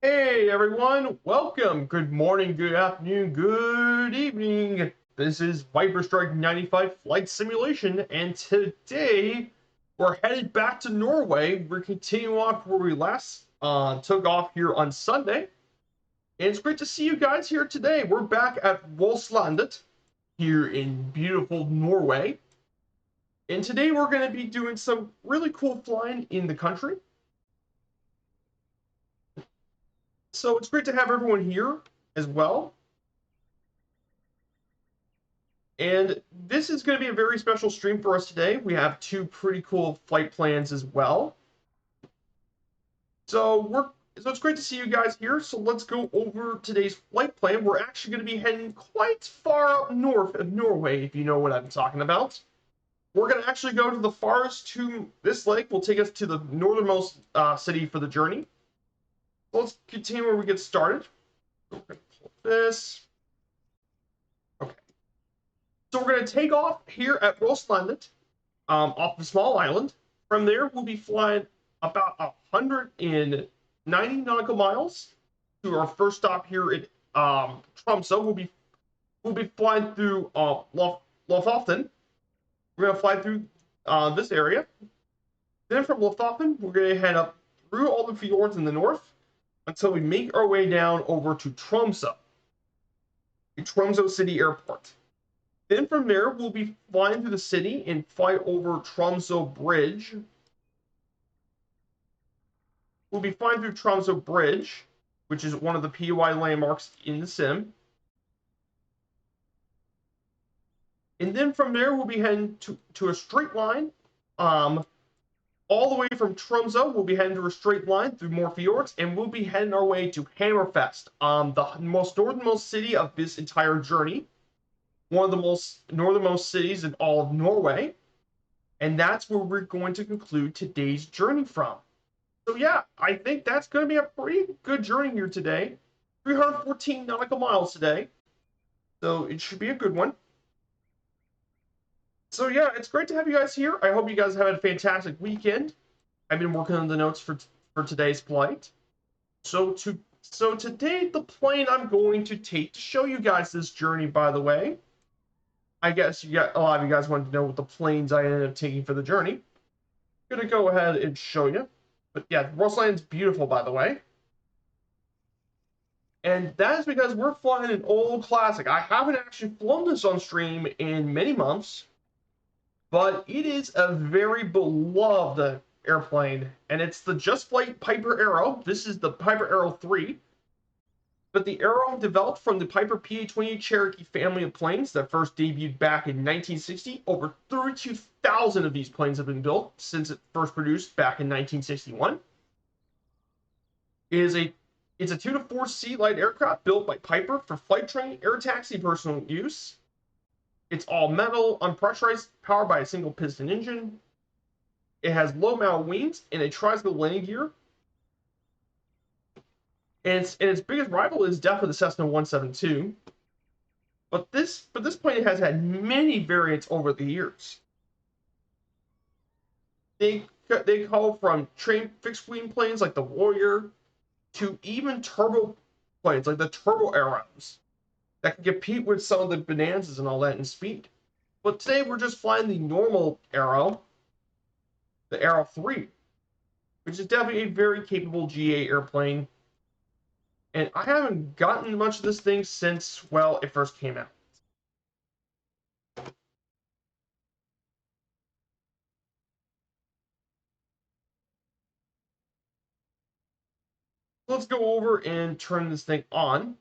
Hey everyone, welcome. Good morning, good afternoon, good evening. This is Viper Strike 95 Flight Simulation, and today we're headed back to Norway. We're continuing off where we last took off here on Sunday. And it's great to see you guys here today. We're back at Røstlandet here in beautiful Norway. And today we're going to be doing some really cool flying in the country. So it's great to have everyone here as well. And this is going to be a very special stream for us today. We have two pretty cool flight plans as well. So it's great to see you guys here. So let's go over today's flight plan. We're actually going to be heading quite far up north of Norway, if you know what I'm talking about. We're going to actually go to the farthest to this lake. Will take us to the northernmost city for the journey. So let's continue where we get started. We're going to pull this. Okay. So we're going to take off here at Røstlandet, off a small island. From there, we'll be flying about 190 nautical miles to our first stop here at Tromsø. We'll be flying through Lofoten. We're gonna fly through this area. Then from Lofoten, we're gonna head up through all the fjords in the north until we make our way down over to Tromsø, the Tromsø City Airport. Then from there, we'll be flying through the city and fly over Tromsø Bridge. We'll be flying through Tromsø Bridge, which is one of the POI landmarks in the sim. And then from there, we'll be heading to a straight line. All the way from Tromsø, we'll be heading to a straight line through more fjords, and we'll be heading our way to Hammerfest, the most northernmost city of this entire journey. One of the most northernmost cities in all of Norway. And that's where we're going to conclude today's journey from. So yeah, I think that's going to be a pretty good journey here today. 314 nautical miles today. So it should be a good one. So yeah, it's great to have you guys here. I hope you guys have had a fantastic weekend. I've been working on the notes for today's flight. So today, the plane I'm going to take to show you guys this journey, by the way. I guess a lot of you guys wanted to know what the planes I ended up taking for the journey. I'm gonna go ahead and show you. But yeah, Røstlandet's beautiful, by the way. And that is because we're flying an old classic. I haven't actually flown this on stream in many months, but it is a very beloved airplane, and it's the Just Flight Piper Arrow. This is the Piper Arrow 3. But the Arrow developed from the Piper PA-28 Cherokee family of planes that first debuted back in 1960. Over 32,000 of these planes have been built since it first produced back in 1961. It's a 2 to 4 seat light aircraft built by Piper for flight training, air taxi, personal use. It's all metal, unpressurized, powered by a single piston engine. It has low mount wings and a tricycle landing gear. And its biggest rival is definitely the Cessna 172. But this plane has had many variants over the years. They call from train fixed wing planes like the Warrior to even turbo planes like the Turbo Arrows that can compete with some of the Bonanzas and all that in speed. But today we're just flying the normal Arrow, the Arrow 3, which is definitely a very capable GA airplane. And I haven't gotten much of this thing since, well, it first came out. Let's go over and turn this thing on.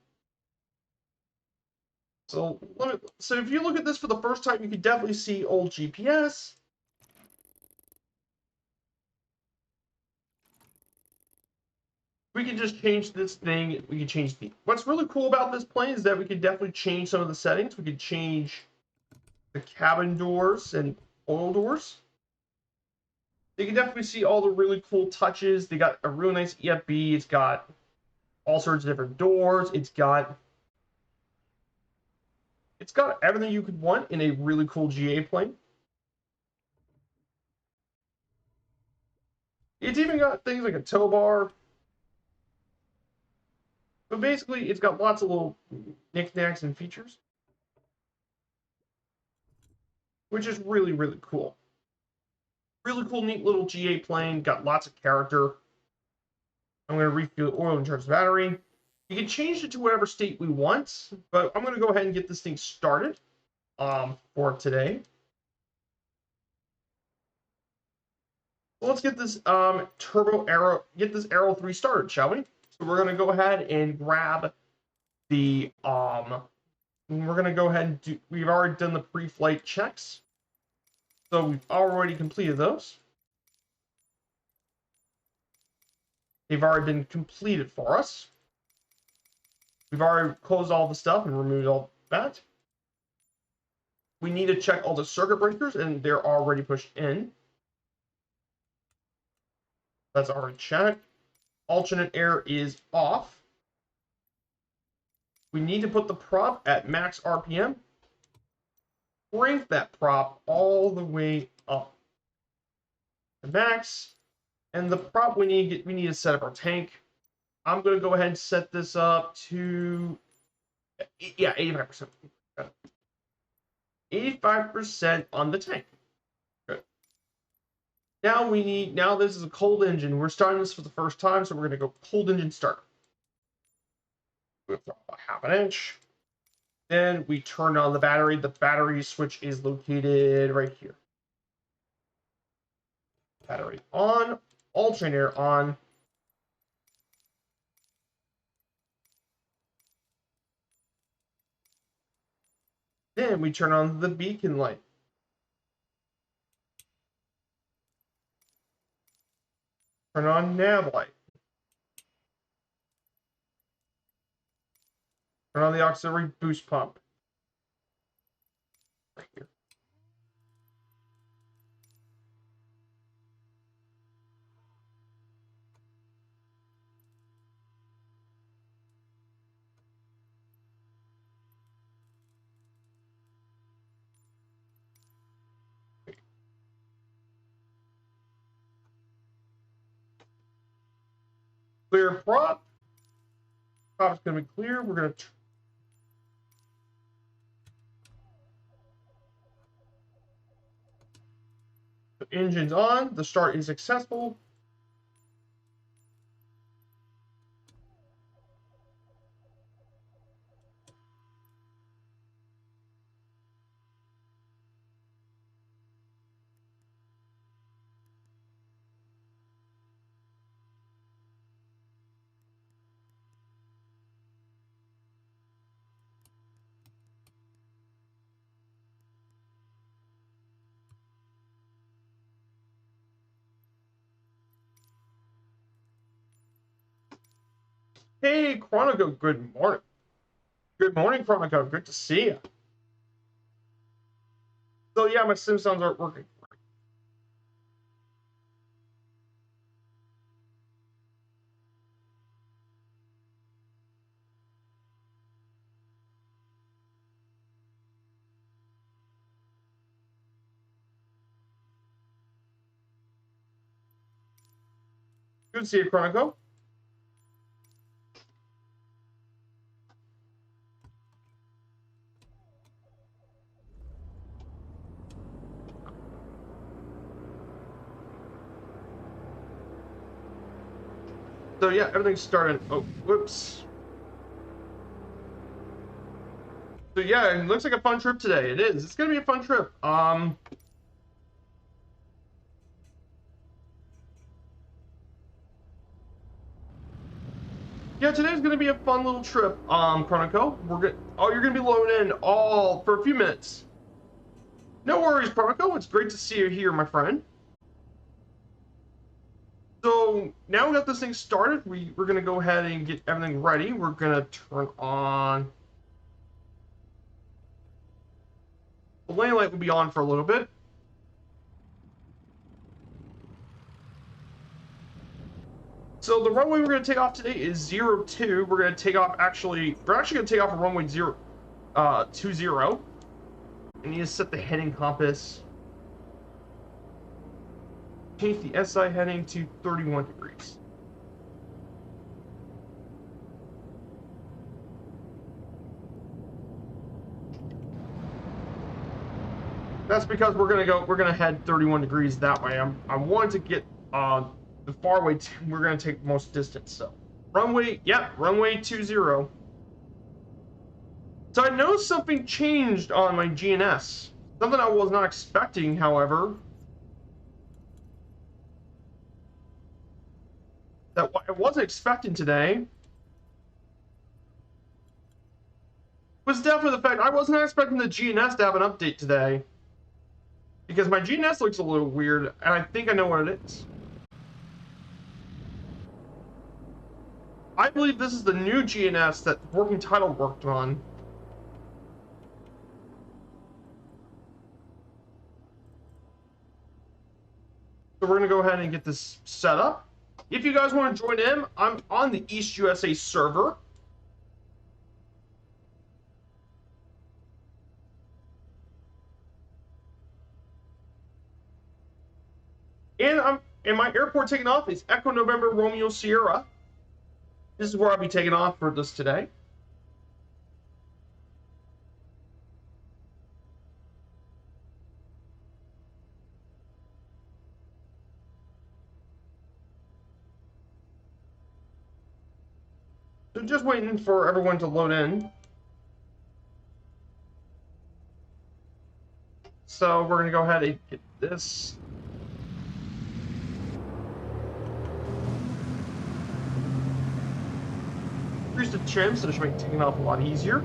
So if you look at this for the first time, you can definitely see old GPS. We can just change this thing. We can change what's really cool about this plane is that we can definitely change some of the settings. We can change the cabin doors and oil doors. You can definitely see all the really cool touches. They got a really nice EFB. It's got all sorts of different doors. It's got everything you could want in a really cool GA plane. It's even got things like a tow bar. But basically, it's got lots of little knickknacks and features, which is really, really cool. Really cool, neat little GA plane. Got lots of character. I'm going to refuel oil and charge the battery. You can change it to whatever state we want, but I'm going to go ahead and get this thing started for today. So let's get this Aero 3 started, shall we? So we're going to go ahead and grab the we're going to go ahead and do, we've already done the pre-flight checks. So we've already completed those. They've already been completed for us. We've already closed all the stuff and removed all that. We need to check all the circuit breakers, and they're already pushed in. That's already checked. Alternate air is off. We need to put the prop at max RPM. Crank that prop all the way up to max. And the prop we need to set up our tank. I'm going to go ahead and set this up to 85%. 85% on the tank. Good. Now this is a cold engine. We're starting this for the first time, so we're going to go cold engine start. We'll throw about half an inch. Then we turn on the battery. The battery switch is located right here. Battery on, alternator on. Then we turn on the beacon light. Turn on nav light. Turn on the auxiliary boost pump. Right here. Clear prop. Prop's going to be clear. We're going to the engine's on. The start is successful. Hey, Chronico, good morning. Good morning, Chronico. Good to see you. So yeah, my sim sounds aren't working. Good to see you, Chronico. So yeah, everything's starting. Oh, whoops. So yeah, it looks like a fun trip today. It is. It's gonna be a fun trip. Yeah, today's gonna be a fun little trip. Chronico, you're gonna be loading in all for a few minutes. No worries, Chronico. It's great to see you here, my friend. So now we got this thing started. We're gonna go ahead and get everything ready. We're gonna turn on the lane light. Will be on for a little bit. So the runway we're gonna take off today is 02. We're gonna take off we're actually gonna take off a runway 20. I need to set the heading compass. Change the SI heading to 31 degrees. That's because we're gonna head 31 degrees that way. I wanted to get the far way. We're gonna take most distance. So runway, yep, runway 20. So I noticed something changed on my GNS. Something I was not expecting, however. That I wasn't expecting today was definitely the fact I wasn't expecting the GNS to have an update today. Because my GNS looks a little weird, and I think I know what it is. I believe this is the new GNS that Working Title worked on. So we're going to go ahead and get this set up. If you guys want to join in, I'm on the East USA server. And my airport taking off is Echo November Romeo Sierra. This is where I'll be taking off for this today. So just waiting for everyone to load in. So we're going to go ahead and get this. Increase the trim so it should make taking off a lot easier.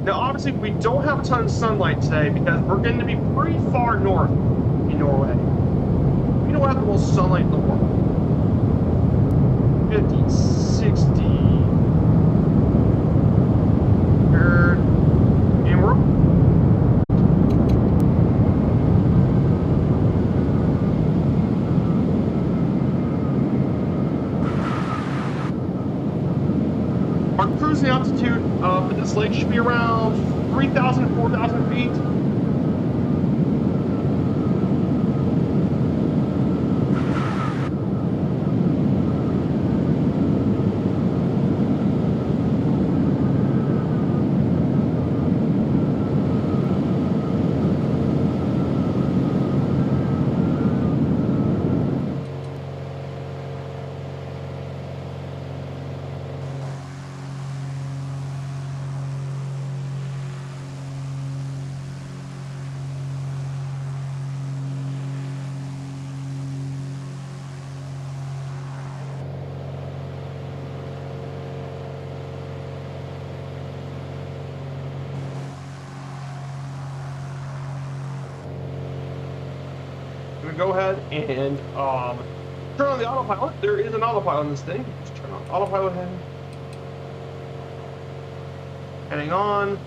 Now obviously we don't have a ton of sunlight today because we're going to be pretty far north in Norway. We don't have the most sunlight in the world. 50, 60. And we're cruising altitude for this lake should be around 3,000, 4,000 feet. Go ahead and turn on the autopilot. There is an autopilot on this thing. Just turn on autopilot heading. Heading on.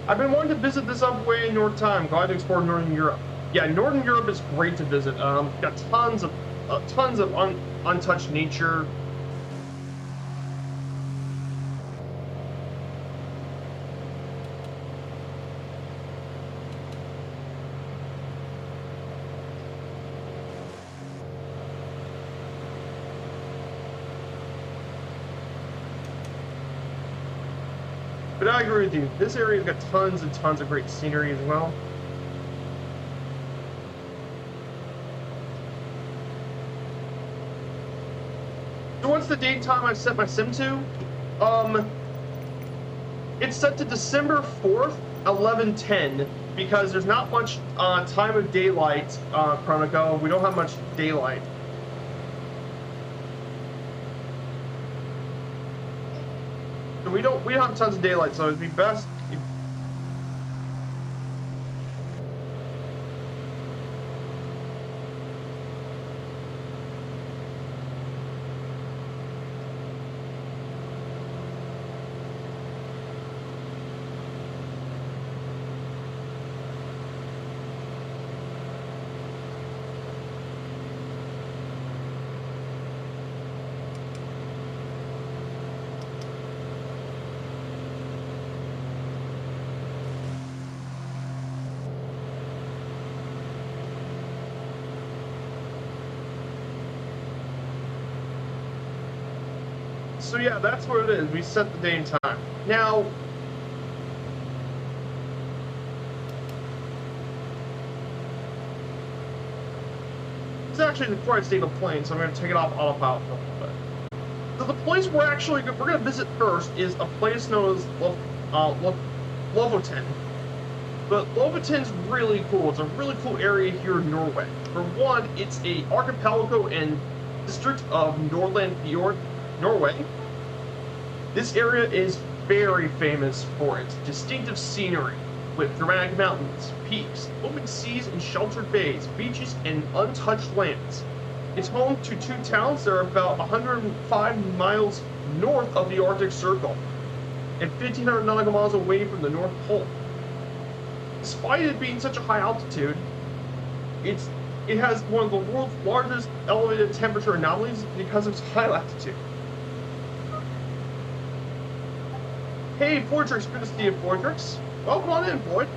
I've been wanting to visit this up way in North time. Glad to explore Northern Europe. Yeah, Northern Europe is great to visit. Got tons of untouched nature. But I agree with you. This area's got tons and tons of great scenery as well. So what's the date time I've set my sim to? It's set to December 4th, 11:10, because there's not much time of daylight, Chronico. We don't have much daylight. So we don't have tons of daylight, so it'd be best if So yeah, that's what it is. We set the day and time. Now, it's actually before I stay the plane, so I'm going to take it off autopilot for a little bit. So the place we're going to visit first is a place known as Lofoten. But Lofoten's really cool. It's a really cool area here in Norway. For one, it's a archipelago and district of Nordland Fjord, Norway. This area is very famous for its distinctive scenery, with dramatic mountains, peaks, open seas and sheltered bays, beaches, and untouched lands. It's home to two towns that are about 105 miles north of the Arctic Circle and 1,500 nautical miles away from the North Pole. Despite it being such a high altitude, it has one of the world's largest elevated temperature anomalies because of its high latitude. Hey, Fortrix, good to see you, Fortrix. Welcome on in, Floyd.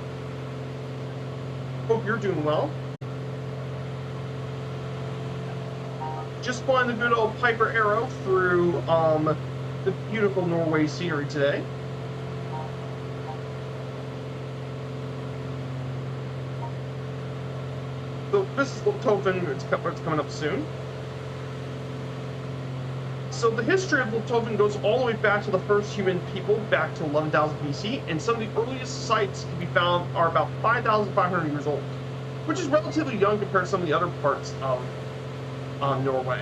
Hope you're doing well. Just flying the good old Piper Arrow through the beautiful Norway scenery today. So this is Lofoten, it's coming up soon. So the history of Lofoten goes all the way back to the first human people, back to 11,000 BC, and some of the earliest sites to be found are about 5,500 years old, which is relatively young compared to some of the other parts of Norway.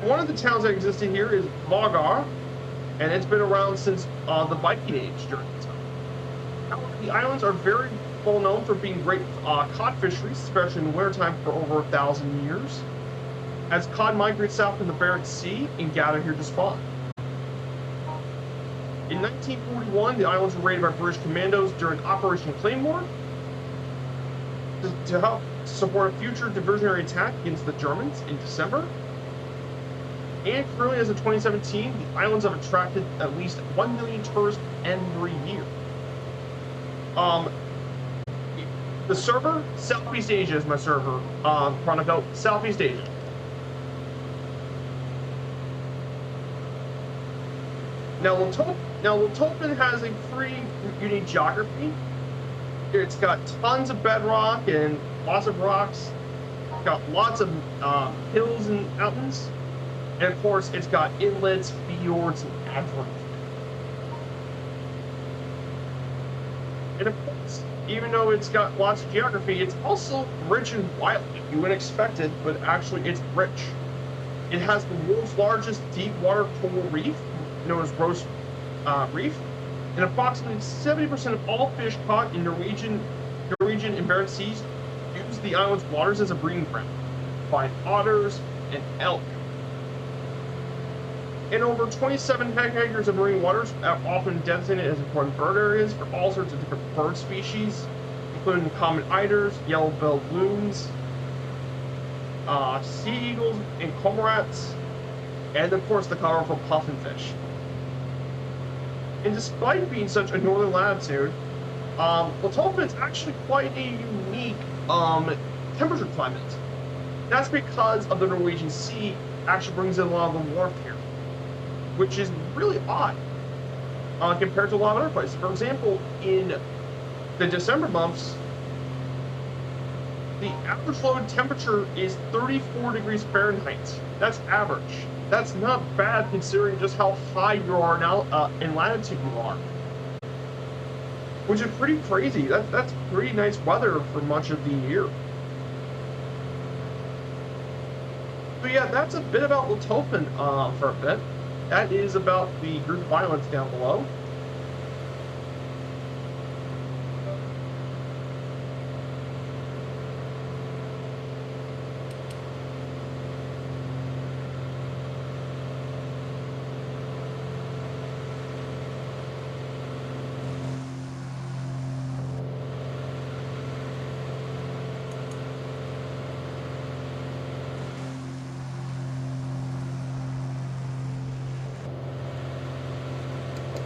One of the towns that existed here is Vagar, and it's been around since the Viking Age during the time. However, the islands are very well known for being great cod fisheries, especially in the wintertime for over 1,000 years, as cod migrate south from the Barents Sea and gather here to spawn. In 1941, the islands were raided by British commandos during Operation Claymore to help support a future diversionary attack against the Germans in December. And currently, as of 2017, the islands have attracted at least 1 million tourists every year. The server, Southeast Asia is my server. Chronicle, Southeast Asia. Now, Lofoten has a pretty unique geography. It's got tons of bedrock and lots of rocks. It's got lots of hills and mountains. And of course, it's got inlets, fjords, and affluents. And of course, even though it's got lots of geography, it's also rich in wildlife. You wouldn't expect it, but actually it's rich. It has the world's largest deep water coral reef, known as Røstlandet Reef, and approximately 70% of all fish caught in Norwegian and Barents Seas use the island's waters as a breeding ground. Find otters and elk. And over 27 hectares of marine waters are often designated as important bird areas for all sorts of different bird species, including common eiders, yellow-billed loons, sea eagles, and cormorants, and of course the colorful puffinfish. And despite being such a northern latitude, Lofoten is actually quite a unique temperature climate. That's because of the Norwegian Sea actually brings in a lot of the warmth here, which is really odd compared to a lot of other places. For example, in the December months, the average low temperature is 34 degrees Fahrenheit. That's average. That's not bad considering just how high you are now in latitude you are. Which is pretty crazy. That's pretty nice weather for much of the year. So yeah, that's a bit about Lofoten for a bit. That is about the group of islands down below.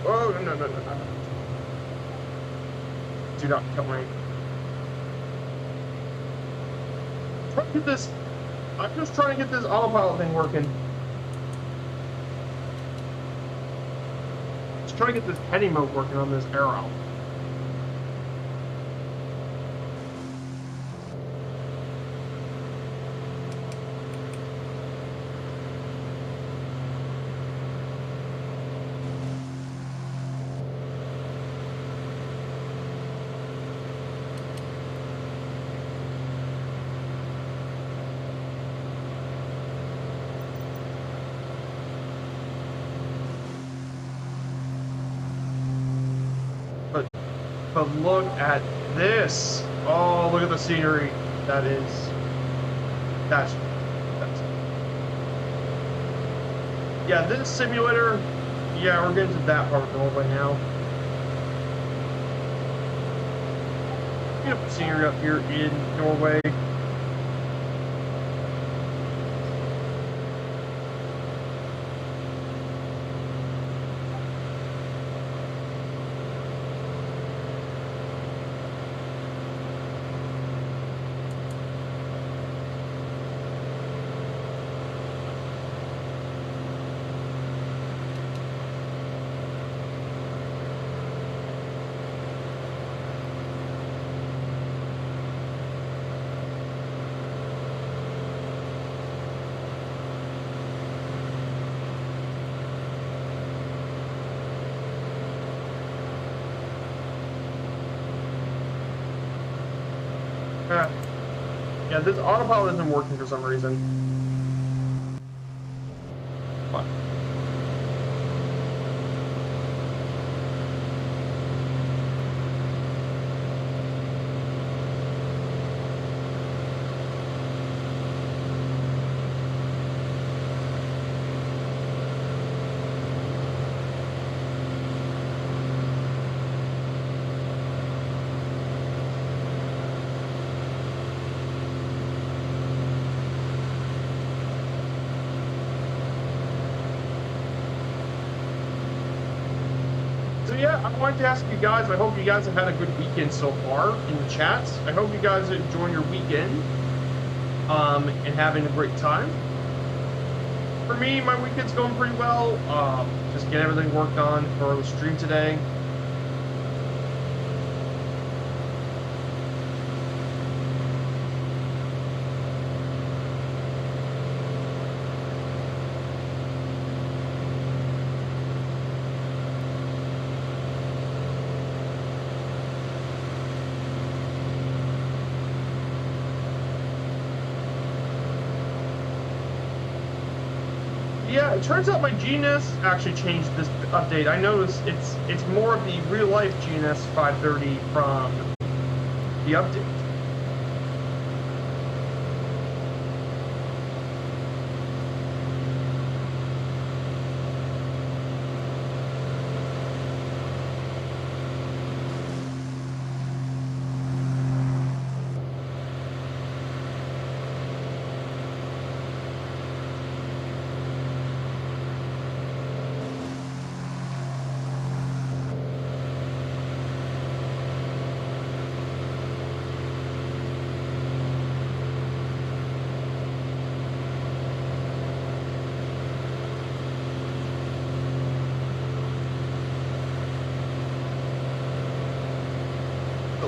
Oh, no. Do not come right. Try to get this I'm just trying to get this autopilot thing working. Just trying to get this heading mode working on this arrow. But look at this. Oh, look at the scenery. That's yeah, this simulator, yeah, we're getting to that part of Norway now. Beautiful scenery up here in Norway. Yeah, this autopilot isn't working for some reason. What? Yeah, I wanted to ask you guys, I hope you guys have had a good weekend so far in the chats. I hope you guys are enjoying your weekend and having a great time. For me, my weekend's going pretty well. Just getting everything worked on for the stream today. Yeah, it turns out my GNS actually changed this update. I noticed it's more of the real-life GNS 530 from the update.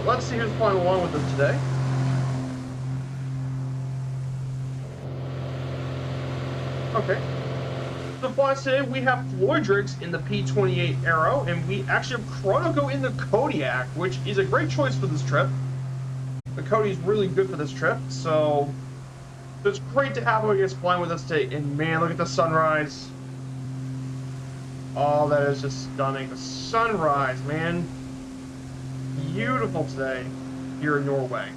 Let's see who's flying along with us today. Okay. So flying today, we have Floydrix in the P-28 Arrow, and we actually have Chronoco in the Kodiak, which is a great choice for this trip. The Kodi is really good for this trip, so it's great to have you guys flying with us today. And man, look at the sunrise. Oh, that is just stunning. The sunrise, man. Beautiful today here in Norway.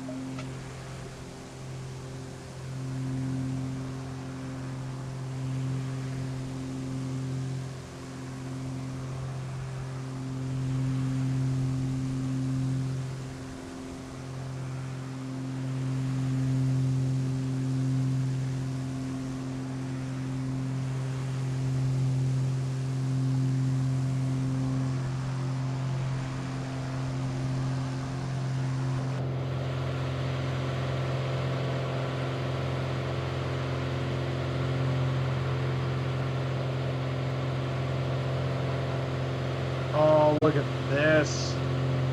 look at this.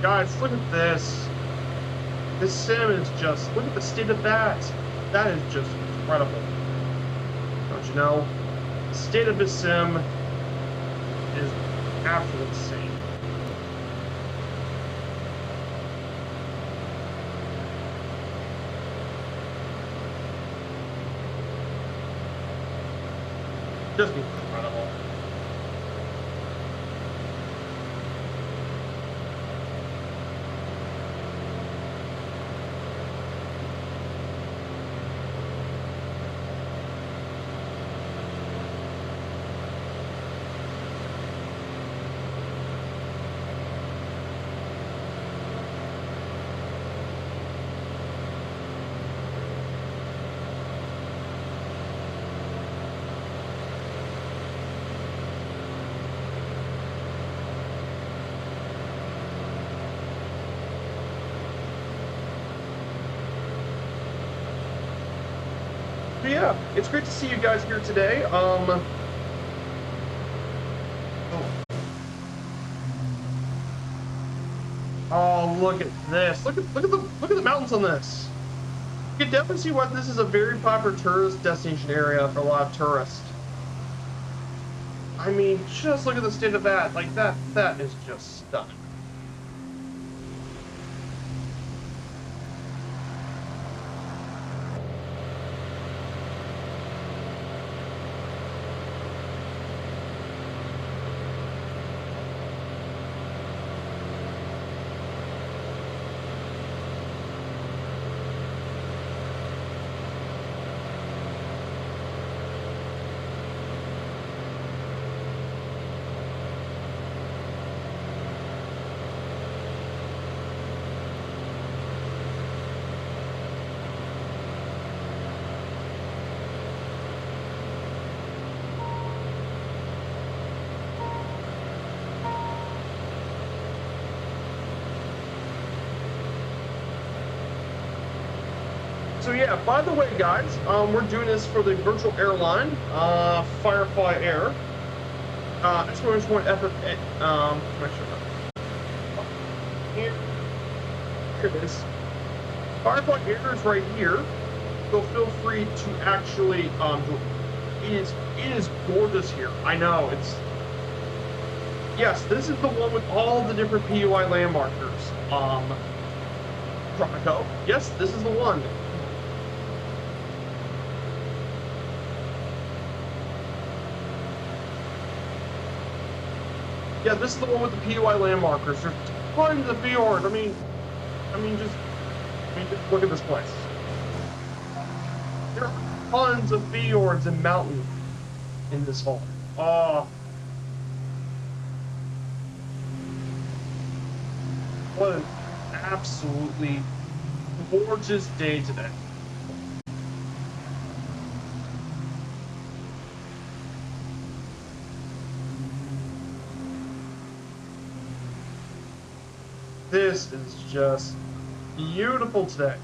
Guys, look at this. This sim is just, look at the state of that. That is just incredible. Don't you know? The state of this sim is absolutely insane. Just incredible. But yeah, it's great to see you guys here today. Oh, look at this! Look at the mountains on this. You can definitely see why this is a very popular tourist destination area for a lot of tourists. I mean, just look at the state of that. Like that is just stunning. So yeah, by the way, guys, we're doing this for the virtual airline, Firefly Air. That's where we just want here it is. Firefly Air is right here. So feel free to actually it is gorgeous here. I know it's. Yes, this is the one with all the different PUI landmarkers. Tropico. Yes, this is the one. Yeah, this is the one with the PUI landmarkers. There's tons of fjords. I mean, just look at this place. There are tons of fjords and mountains in this hole. What an absolutely gorgeous day today. This is just beautiful today.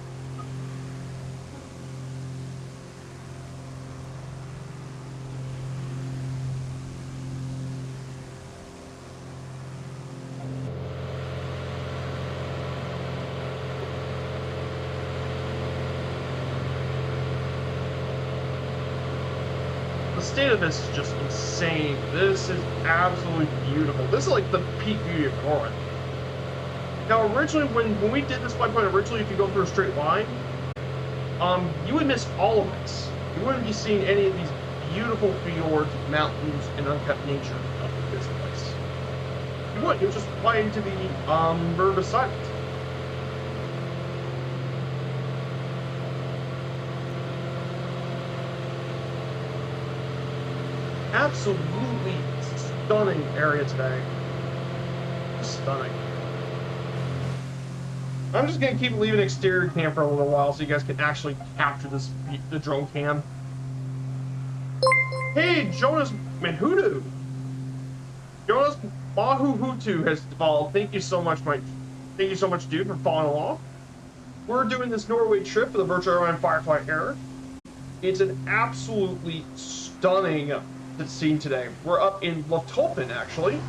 The state of this is just insane. This is absolutely beautiful. This is like the peak beauty of Norway. Now, originally, when we did this flight plan, originally, if you go through a straight line, you would miss all of this. You wouldn't be seeing any of these beautiful fjords, mountains, and uncut nature of this place. You wouldn't. You would just fly into the river beside it. Absolutely stunning area today. Stunning. I'm just going to keep leaving exterior cam for a little while so you guys can actually capture the drone cam. Hey, Jonas Manhudu! Jonas Mahuhutu has followed. Thank you so much, Mike. Thank you so much, dude, for following along. We're doing this Norway trip for the virtual airline Firefly Air. It's an absolutely stunning scene today. We're up in Loftolpen, actually.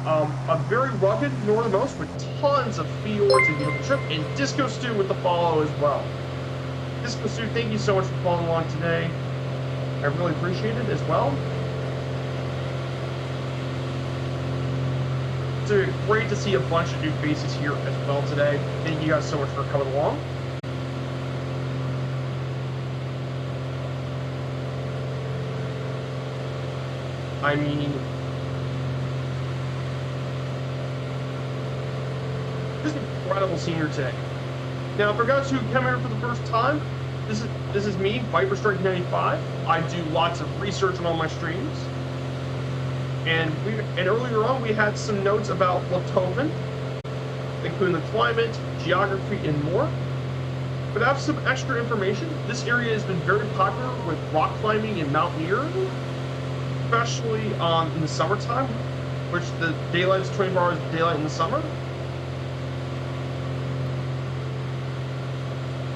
a very rugged northernmost with tons of fjords and beautiful trip, and Disco Stew with the follow as well. Disco Stew, thank you so much for following along today. I really appreciate it as well. It's great to see a bunch of new faces here as well today. Thank you guys so much for coming along. I mean, just an incredible scene here today. Now, for guys who come here for the first time, this is me, Viper Strike 95. I do lots of research on all my streams. And earlier on, we had some notes about Lothoven, including the climate, geography, and more. But I have some extra information. This area has been very popular with rock climbing and mountaineering, especially in the summertime, which the daylight is 24 hours of daylight in the summer.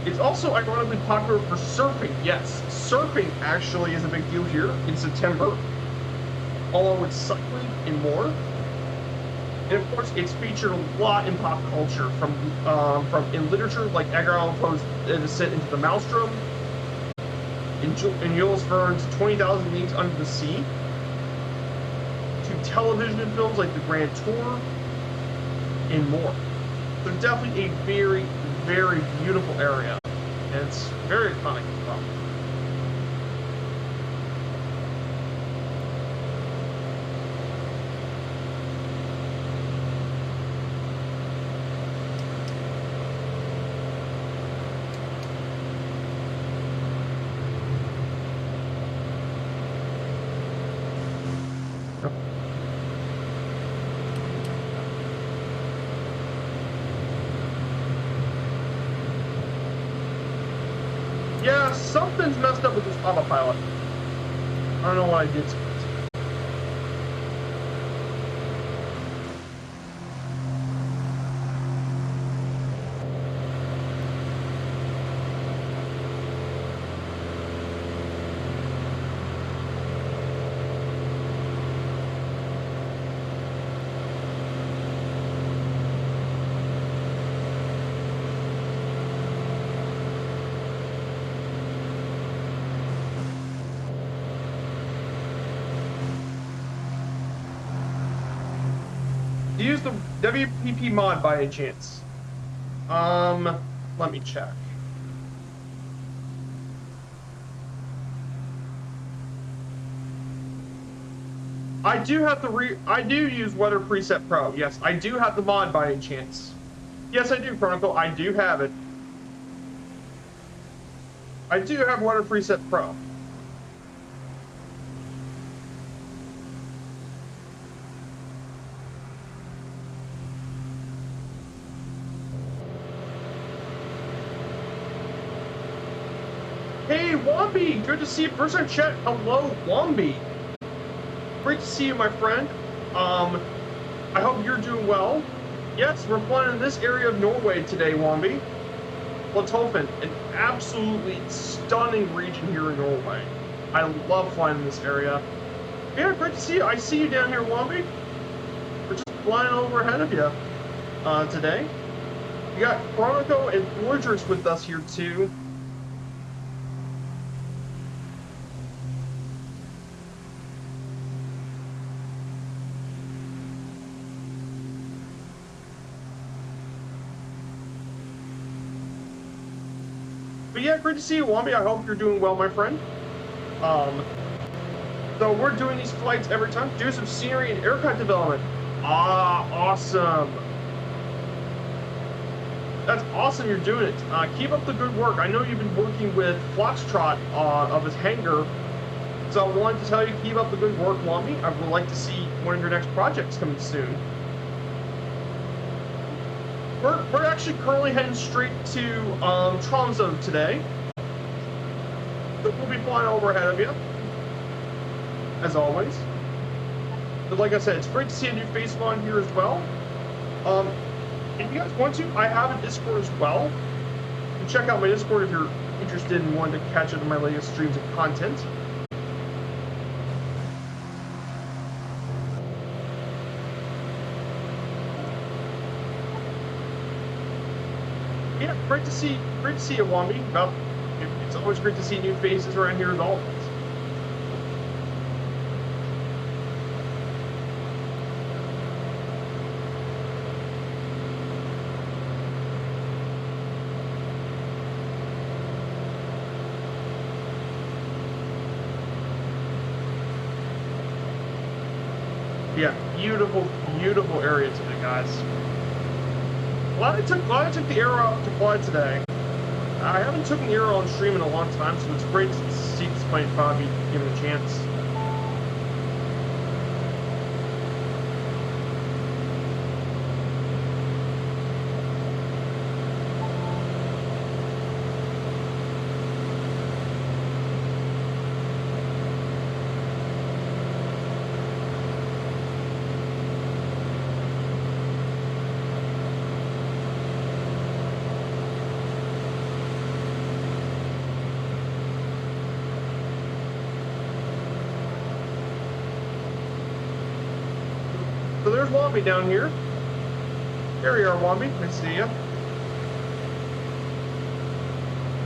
It's also ironically popular for surfing. Yes, surfing actually is a big deal here in September, along with cycling and more. And of course, it's featured a lot in pop culture, from in literature like Edgar Allan Poe's Descent into the Maelstrom, in Jules Verne's 20,000 Leagues Under the Sea, to television films like The Grand Tour, and more. So definitely a very, very beautiful area, and it's very iconic as well. Yeah, something's messed up with this autopilot. I don't know what I did to it. Do you use the WPP mod by any chance? Let me check. I do use Weather Preset Pro. Yes, I do have the mod by any chance. Yes, I do, Chronicle. I do have it. I do have Weather Preset Pro. Hey, Wombi! Good to see you. First time chat. Hello, Wombi. Great to see you, my friend. I hope you're doing well. Yes, we're flying in this area of Norway today, Wombi. Lothoven, an absolutely stunning region here in Norway. I love flying in this area. Yeah, great to see you. I see you down here, Wombi. We're just flying over ahead of you today. We got Chronico and Fortress with us here, too. But yeah, great to see you, Wombi. I hope you're doing well, my friend. So we're doing these flights every time. Do some scenery and aircraft development. Ah, awesome. That's awesome you're doing it. Keep up the good work. I know you've been working with Foxtrot of his hangar. So I wanted to tell you, keep up the good work, Wombi. I would like to see one of your next projects coming soon. We're actually currently heading straight to Tromsø today. So we'll be flying over ahead of you, as always. But like I said, it's great to see a new face on here as well. If you guys want to, I have a Discord as well. You can check out my Discord if you're interested in wanting to catch up on my latest streams and content. Yeah, great to see you, Wombi. It's always great to see new faces around here as always. Yeah, beautiful, beautiful area today, guys. Glad I took the arrow out to fly today. I haven't taken the arrow on stream in a long time, so it's great to see this plane finally given a chance. So there's Wombi down here. There you are, Wombi. Nice to see you.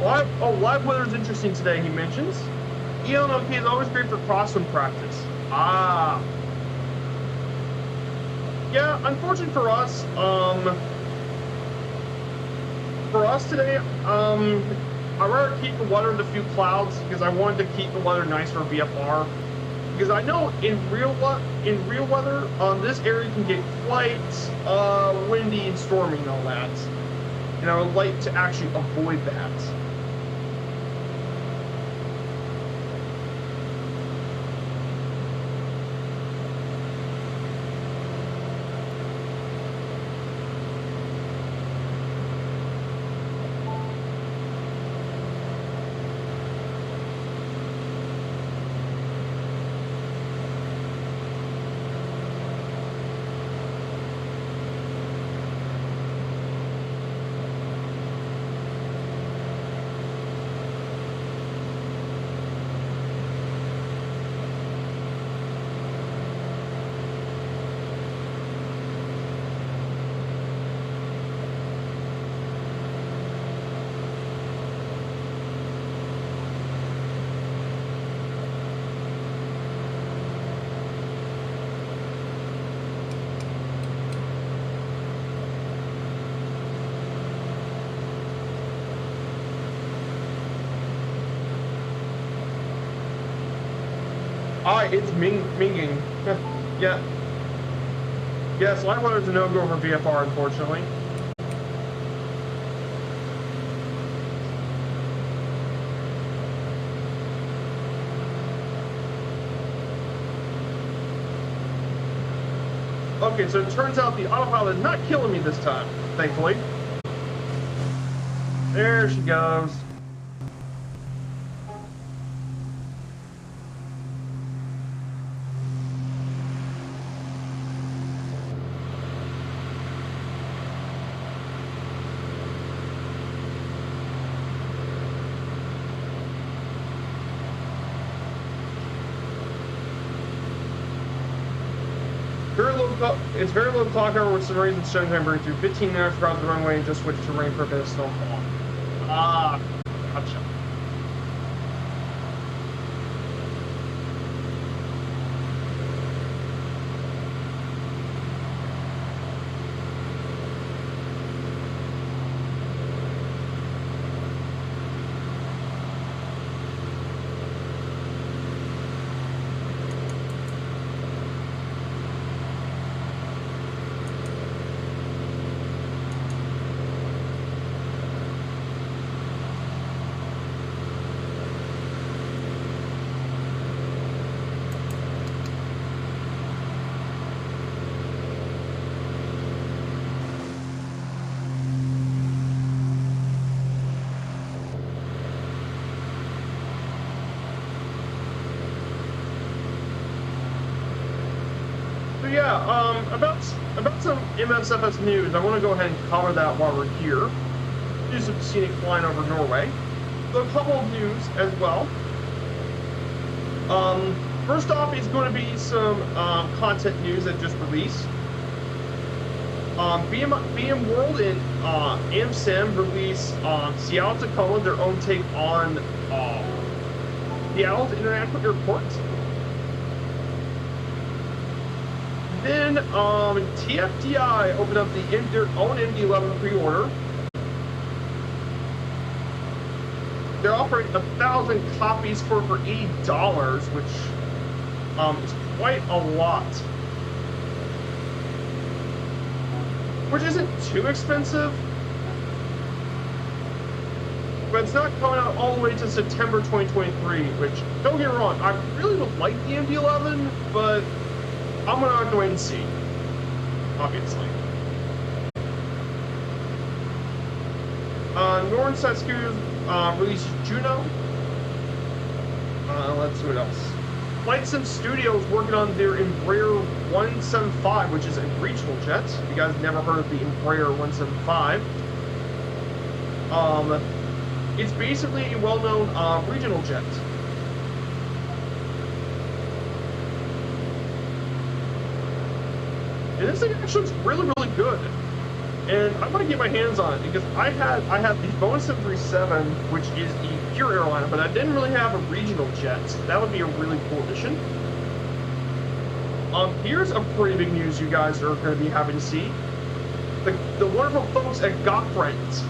Live weather's interesting today, he mentions. ENRS is always great for crosswind practice. Ah. Yeah, unfortunately for us today, I'd rather keep the weather in the few clouds because I wanted to keep the weather nice for VFR. Because I know in real weather, this area can get quite windy and stormy and all that. And I would like to actually avoid that. It's minging. Yeah. Yes, live weather's a no-go for VFR, unfortunately. Okay, so it turns out the autopilot is not killing me this time, thankfully. There she goes. It's very low clock hour with some reasons showing time burning through 15 minutes across the runway and just switched to rain for a bit of snowfall. Ah, gotcha. Yeah, about some MSFS news, I want to go ahead and cover that while we're here. Do some scenic flying over Norway. So a couple of news as well. First off is going to be some content news that just released. BM World and AmSim released Seattle Tacoma, their own take on Seattle International Airport. Then TFDI opened up their own MD-11 pre-order. They're offering 1,000 copies for $80, which is quite a lot. Which isn't too expensive, but it's not coming out all the way to September 2023, which, don't get me wrong, I really would like the MD-11, but I'm gonna have to wait and see, obviously. Norse releases Juno. Let's see what else. Flight Sim Studios working on their Embraer 175, which is a regional jet. If you guys never heard of the Embraer 175, it's basically a well-known regional jet. And this thing actually looks really, really good. And I'm gonna get my hands on it because I have the Boeing 737, which is a pure airliner, but I didn't really have a regional jet, so that would be a really cool addition. Here's a pretty big news you guys are going to be having to see. The wonderful folks at Gottfriends,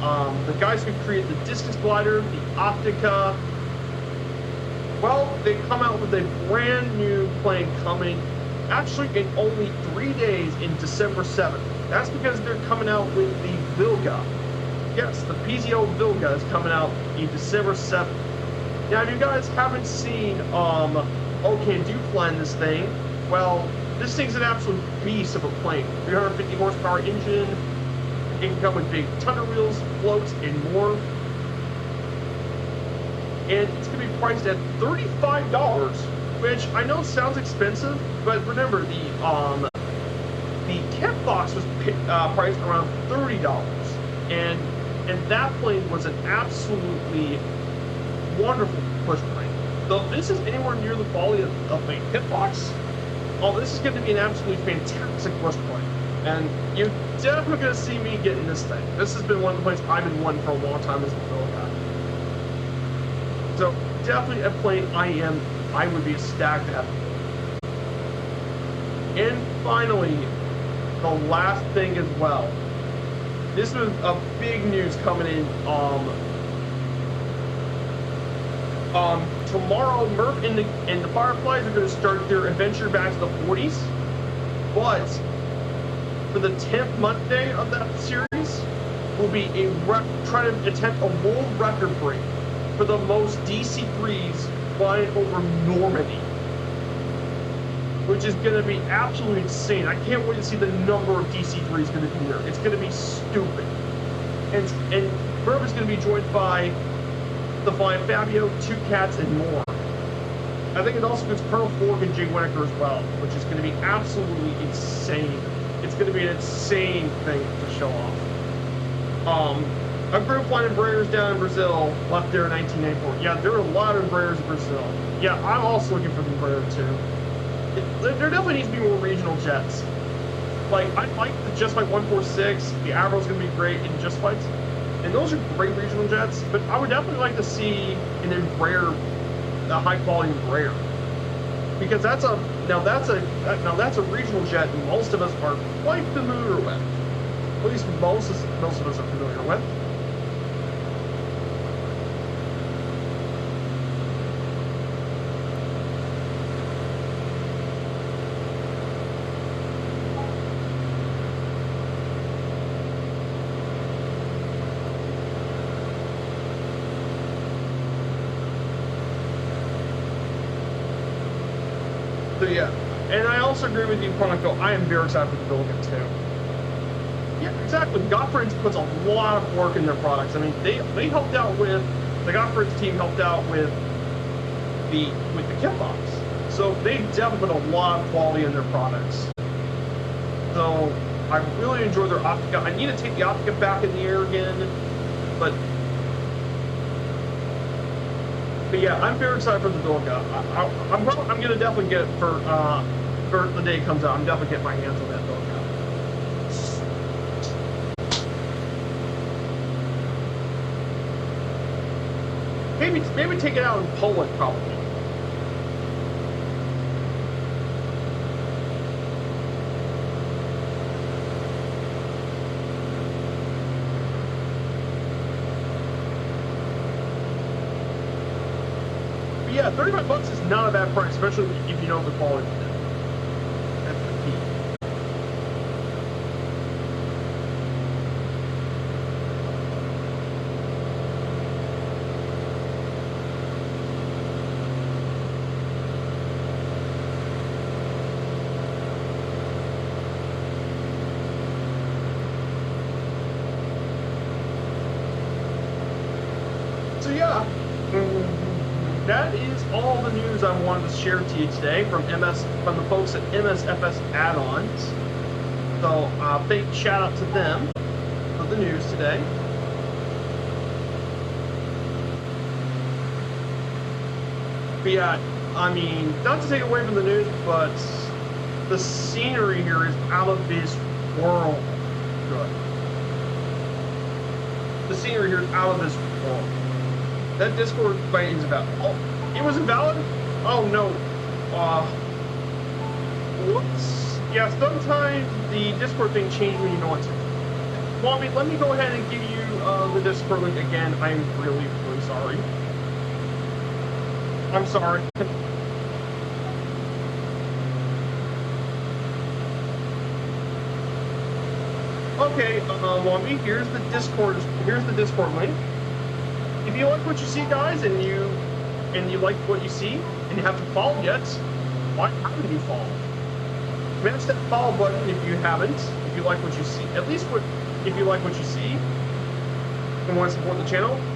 the guys who created the Discus Glider, the Optica, well, they come out with a brand new plane coming actually in only 3 days in December 7th. That's because they're coming out with the Vilga. Yes, the PZO Vilga is coming out in December 7th. Now, if you guys haven't seen Can Do flying this thing, well, this thing's an absolute beast of a plane. 350 horsepower engine. It can come with big tundra wheels, floats, and more. And it's going to be priced at $35, which I know sounds expensive, but remember the kit box was priced around $30, and that plane was an absolutely wonderful push plane. Though this is anywhere near the quality of a kit box, this is going to be an absolutely fantastic push plane, and you're definitely going to see me getting this thing. This has been one of the planes I've been wanting for a long time as a Phil guy. So definitely a plane I would be ecstatic to have. And finally, the last thing as well. This was a big news coming in. Tomorrow, Murph and the Fireflies are going to start their adventure back to the 40s. But for the 10th Monday of that series, will be trying to attempt a world record break for the most DC-3s flying over Normandy, which is going to be absolutely insane. I can't wait to see the number of DC-3s going to be there. It's going to be stupid. And Murph is going to be joined by the Flying Fabio, 2 Cats, and more. I think it also includes Colonel Fork and Jay Winnaker as well, which is going to be absolutely insane. It's going to be an insane thing to show off. A group flying Embraers down in Brazil left there in 1994. Yeah, there are a lot of Embraers in Brazil. Yeah, I'm also looking for the Embraer too. There definitely needs to be more regional jets. Like, I like the Just Flight 146, the Avro's going to be great in Just Flights, and those are great regional jets, but I would definitely like to see an Embraer, a high-quality Embraer. Because that's a regional jet most of us are quite familiar with. At least most of us are familiar with. So yeah, and I also agree with you, Chronicle. I am very excited for the Vilga too. Yeah, exactly. Gottfriends puts a lot of work in their products. I mean, they helped out with the Gottfriends team helped out with the kit box, so they definitely put a lot of quality in their products. So I really enjoy their Optica. I need to take the Optica back in the air again, but yeah, I'm very excited for the Vilga. I'm going to definitely get it for the day it comes out. I'm definitely getting my hands on that Vilga. Maybe take it out in Poland, probably. But yeah, $35 is not a bad price, especially if you know the quality of it. That's the key. So yeah, that is all the news I wanted to share to you today from the folks at MSFS Add-ons. So big shout out to them for the news today. But yeah, I mean, not to take away from the news, but the scenery here is out of this world good. The scenery here is out of this world. That Discord fight is invalid. Oh, it was invalid? Oh no. Whoops. Yeah, sometimes the Discord thing changes when you don't want to. Well, let me go ahead and give you the Discord link again. I'm really, really sorry. I'm sorry. Okay, Wombi, here's the Discord link. If you like what you see, guys, and you like what you see, and you haven't followed yet, why haven't you followed? Smash that follow button if you haven't. If you like what you see, if you like what you see, and want to support the channel,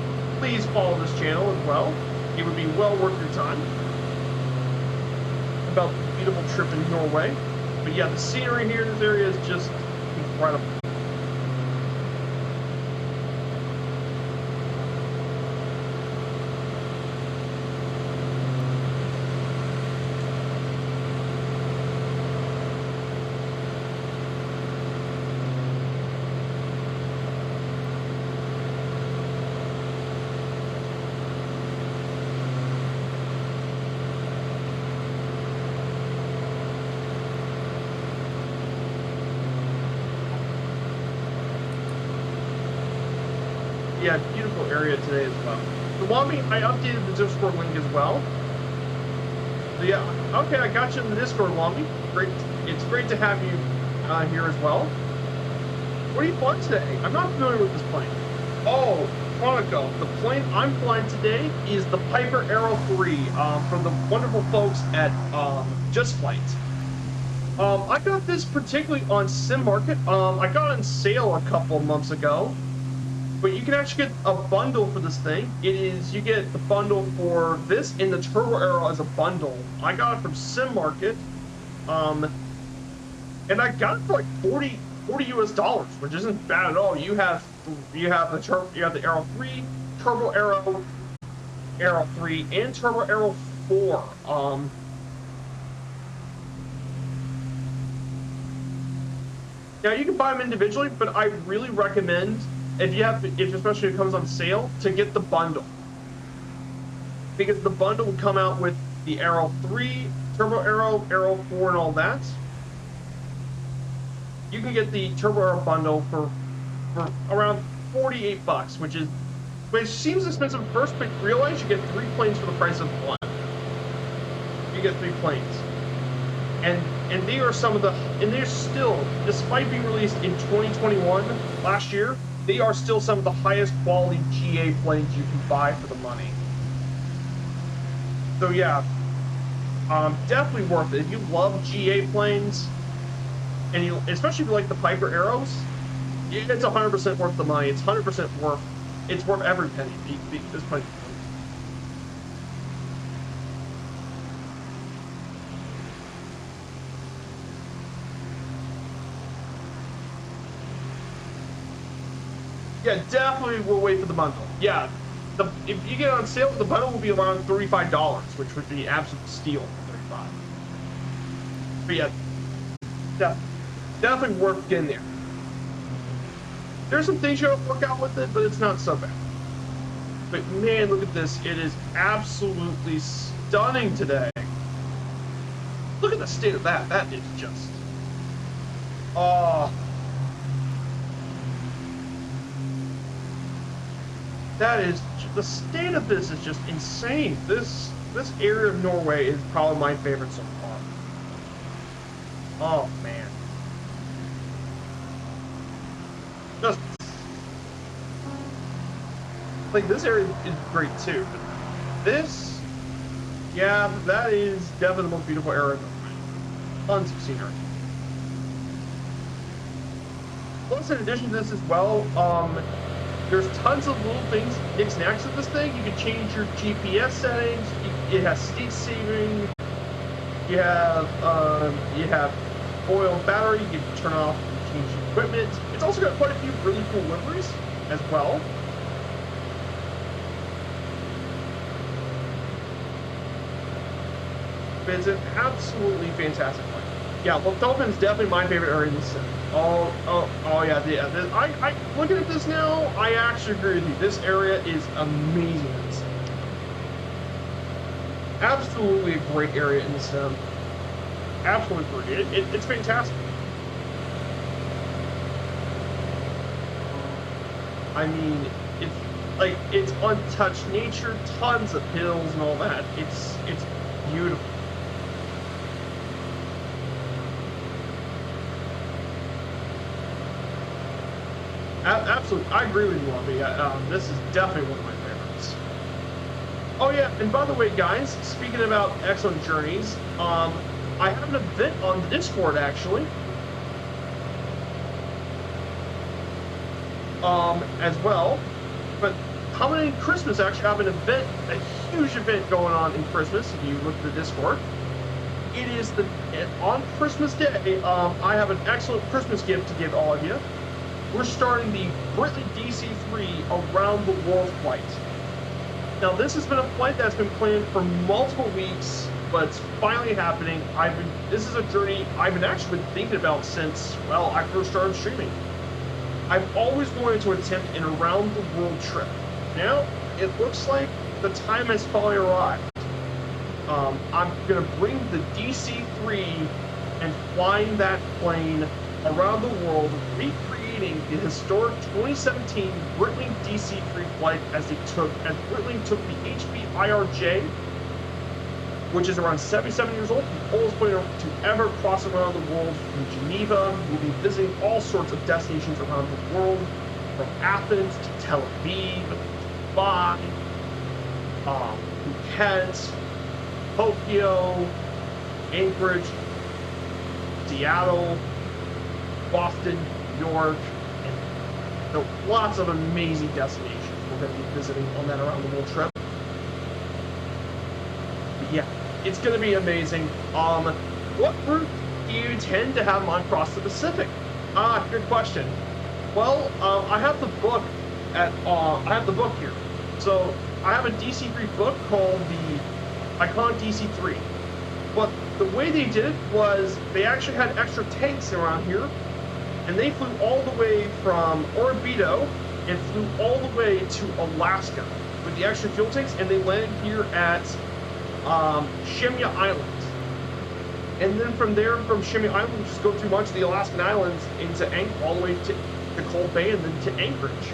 please follow this channel as well. It would be well worth your time. About the beautiful trip in Norway, but yeah, the scenery here in this area is just incredible. Yeah, beautiful area today as well. So Wombi, I updated the Discord link as well. So yeah, okay, I got you in the Discord, Wombi. Great, it's great to have you here as well. What are you flying today? I'm not familiar with this plane. Oh, Chronico, the plane I'm flying today is the Piper Arrow 3 from the wonderful folks at Just Flight. I got this particularly on Sim Market. I got it on sale a couple of months ago. But you can actually get a bundle for this thing. You get the bundle for this and the Turbo Arrow as a bundle. I got it from Sim Market, and I got it for like $40 US, which isn't bad at all. You have the Arrow 3, Turbo Arrow, Arrow 3, and Turbo Arrow 4. Now you can buy them individually, but I really recommend, especially if it comes on sale, to get the bundle. Because the bundle will come out with the Arrow 3, Turbo Arrow, Arrow 4, and all that. You can get the Turbo Arrow bundle for around $48, which seems expensive at first, but realize you get 3 planes for the price of 1. You get 3 planes. And they are they're still, despite being released in 2021, last year, they are still some of the highest quality GA planes you can buy for the money. So yeah, definitely worth it. If you love GA planes, and especially if you like the Piper Arrows, it's 100% worth the money. It's 100% worth every penny. This plane. Yeah, definitely we'll wait for the bundle. Yeah, if you get it on sale, the bundle will be around $35, which would be absolute steal for $35. But yeah, definitely worth getting there. There's some things you gotta work out with it, but it's not so bad. But man, look at this. It is absolutely stunning today. Look at the state of that. That is just... oh. That is... the state of this is just insane. This area of Norway is probably my favorite so far. Oh, man. Just... like, this area is great too, but this, yeah, that is definitely the most beautiful area. Tons of scenery. Plus, in addition to this as well, there's tons of little things next to this thing. You can change your GPS settings. It has state saving. You have oil battery. You can turn off and change equipment. It's also got quite a few really cool liveries as well. It's an absolutely fantastic one. Yeah, Loftholmen is definitely my favorite area in the city. Oh yeah. I looking at this now, I actually agree with you. This area is amazing in the sim. Absolutely a great area in the sim. Absolutely great. It's fantastic. I mean, it's untouched nature, tons of hills and all that. It's beautiful. Absolutely, I agree with you, Lumpy. This is definitely one of my favorites. Oh yeah, and by the way, guys, speaking about excellent journeys, I have an event on the Discord actually. As well, but coming in Christmas, I actually have an event, a huge event going on in Christmas. If you look at the Discord, it is on Christmas Day. I have an excellent Christmas gift to give all of you. We're starting the Britley DC-3 around the world flight. Now, this has been a flight that's been planned for multiple weeks, but it's finally happening. This is a journey I've actually been thinking about since, well, I first started streaming. I've always wanted to attempt an around the world trip. Now, it looks like the time has finally arrived. I'm gonna bring the DC-3 and flying that plane around the world, recreating the historic 2017 Britley DC-3 flight as Britley took the HB-IRJ, which is around 77 years old, the oldest plane to ever cross around the world from Geneva. We'll be visiting all sorts of destinations around the world, from Athens to Tel Aviv, Dubai, Phuket, Tokyo, Anchorage, Seattle, Boston, New York, and lots of amazing destinations we're going to be visiting on that around the world trip. But yeah, it's going to be amazing. What route do you tend to have on across the Pacific? Good question. Well, I have the book here. So I have a DC-3 book called the Icon DC-3. But the way they did it was they actually had extra tanks around here, and they flew all the way from Orbido and flew all the way to Alaska with the extra fuel tanks, and they landed here at Shemya Island. And then from there, from Shemya Island, we just go through much of the Alaskan islands into all the way to Cold Bay and then to Anchorage.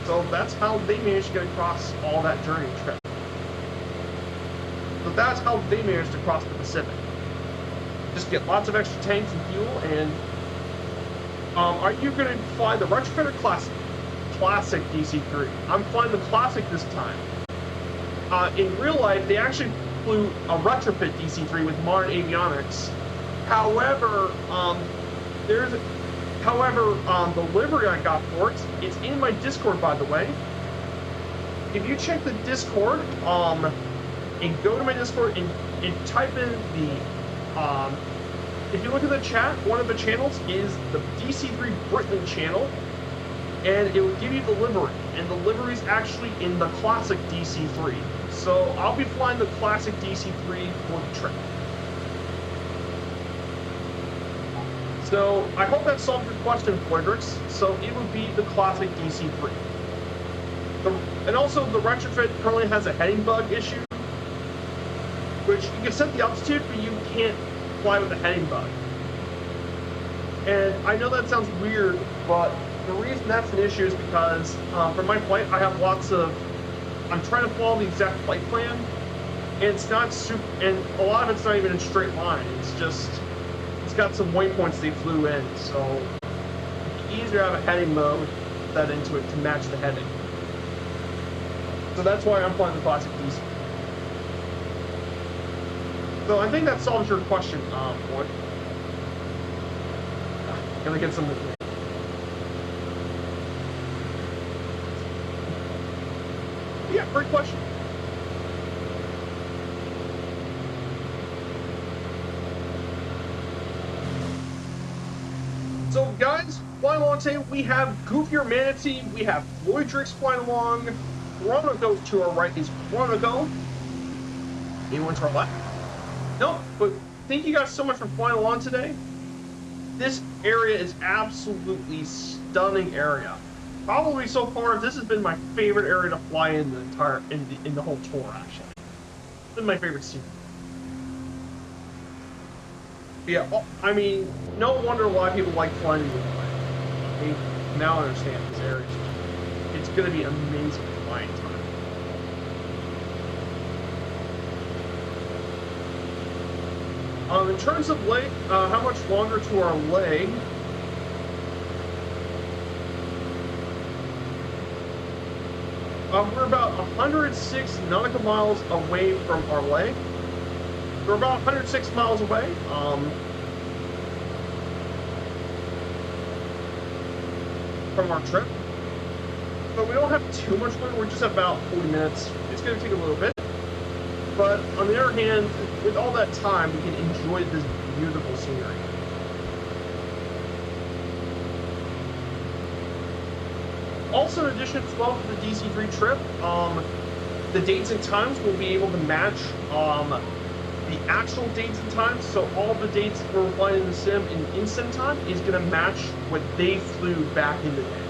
So that's how they managed to get across all that journey trip. So that's how they managed to cross the Pacific. Just get lots of extra tanks and fuel. And are you going to fly the retrofit or classic? Classic DC-3. I'm flying the classic this time. In real life, they actually flew a retrofit DC-3 with modern avionics. However, the livery I got for it, it's in my Discord, by the way. If you check the Discord, and go to my Discord and type in the, if you look at the chat, one of the channels is the DC-3 Britley channel, and it will give you the livery, and the livery is actually in the classic DC-3. So I'll be flying the classic DC-3 for the trip. So I hope that solved your question, Fligrix. So it would be the classic DC-3. And also, the retrofit currently has a heading bug issue, which you can set the altitude, but you can't fly with a heading bug. And I know that sounds weird, but the reason that's an issue is because for my flight, I have I'm trying to follow the exact flight plan, and it's not super, and a lot of it's not even in a straight line. It's got some waypoints they flew in, so it's easier to have a heading mode set into it to match the heading. So that's why I'm flying the classic diesel. So I think that solves your question, boy. Gonna get some. Yeah, great question. So guys, flying along today, we have Goofier Manatee, we have Lloydrix flying along. Roanoke to our right is Roanoke. Anyone to our left? No, but thank you guys so much for flying along today. This area is absolutely stunning area. Probably so far, this has been my favorite area to fly in the entire in the whole tour. Actually, it's been my favorite scene. Yeah, I mean, no wonder why people like flying in the plane. Now I understand this area. It's going to be amazing flying time. In terms of leg, how much longer to our leg? We're about 106 nautical miles away from our leg. We're about 106 miles away. From our trip. But we don't have too much longer. We're just about 40 minutes. It's going to take a little bit. But on the other hand, with all that time, we can enjoy this beautiful scenery. Also, in addition as well to the DC3 trip, the dates and times will be able to match the actual dates and times. So all the dates we're flying in the sim in sim time is going to match what they flew back in the day.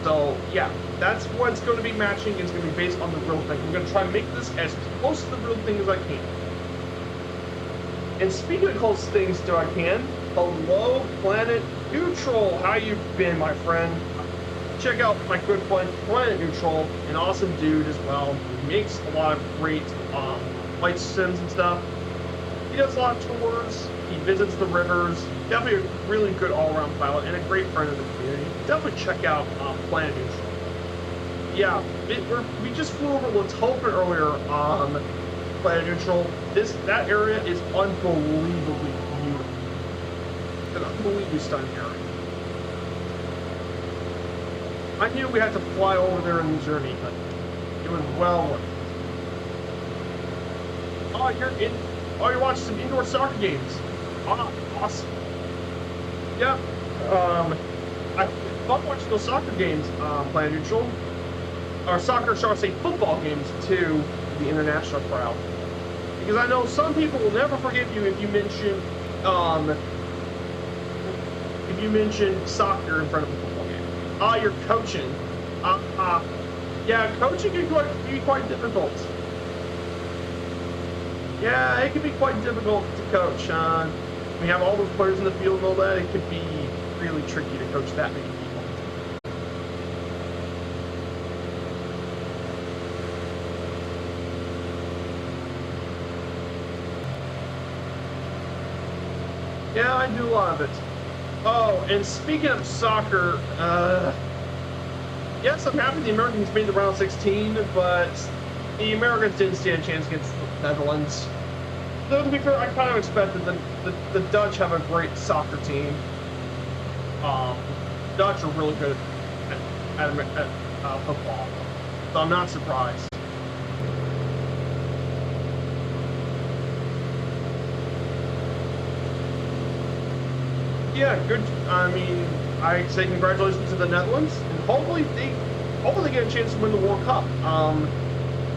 So yeah, that's what's going to be matching. It's going to be based on the real thing. I'm going to try to make this as close to the real thing as I can. And speaking of close things to I can, hello Planet Neutral. How you been, my friend? Check out my good friend Planet Neutral, an awesome dude as well. He makes a lot of great flight sims and stuff. He does a lot of tours. He visits the rivers. Definitely a really good all-around pilot and a great friend of the community. Definitely check out Planet Neutral. Yeah, we just flew over Latopen earlier on Planet Neutral. That area is unbelievably beautiful. An unbelievably stunning area. I knew we had to fly over there in the journey, but it was well worth it. Oh, you're watching some indoor soccer games. Ah, awesome. Yeah. I love watching those soccer games, Planet Neutral. Or soccer, shall I say, football games to the international crowd. Because I know some people will never forgive you if you mention soccer in front of a football game. You're coaching. Yeah, coaching can be quite difficult. Yeah, it can be quite difficult to coach. We have all those players in the field and all that. It could be really tricky to coach that many people. Yeah, I do a lot of it. Oh, and speaking of soccer, yes, I'm happy the Americans made the round 16, but the Americans didn't stand a chance against the Netherlands. Though, to be fair, I kind of expected the Dutch have a great soccer team. Dutch are really good at football, so I'm not surprised. Yeah, good. I mean, I say congratulations to the Netherlands, and hopefully they get a chance to win the World Cup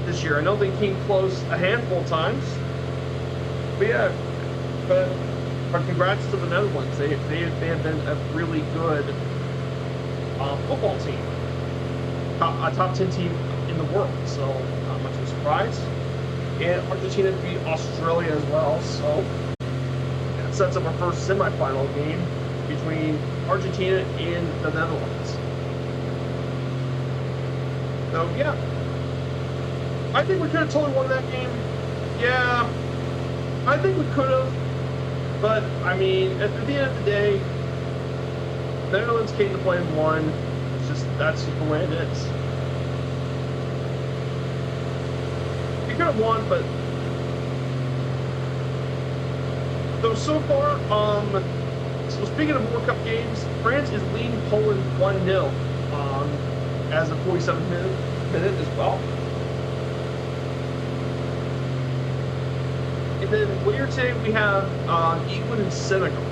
this year. I know they came close a handful of times, but yeah, but congrats to the Netherlands. They have been a really good football team, a top 10 team in the world, so not much of a surprise. And Argentina beat Australia as well, so that sets up our first semifinal game between Argentina and the Netherlands. So yeah, I think we could have totally won that game. Yeah, I think we could have, but I mean, at the end of the day, the Netherlands came to play and won. That's just the way it is. We could have won, but so far, so speaking of World Cup games, France is leading Poland 1-0 as of 47th minute as well. And then later today we have England and Senegal,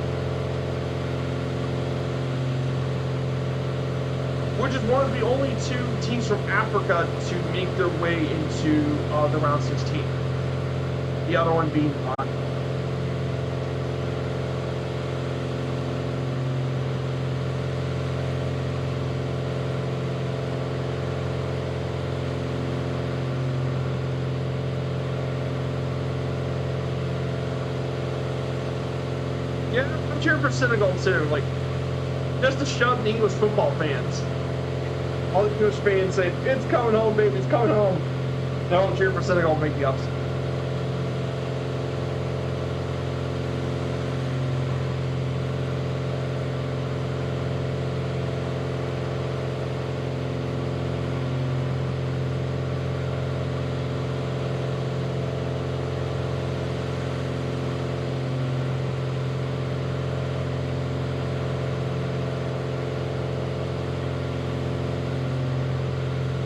which is one of the only two teams from Africa to make their way into the round 16. The other one being Morocco. Yeah, I'm cheering for Senegal too, like, just to shove the English football fans. All the English fans say, it's coming home, baby, it's coming home. Now I'm cheering for Senegal to make the upset.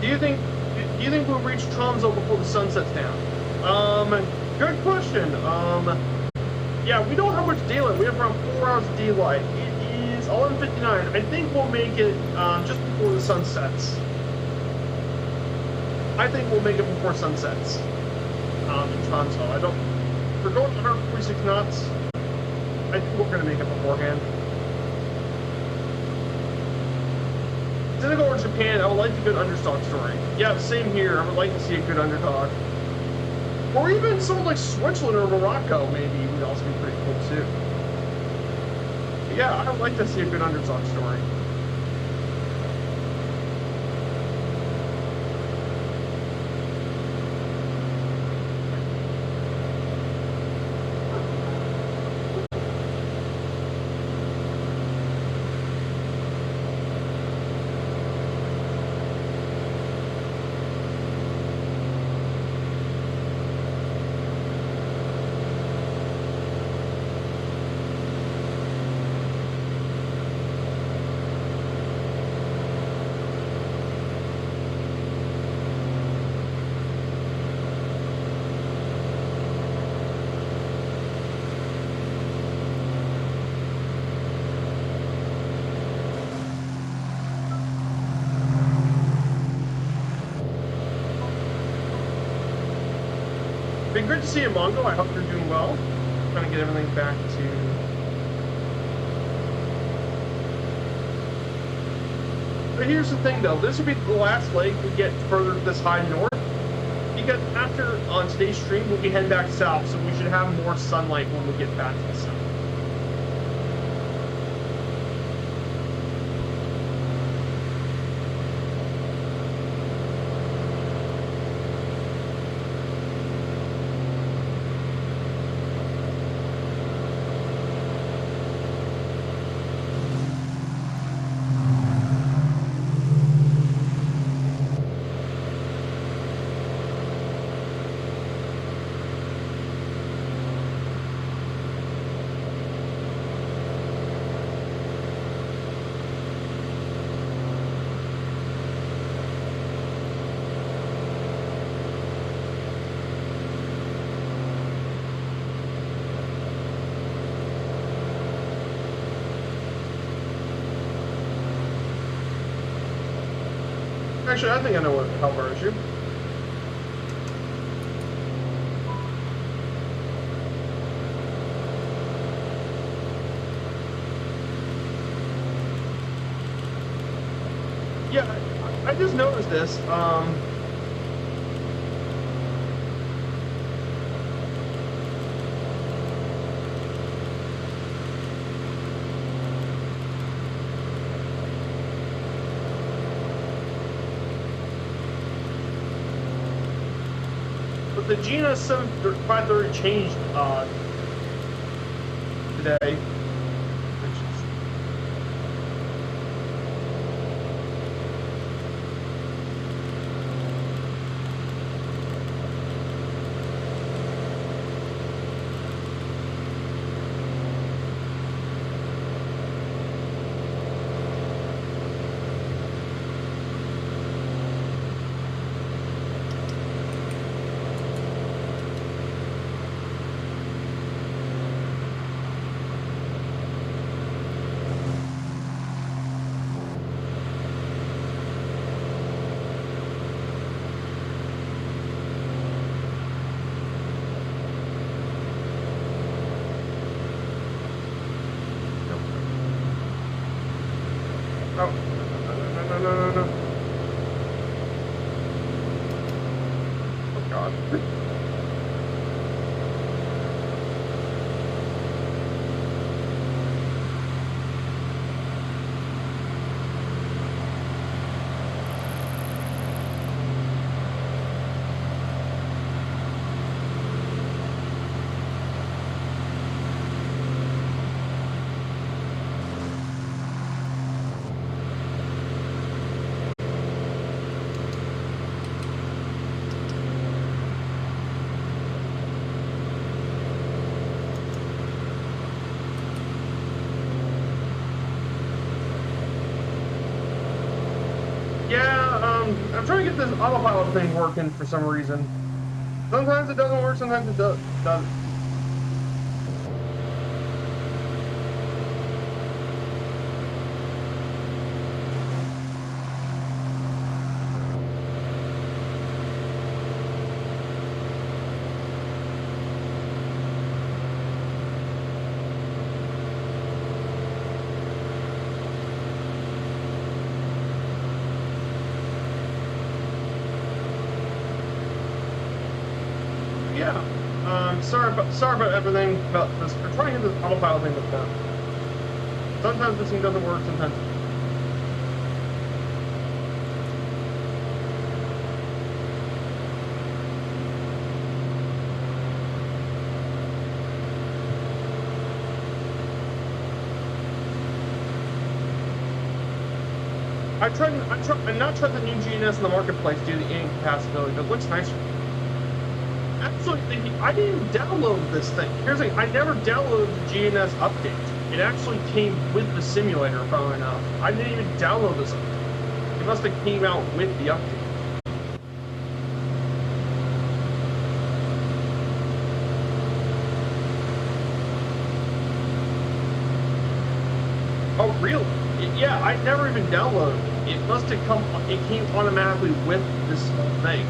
Do you think we'll reach Tromsø before the sun sets down? Good question. Yeah, we don't have much daylight. We have around 4 hours of daylight. It is 11:59. I think we'll make it just before the sun sets. I think we'll make it before sunsets in Tromsø. We're going 146 knots. I think we're going to make it beforehand. Senegal or Japan, I would like a good underdog story. Yeah, same here. I would like to see a good underdog. Or even someone like Switzerland or Morocco, maybe, would also be pretty cool, too. But yeah, I would like to see a good underdog story. Been great to see you, Mongo. I hope you're doing well. Trying to get everything back to... But here's the thing, though. This will be the last leg we get further this high north. Because after, on today's stream, we'll be heading back south, so we should have more sunlight when we get back to the south. Actually, I think I know how far is you. Yeah, I just noticed this. the GNS 530 changed today. Oh, no. Oh, God. I'm trying to get this autopilot thing working for some reason. Sometimes it doesn't work, sometimes it does. Yeah. Sorry about everything about this. We're trying to get this autopilot thing to work. Sometimes this thing doesn't work, sometimes. I not tried the new GNS in the marketplace due to the incompatibility, but it looks nicer. Actually, I didn't even download this thing. Here's the thing, I never downloaded the GNS update. It actually came with the simulator, funnily enough. I didn't even download this update. It must have came out with the update. Oh, really? Yeah, I never even downloaded it. It must have it came automatically with this thing.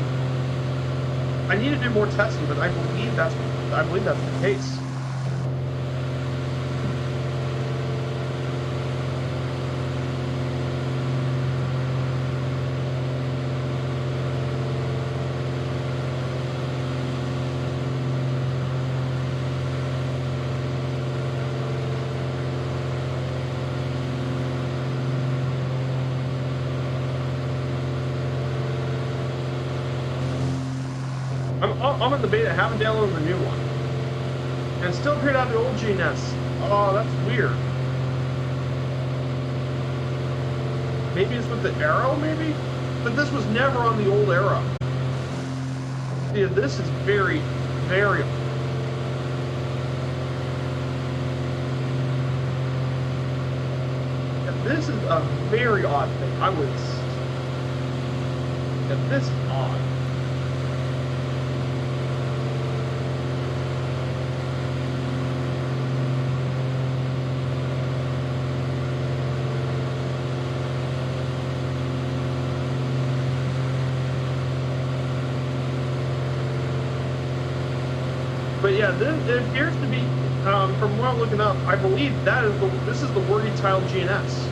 I need to do more testing, but I believe that's the case. I'm in the beta, I haven't downloaded the new one. And still appeared on the old GNS. Oh, that's weird. Maybe it's with the Arrow, maybe? But this was never on the old Arrow. Yeah, this is very, very... Yeah, this is a very odd thing. Yeah, this is odd. But yeah, it appears to be, from what I'm looking up, I believe this is the wordy tiled GNS.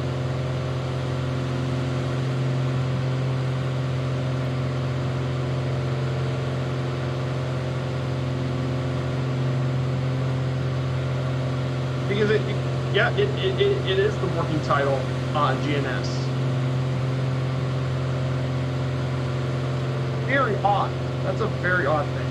Because it is the working title GNS. Very odd. That's a very odd thing.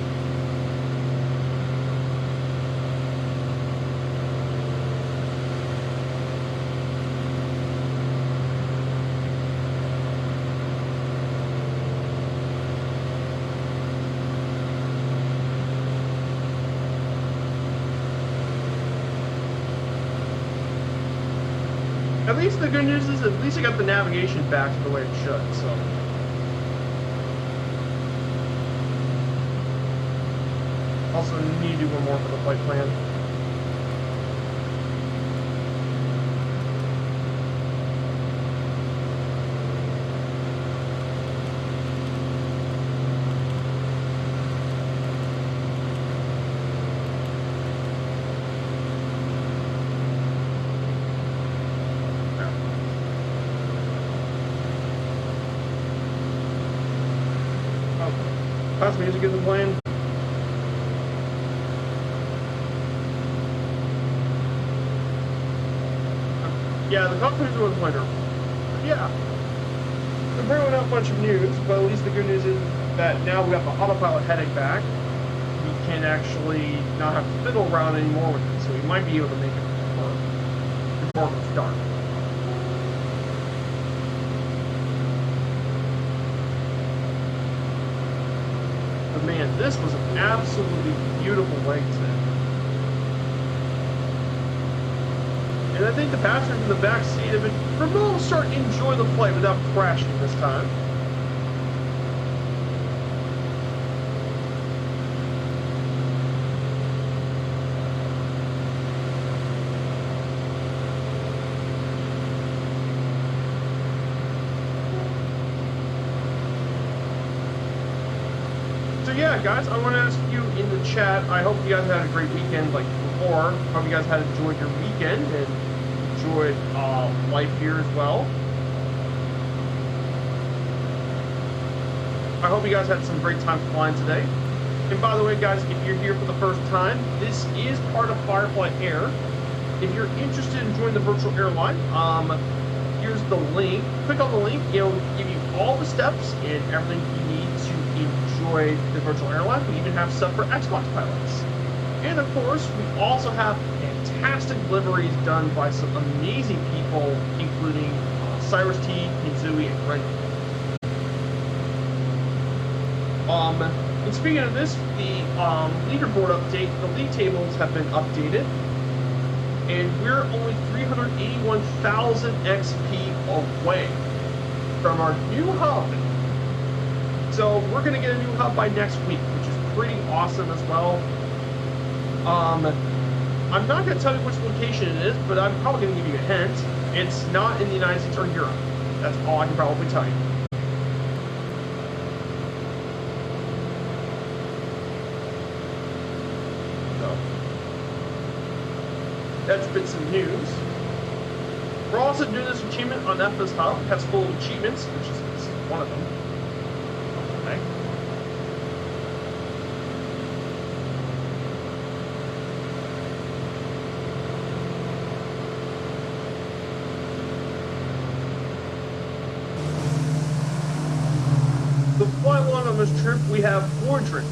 At least the good news is, at least I got the navigation back to the way it should, so. Also need to do one more for the flight plan. Class music isn't playing. Yeah, the class music wasn't playing. Yeah. We're bringing out a bunch of news, but at least the good news is that now we got the autopilot heading back. We can actually not have to fiddle around anymore with it, so we might be able to make it work before it's dark. But man, this was an absolutely beautiful leg today. And I think the passengers in the back seat have been able to start enjoying the flight without crashing this time. So yeah, guys, I want to ask you in the chat, I hope you guys had a great weekend like before. I hope you guys had enjoyed your weekend and enjoyed life here as well. I hope you guys had some great time flying today. And by the way, guys, if you're here for the first time, this is part of Firefly Air. If you're interested in joining the virtual airline, here's the link. Click on the link. It'll give you all the steps and everything you need to enjoy the virtual airline. We even have stuff for Xbox pilots. And of course, we also have fantastic liveries done by some amazing people, including Cyrus T, Mizui, and Brendan. And speaking of this, the leaderboard update, the league tables have been updated, and we're only 381,000 XP away from our new hub. So we're going to get a new hub by next week, which is pretty awesome as well. I'm not going to tell you which location it is, but I'm probably going to give you a hint. It's not in the United States or Europe. That's all I can probably tell you. So, that's been some news. We're also doing this achievement on FS Hub. It has full of achievements, which is one of them. Okay. The flight along on this trip, we have Flordrix.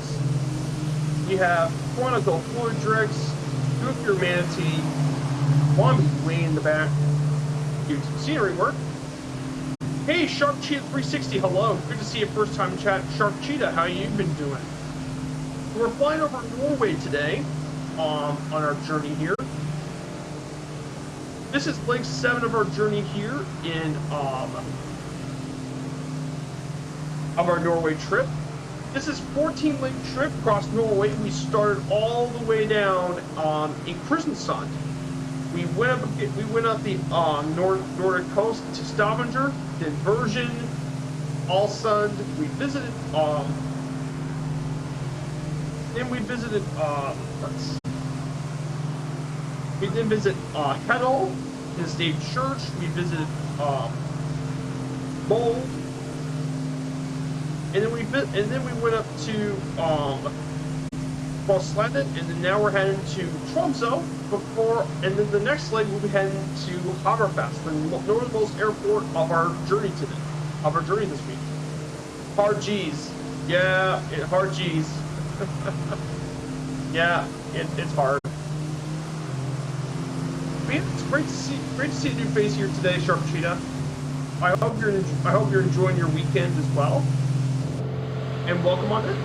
We have Chronicle Flordrix, Goof Your Manatee, Wambi way in the back, doing some scenery work. Hey, Shark Cheetah 360, hello. Good to see you first time in chat. Shark Cheetah, how you been doing? We're flying over Norway today on our journey here. This is leg 7 of our journey here in of our Norway trip. This is 14-leg trip across Norway. We started all the way down in Kristiansand. We went up the Nordic coast to Stavanger, then Bergen, Ålesund. We visited we then visit Kettle, then stayed church. We visited Mold. And then we went up to Røstlandet, and then now we're heading to Tromsø and then the next leg we'll be heading to Hammerfest, the northernmost airport of our journey this week. Hard G's, yeah, hard G's. Yeah, it's hard. Man, it's great to see a new face here today, Shark Cheetah. I hope you're enjoying your weekend as well. And welcome on in.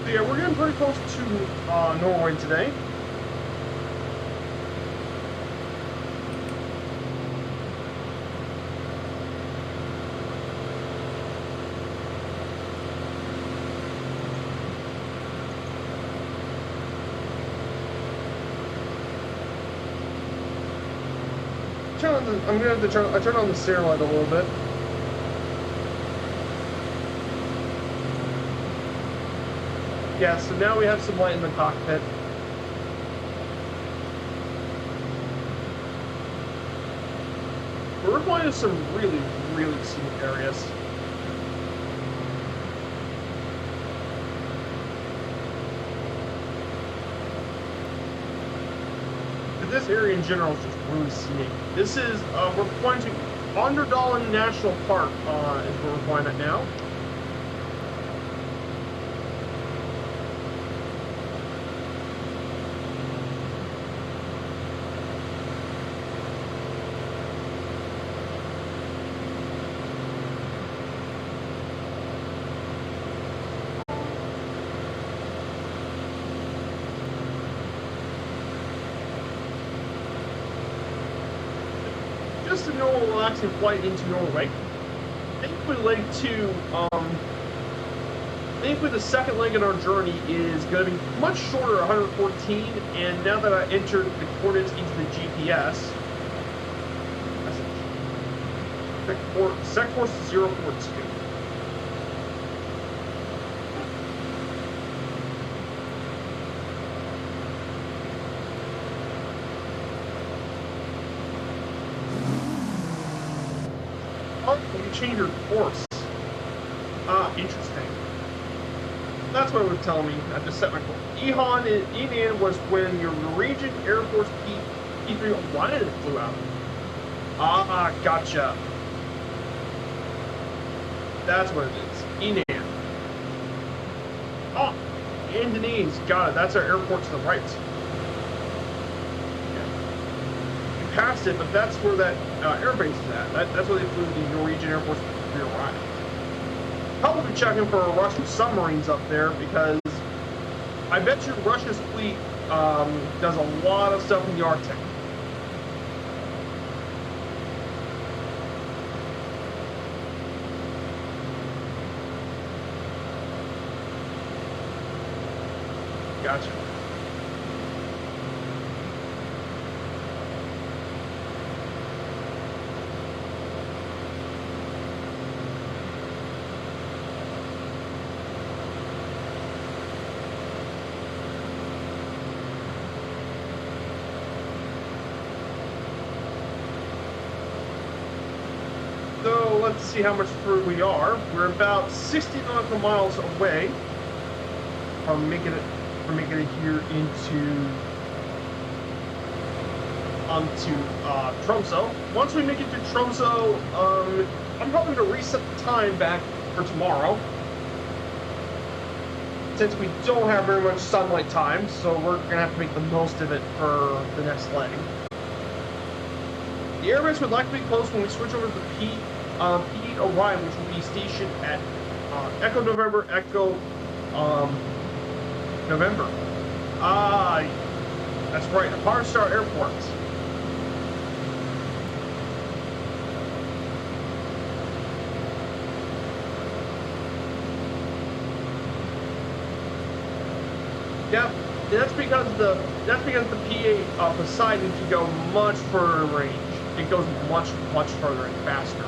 So yeah, we're getting pretty close to Norway today. I'm gonna have to turn on the steering light a little bit. Yeah, so now we have some light in the cockpit. We're going to some really, really scenic areas. This area in general is just really scenic. This is, we're flying to Underdalen National Park, is where we're flying at now. Just a normal, relaxing flight into Norway. Thankfully, thankfully the second leg in our journey is going to be much shorter, 114. And now that I entered the coordinates into the GPS, sec course 042. You change your course. Ah, interesting. That's what it was telling me. I just set my course. ENRS was when your Norwegian Air Force P3 flew out. Ah, gotcha. That's what it is. ENRS. Oh, Indonesia. Got it. That's our airport to the right. Past it, but that's where that airbase is at. That's where they flew the Norwegian Air Force to arrive. Probably checking for Russian submarines up there because I bet you Russia's fleet does a lot of stuff in the Arctic. Gotcha. So let's see how much further we are. We're about 60 nautical miles away from making it here onto Tromsø. Once we make it to Tromsø, I'm probably going to reset the time back for tomorrow, since we don't have very much sunlight time, so we're going to have to make the most of it for the next leg. The airbase would likely be closed when we switch over to the P8 Orion, which will be stationed at Echo November, Echo November. That's right, Hammerfest Airport. Yeah, that's because the P8 Poseidon can go much further in range. It goes much further and faster.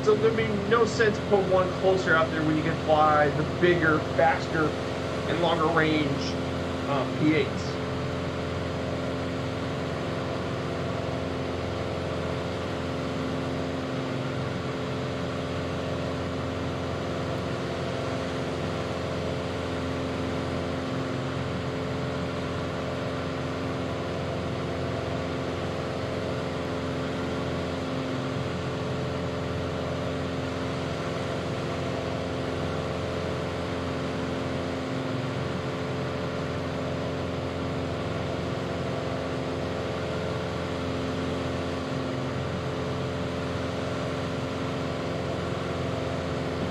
So there'd be no sense to put one closer out there when you can fly the bigger, faster, and longer range P8s.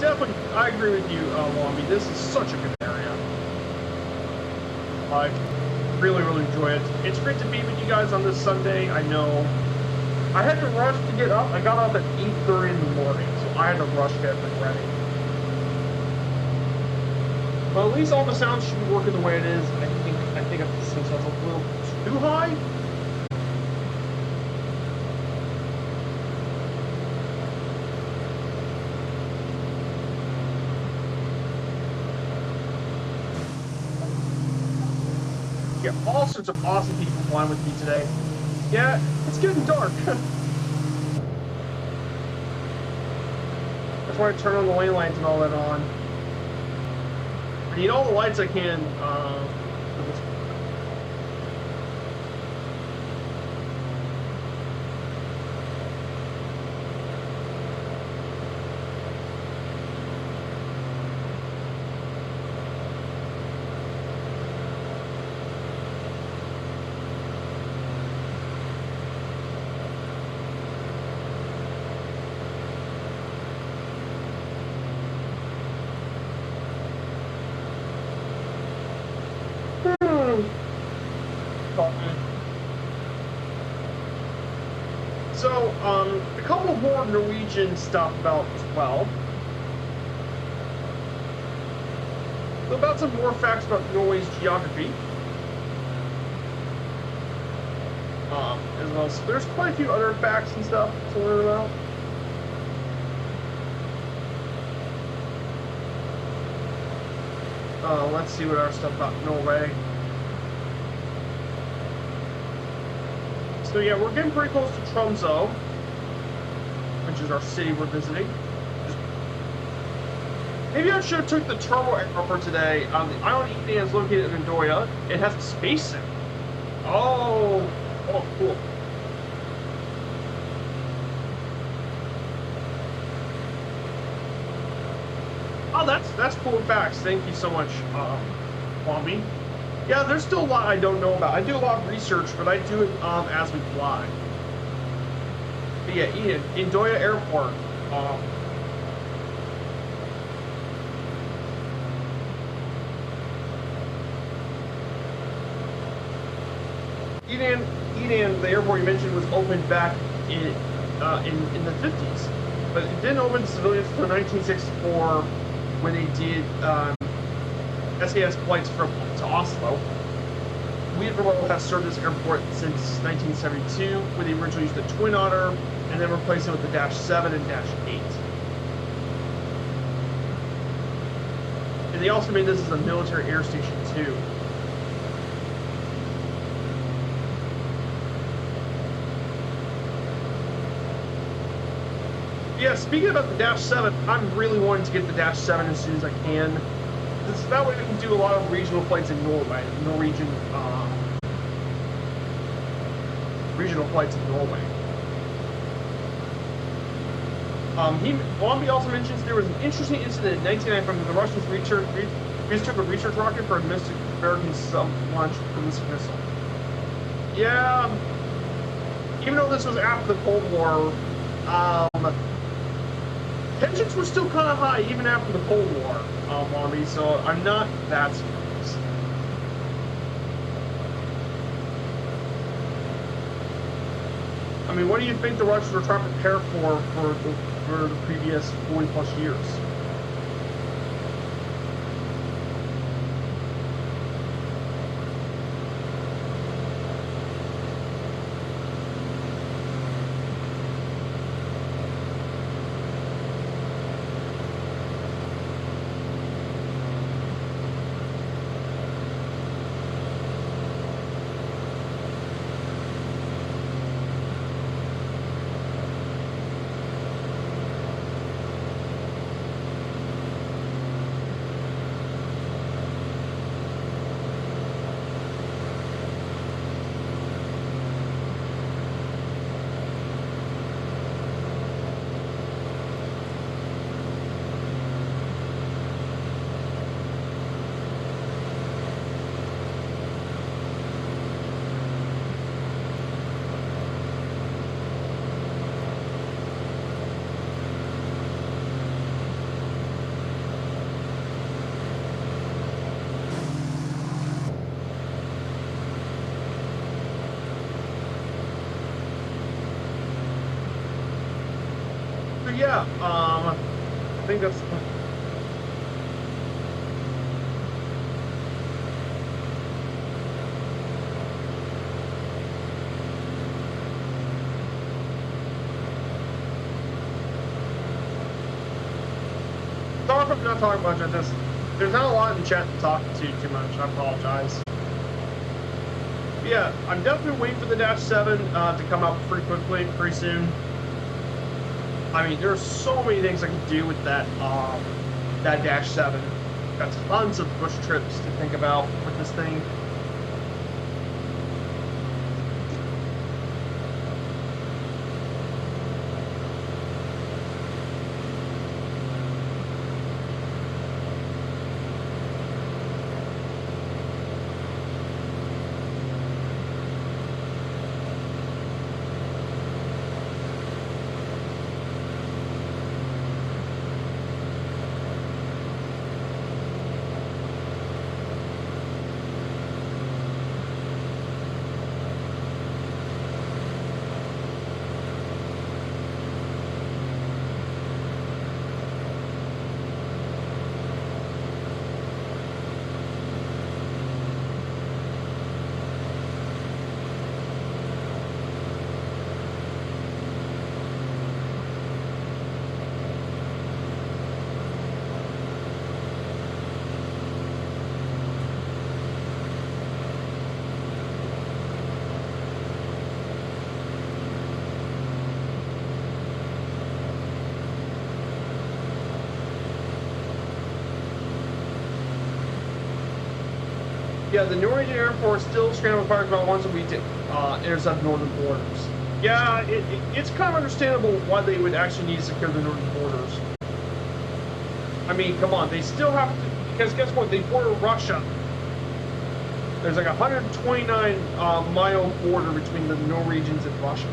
definitely, I agree with you, Wombi. This is such a good area. I really, really enjoy it. It's great to be with you guys on this Sunday. I know I had to rush to get up. I got up at 8:30 in the morning, so I had to rush to get everything ready. But at least all the sounds should be working the way it is. I think this thing sounds a little too high. Yeah, all sorts of awesome people flying with me today. Yeah, it's getting dark. That's why I turn on the lane lights and all that on. I need all the lights I can. So, a couple more Norwegian stuff about as well. So about some more facts about Norway's geography. As well. So there's quite a few other facts and stuff to learn about. Let's see what our stuff about Norway. So yeah, we're getting pretty close to Tromsø, which is our city we're visiting. Maybe I should have took the turbo arrow for today. The island ENRS is located in Andoya. It has a space center. Oh, cool. Oh, that's cool facts. Thank you so much, Wombi. Yeah, there's still a lot I don't know about. I do a lot of research, but I do it as we fly. But yeah, Ian, Andoya Airport. Edan, the airport you mentioned, was opened back in the 50s, but it didn't open to civilians until 1964 when they did SAS flights to Oslo. Weaverlo has served this airport since 1972, when they originally used the Twin Otter and then replaced it with the Dash 7 and Dash 8. And they also made this as a military air station too. Yeah, speaking about the Dash 7, I'm really wanting to get the Dash 7 as soon as I can. That way I can do a lot of regional flights in Norway, regional flights in Norway. Wombi also mentions there was an interesting incident in 1995 when the Russians took a research rocket for a missile American sub-launched ballistic missile. Yeah, even though this was after the Cold War, tensions were still kind of high even after the Cold War, Wombi, so I'm not that surprised. I mean, what do you think the Russians were trying to prepare for the previous 40-plus years? yeah, I think that's... Sorry if I'm not talking much, there's not a lot in chat to talk to too much, I apologize. But yeah, I'm definitely waiting for the Dash 7 to come out pretty quickly, pretty soon. I mean, there's so many things I can do with that Dash 7. Got tons of bush trips to think about with this thing. Yeah, the Norwegian Air Force still scrambles fires about once a week to intercept northern borders. Yeah, it's kind of understandable why they would actually need to secure the northern borders. I mean, come on, they still have to, because guess what, they border Russia. There's like a 129-mile border between the Norwegians and Russia.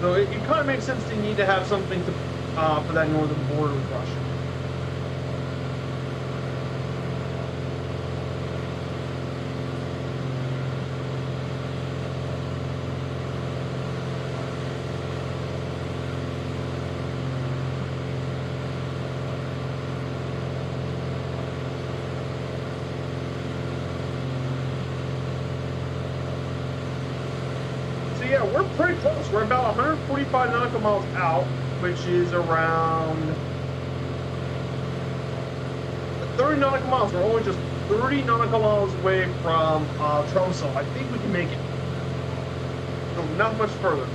So it kind of makes sense they need to have something to, for that northern border with Russia. Yeah, we're pretty close. We're about 145 nautical miles out, which is around 30 nautical miles. We're only just 30 nautical miles away from Tromsø. I think we can make it. So not much further.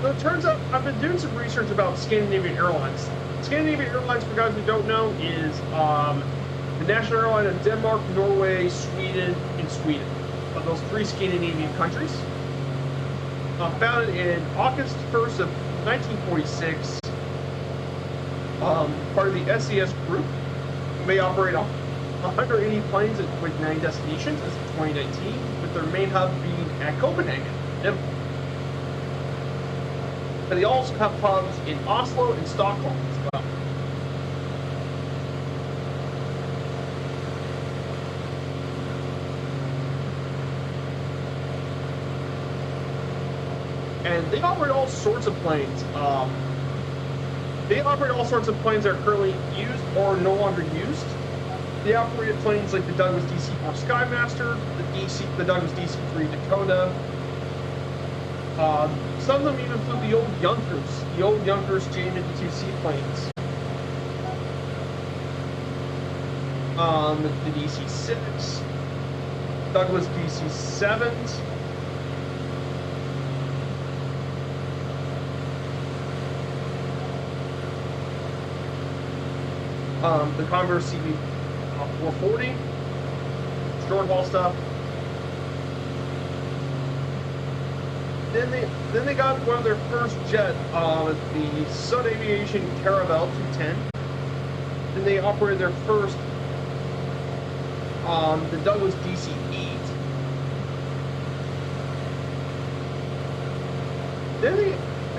So it turns out I've been doing some research about Scandinavian Airlines. Scandinavian Airlines, for guys who don't know, is the national airline of Denmark, Norway, Sweden, and Sweden. Of those three Scandinavian countries. Founded in August 1st of 1946. Part of the SES group. They operate 180 planes with 9 destinations as of 2019, with their main hub being at Copenhagen, Denmark. But they also have hubs in Oslo and Stockholm as well. And they operate all sorts of planes. They operate all sorts of planes that are currently used or no longer used. They operated planes like the Douglas DC-4 Skymaster, the Douglas DC-3 Dakota. Some of them even flew the old Junkers JM-52 seaplanes. The DC-6, Douglas DC-7s, the Converse CB 440, short haul stuff. Then they got one of their first jet, the Sun Aviation Caravelle 210. Then they operated their first, the Douglas DC-8. Then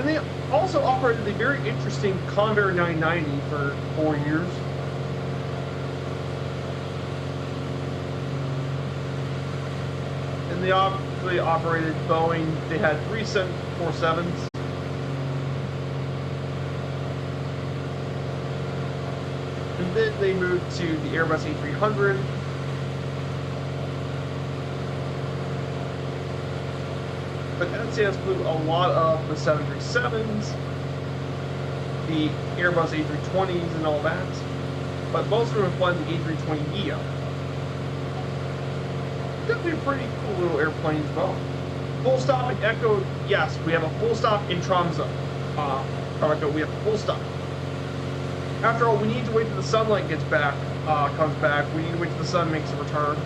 they also operated the very interesting Convair 990 for 4 years. And they obviously operated Boeing. They had 3 747s. And then they moved to the Airbus A300. But NCS flew a lot of the 737s, the Airbus A320s and all that. But most of them flew the A320neo. Definitely a pretty cool little airplane as well. Full stop in Echo, yes, we have a full stop in Tromsø. We have a full stop. After all, we need to wait till the sunlight comes back. We need to wait till the sun makes a return.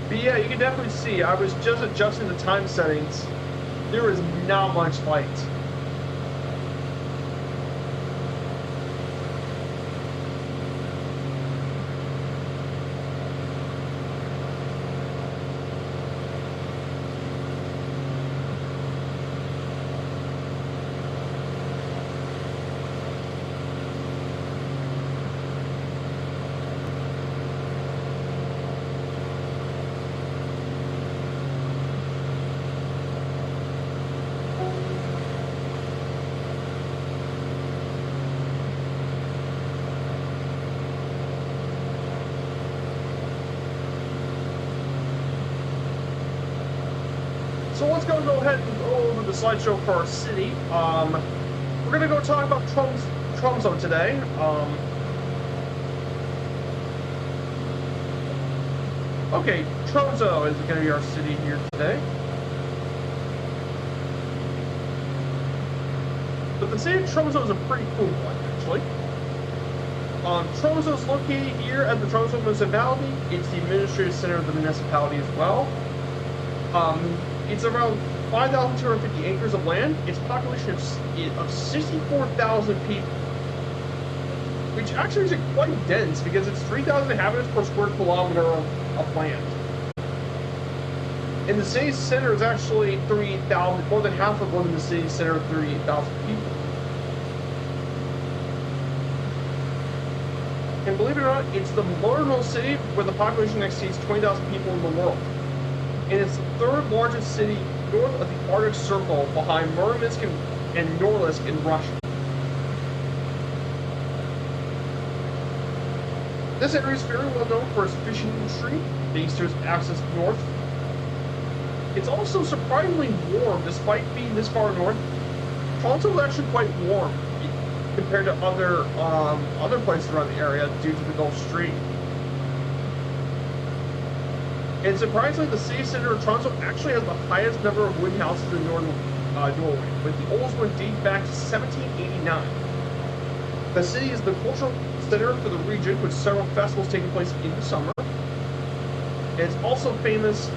But yeah, you can definitely see, I was just adjusting the time settings. There is not much light. So let's go ahead and go over the slideshow for our city. We're going to go talk about Tromsø today. Okay, Tromsø is going to be our city here today. But the city of Tromsø is a pretty cool one, actually. Tromsø is located here at the Tromsø municipality. It's the administrative center of the municipality as well. It's around 5,250 acres of land. Its population of 64,000 people, which actually is quite dense because it's 3,000 inhabitants per square kilometer of land. And the city's center is actually 3,000, more than half of one in the city's center of 38,000 people. And believe it or not, it's the northernmost city where the population exceeds 20,000 people in the world. And it's the third largest city north of the Arctic Circle, behind Murmansk and Norilsk in Russia. This area is very well known for its fishing industry, thanks to its access north. It's also surprisingly warm, despite being this far north. Tromsø is actually quite warm compared to other places around the area due to the Gulf Stream. And surprisingly, the city center of Tromsø actually has the highest number of wooden houses in northern Norway, with the oldest one dating back to 1789. The city is the cultural center for the region, with several festivals taking place in the summer. And it's also famous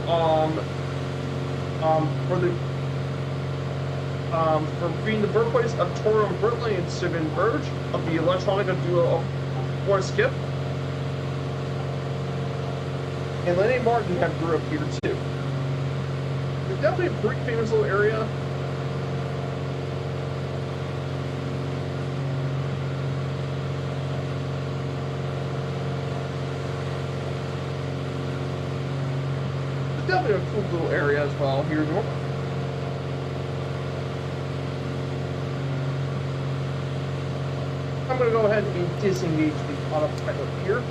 for being the birthplace of Torunn Britling and Sven Berg of the electronica duo of Skip. And Lenny Martin have grew up here too. It's definitely a pretty famous little area. It's definitely a cool little area as well here in Norway. I'm going to go ahead and disengage the autopilot here.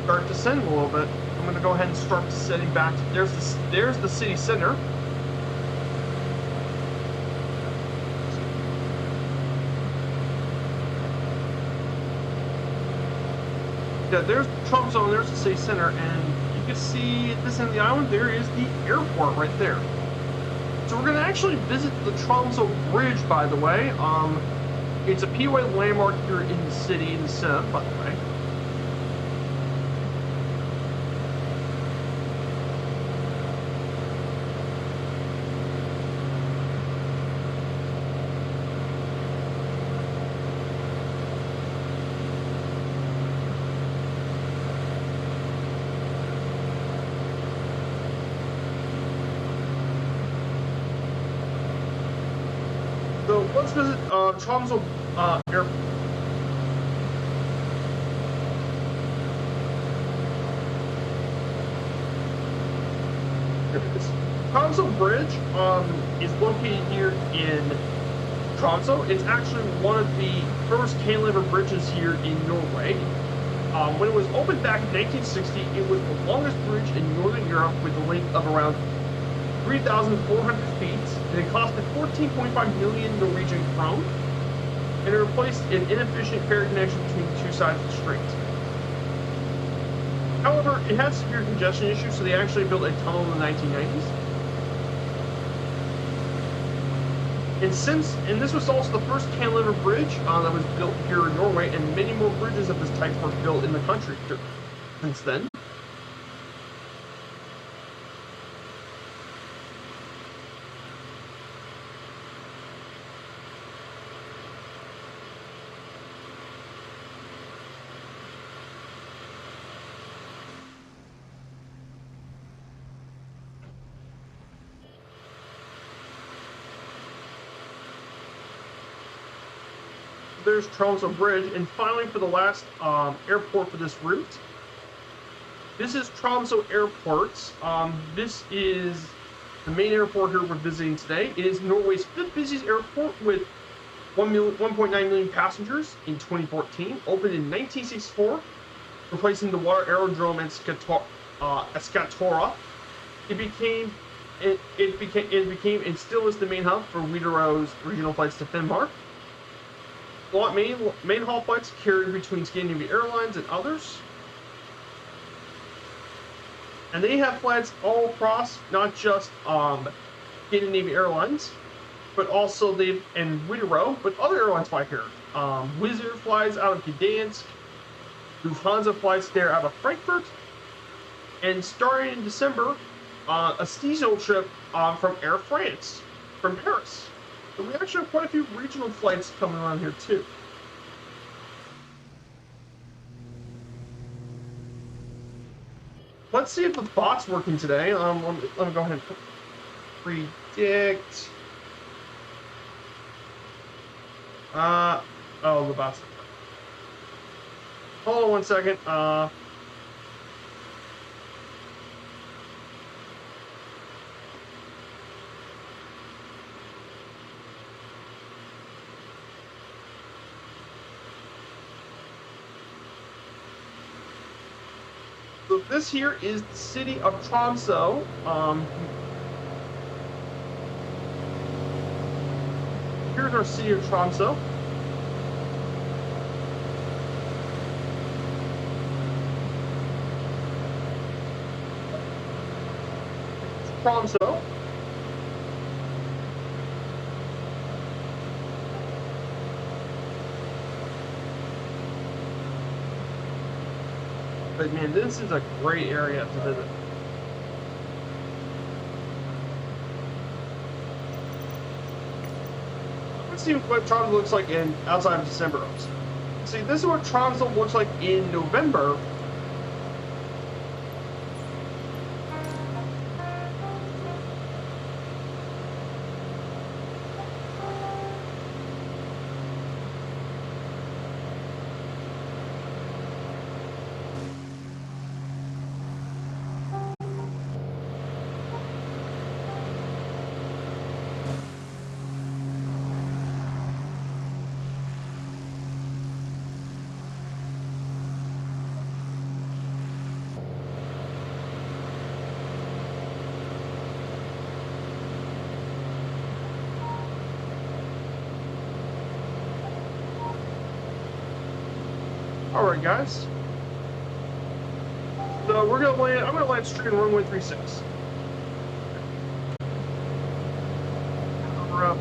start descending a little bit. I'm going to go ahead and start descending back. There's the city center. Yeah, there's Tromsø and there's the city center, and you can see at this end of the island there is the airport right there. So we're going to actually visit the Tromsø Bridge, by the way. It's a POA landmark here in the city, in the center, by the way. So let's visit Tromsø Airport. Tromsø Bridge is located here in Tromsø. It's actually one of the first cantilever bridges here in Norway. When it was opened back in 1960, it was the longest bridge in Northern Europe with a length of around 3,400 feet, and it costed 14.5 million Norwegian krone, and it replaced an inefficient ferry connection between the two sides of the strait. However, it had severe congestion issues, so they actually built a tunnel in the 1990s. And this was also the first cantilever bridge that was built here in Norway, and many more bridges of this type were built in the country since then. There's Tromsø Bridge, and finally for the last airport for this route. This is Tromsø Airport. This is the main airport here we're visiting today. It is Norway's 5th busiest airport with 1.9 million passengers in 2014. Opened in 1964, replacing the water aerodrome and Skatora. It became and still is the main hub for Widerøe's regional flights to Finnmark. Main haul flights carried between Scandinavian Airlines and others. And they have flights all across, not just Scandinavian Airlines, but also and Widerøe, but other airlines fly here. Wizz Air flies out of Gdansk, Lufthansa flies there out of Frankfurt, and starting in December, a seasonal trip from Air France, from Paris. So we actually have quite a few regional flights coming on here too. Let's see if the bot's working today. Let me go ahead and predict. Oh, the bot's. Hold on one second. So this here is the city of Tromsø. Here's our city of Tromsø. Tromsø. But man, this is a great area to visit. Let's see what Tromsø looks like outside of December. See, this is what Tromsø looks like in November. Alright, guys. So we're gonna land. I'm gonna land straight on runway 36. We're up.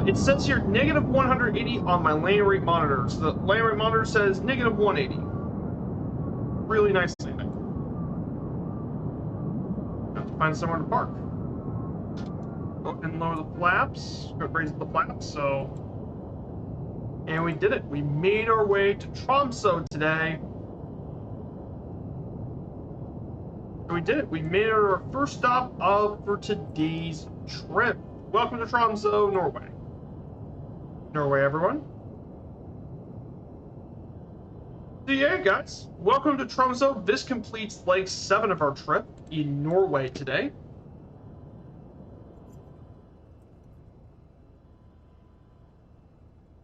It says here negative 180 on my lane rate monitor. So the lane rate monitor says negative 180. Really nice landing. Have to find somewhere to park. Oh, and lower the flaps. Raise the flaps. So, and we did it. We made our way to Tromsø today. We did it. We made it our first stop for today's trip. Welcome to Tromsø, Norway. Norway, everyone. So yeah, guys, welcome to Tromsø. This completes leg 7 of our trip in Norway today.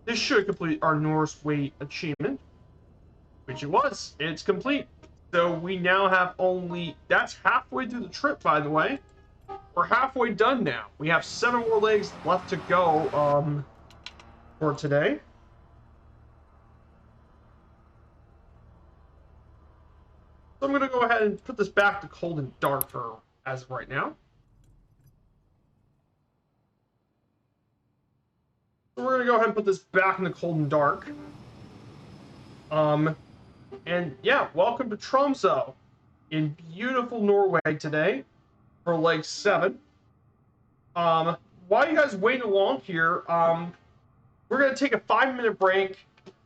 This should complete our Norse weight achievement, which it was. It's complete. So we now have that's halfway through the trip, by the way. We're halfway done now. We have 7 more legs left to go, for today. So I'm going to go ahead and put this back to cold and dark for as of right now. So we're going to go ahead and put this back into cold and dark. And yeah, welcome to Tromsø in beautiful Norway today for leg 7. While you guys wait along here, we're going to take a 5-minute break.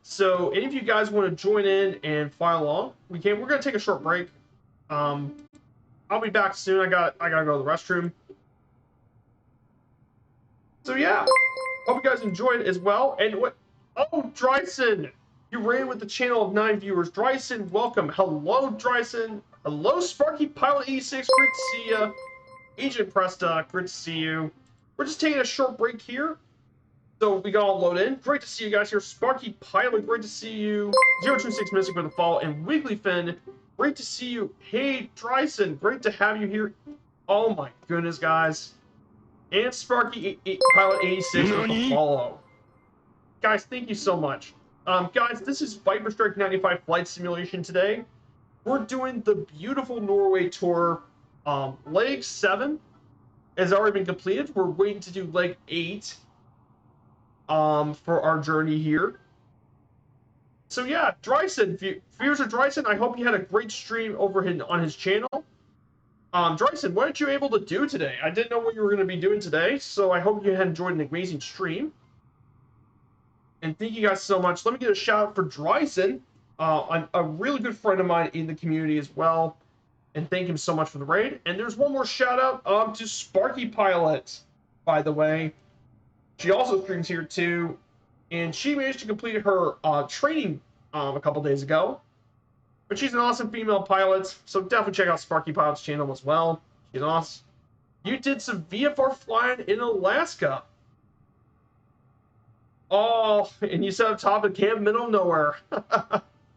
So any of you guys want to join in and fly along, we can. We're going to take a short break. I'll be back soon. I gotta go to the restroom. So yeah, hope you guys enjoyed as well. And what? Oh, Dryson, you ran with the channel of 9 viewers. Dryson, welcome. Hello, Dryson. Hello, Sparky Pilot 86. Great to see you. Agent Presta, great to see you. We're just taking a short break here. So we got all loaded in. Great to see you guys here. Sparky Pilot, great to see you. 026 Mystic for the follow. And Wigglyfin, great to see you. Hey, Dryson, great to have you here. Oh my goodness, guys. And Sparky Pilot 86 for the follow. Guys, thank you so much. Guys, this is Viper Strike 95 flight simulation today. We're doing the beautiful Norway tour. Leg 7 has already been completed. We're waiting to do leg 8. For our journey here. So yeah, Dryson, viewers of Dryson, I hope you had a great stream over on his channel. Dryson, what aren't you able to do today? I didn't know what you were going to be doing today, so I hope you had enjoyed an amazing stream. And thank you guys so much. Let me get a shout out for Dryson, a really good friend of mine in the community as well. And thank him so much for the raid. And there's one more shout out to Sparky Pilot, by the way. She also streams here too, and she managed to complete her training a couple days ago. But she's an awesome female pilot, so definitely check out Sparky Pilot's channel as well. She's awesome. You did some VFR flying in Alaska. Oh, and you set up top of Camp Middle of Nowhere.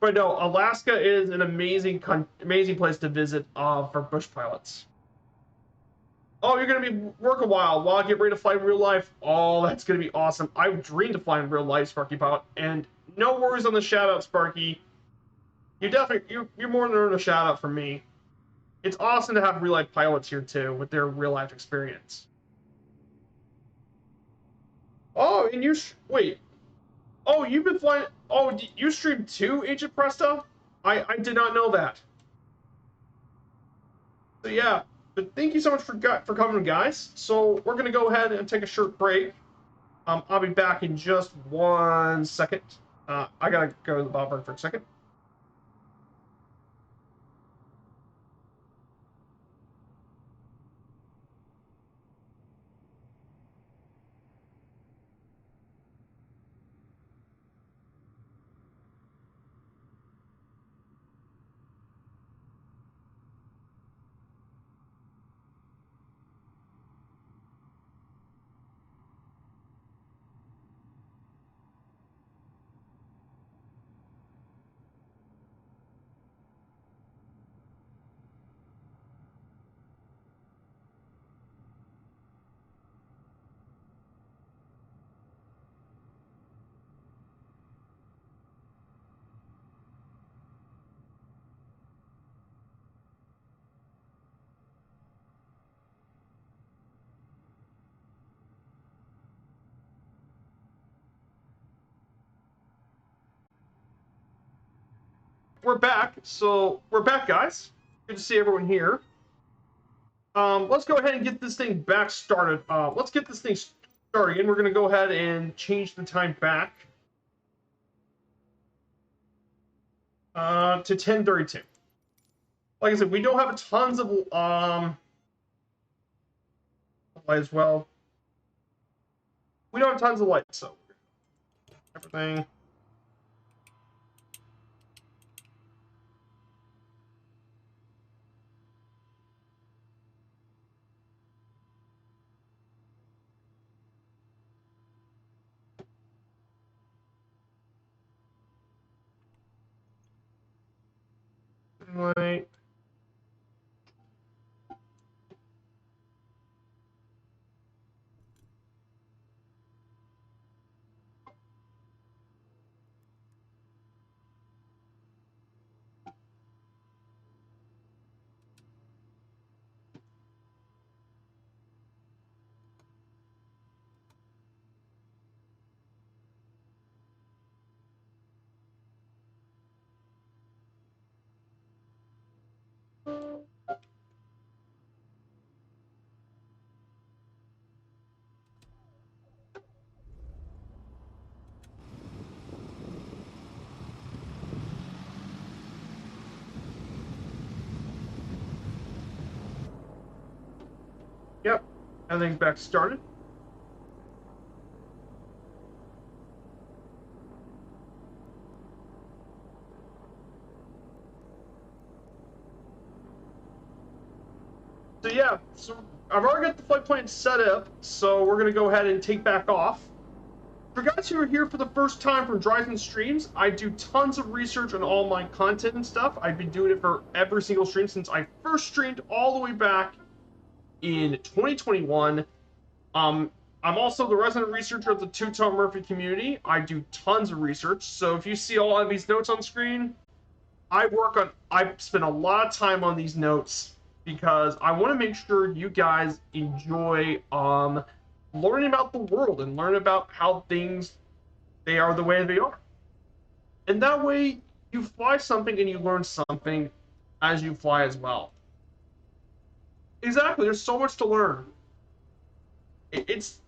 But no, Alaska is an amazing place to visit for bush pilots. Oh, you're gonna be work a while I get ready to fly in real life. Oh, that's gonna be awesome. I've dreamed of flying in real life, Sparky Pilot, and no worries on the shout out, Sparky. You're more than earned a shout out from me. It's awesome to have real life pilots here too with their real life experience. Oh, and wait. Oh, you've been flying. Oh, you streamed too, Agent Presta? I did not know that. So yeah, but thank you so much for coming, guys. So we're gonna go ahead and take a short break. I'll be back in just 1 second. I gotta go to the bathroom for a second. We're back. So we're back, guys. Good to see everyone here. Let's go ahead and get this thing back started. Let's get this thing started, and we're gonna go ahead and change the time back to 10:32. Like I said, we don't have tons of light as well. We don't have tons of light, so everything. Right. Yep. Everything's back started. So yeah, so I've already got the flight plan set up, so we're gonna go ahead and take back off. For guys who are here for the first time from Drive-In Streams, I do tons of research on all my content and stuff. I've been doing it for every single stream since I first streamed all the way back in 2021. I'm also the resident researcher of the Two-Tone Murphy community. I do tons of research, so if you see all of these notes on screen, I spend a lot of time on these notes because I want to make sure you guys enjoy learning about the world and learn about how they are the way they are. And that way you fly something and you learn something as you fly as well. Exactly, there's so much to learn. It's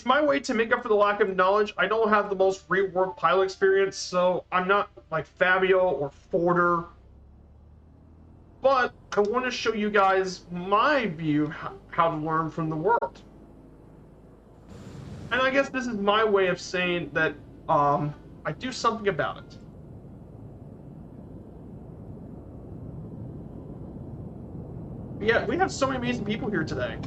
my way to make up for the lack of knowledge. I don't have the most real-world pilot experience, so I'm not like Fabio or Forder. But I want to show you guys my view of how to learn from the world. And I guess this is my way of saying that I do something about it. But yeah, we have so many amazing people here today.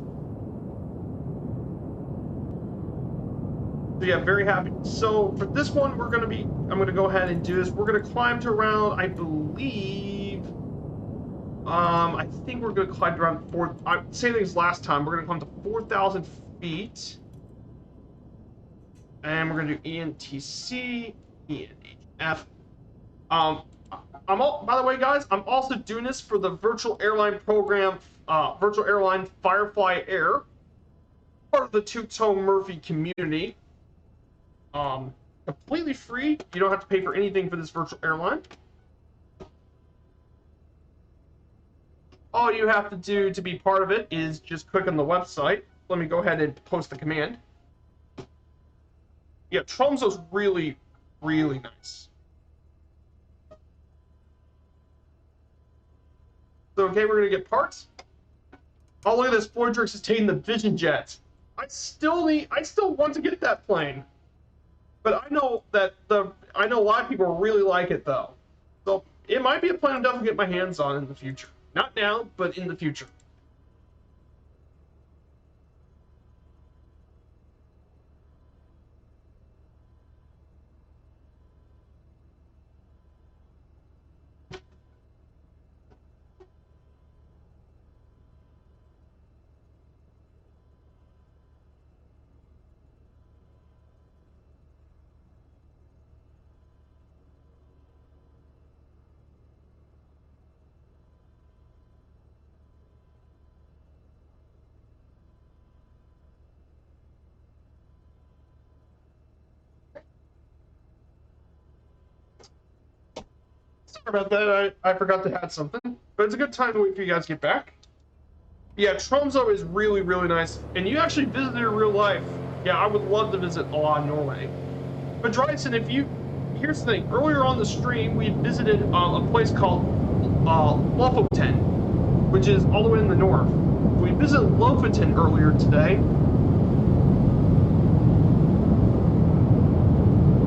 So yeah, very happy. So for this one, I'm gonna go ahead and do this. We're gonna climb to around, I believe, I think we're gonna climb to around same thing as last time. We're gonna climb to 4,000 feet. And we're gonna do ENTC-ENHF. By the way, guys, I'm also doing this for the virtual airline program, virtual airline Firefly Air, part of the Two-Tone Murphy community. Completely free. You don't have to pay for anything for this virtual airline. All you have to do to be part of it is just click on the website. Let me go ahead and post the command. Yeah, Tromsø's really, really nice. So, okay, we're gonna get parts. Oh, look at this. Floydrix is taking the Vision Jet. I still want to get that plane. But I know a lot of people really like it though. So it might be a plane I'm definitely get my hands on in the future. Not now, but in the future. Sorry about that. I forgot to add something. But it's a good time to wait for you guys to get back. Yeah, Tromsø is really, really nice. And you actually visited in real life. Yeah, I would love to visit a lot of Norway. But Dryson, here's the thing. Earlier on the stream, we visited a place called Lofoten, which is all the way in the north. We visited Lofoten earlier today.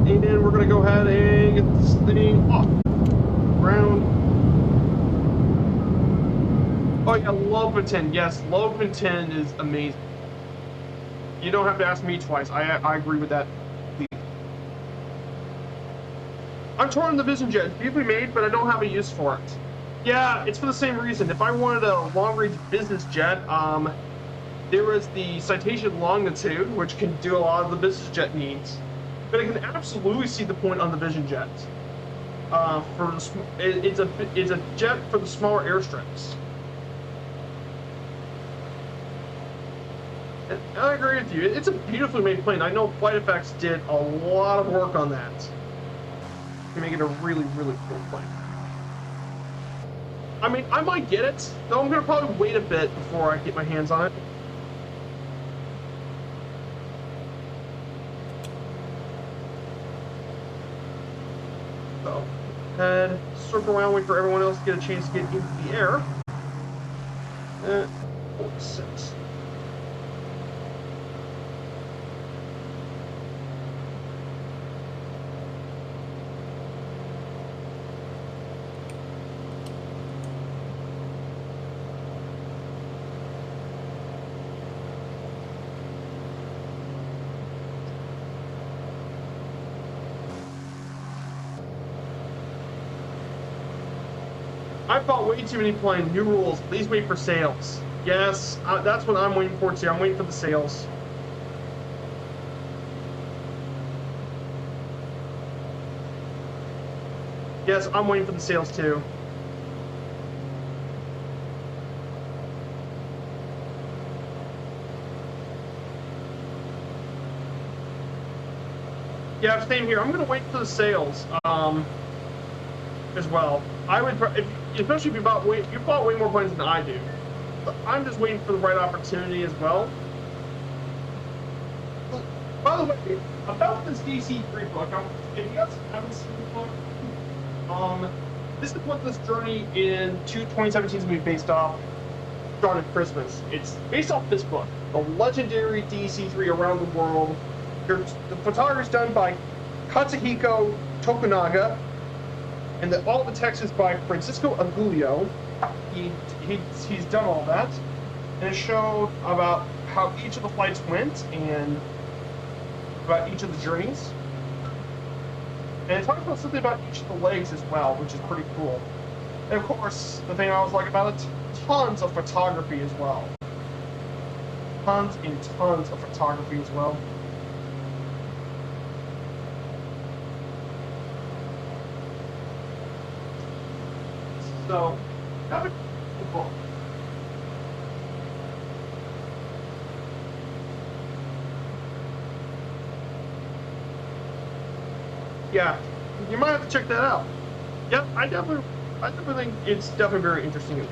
And we're going to go ahead and get this thing off. Ground. Oh yeah, Lofoten. Yes, Lofoten is amazing. You don't have to ask me twice. I agree with that. I'm torn on the Vision Jet. It's beautifully made, but I don't have a use for it. Yeah, it's for the same reason. If I wanted a long-range business jet, there was the Citation Longitude, which can do a lot of the business jet needs. But I can absolutely see the point on the Vision Jet. It's a jet for the smaller airstrips. And I agree with you. It's a beautifully made plane. I know Flight Effects did a lot of work on that to make it a really, really cool plane. I mean, I might get it, though I'm going to probably wait a bit before I get my hands on it. So, head, circle around, wait for everyone else to get a chance to get into the air. 46. I bought way too many planes. New rules. Please wait for sales. Yes, that's what I'm waiting for too. I'm waiting for the sales. Yes, I'm waiting for the sales too. Yeah, same here. I'm gonna wait for the sales. As well. I would, especially if you bought way more planes than I do. But I'm just waiting for the right opportunity as well. By the way, about this DC-3 book, if you guys haven't seen the book, this is what this journey in 2017 is going to be based off. Starting Christmas. It's based off this book, The Legendary DC-3 Around the World. The photography is done by Katsuhiko Tokunaga. And all the text is by Francisco Agulio. He's done all that. And it showed about how each of the flights went and about each of the journeys. And it talks about something about each of the legs as well, which is pretty cool. And of course, the thing I always like about it, tons of photography as well. Tons and tons of photography as well. So, have a cool book. Yeah, you might have to check that out. Yeah, I definitely think it's definitely very interesting.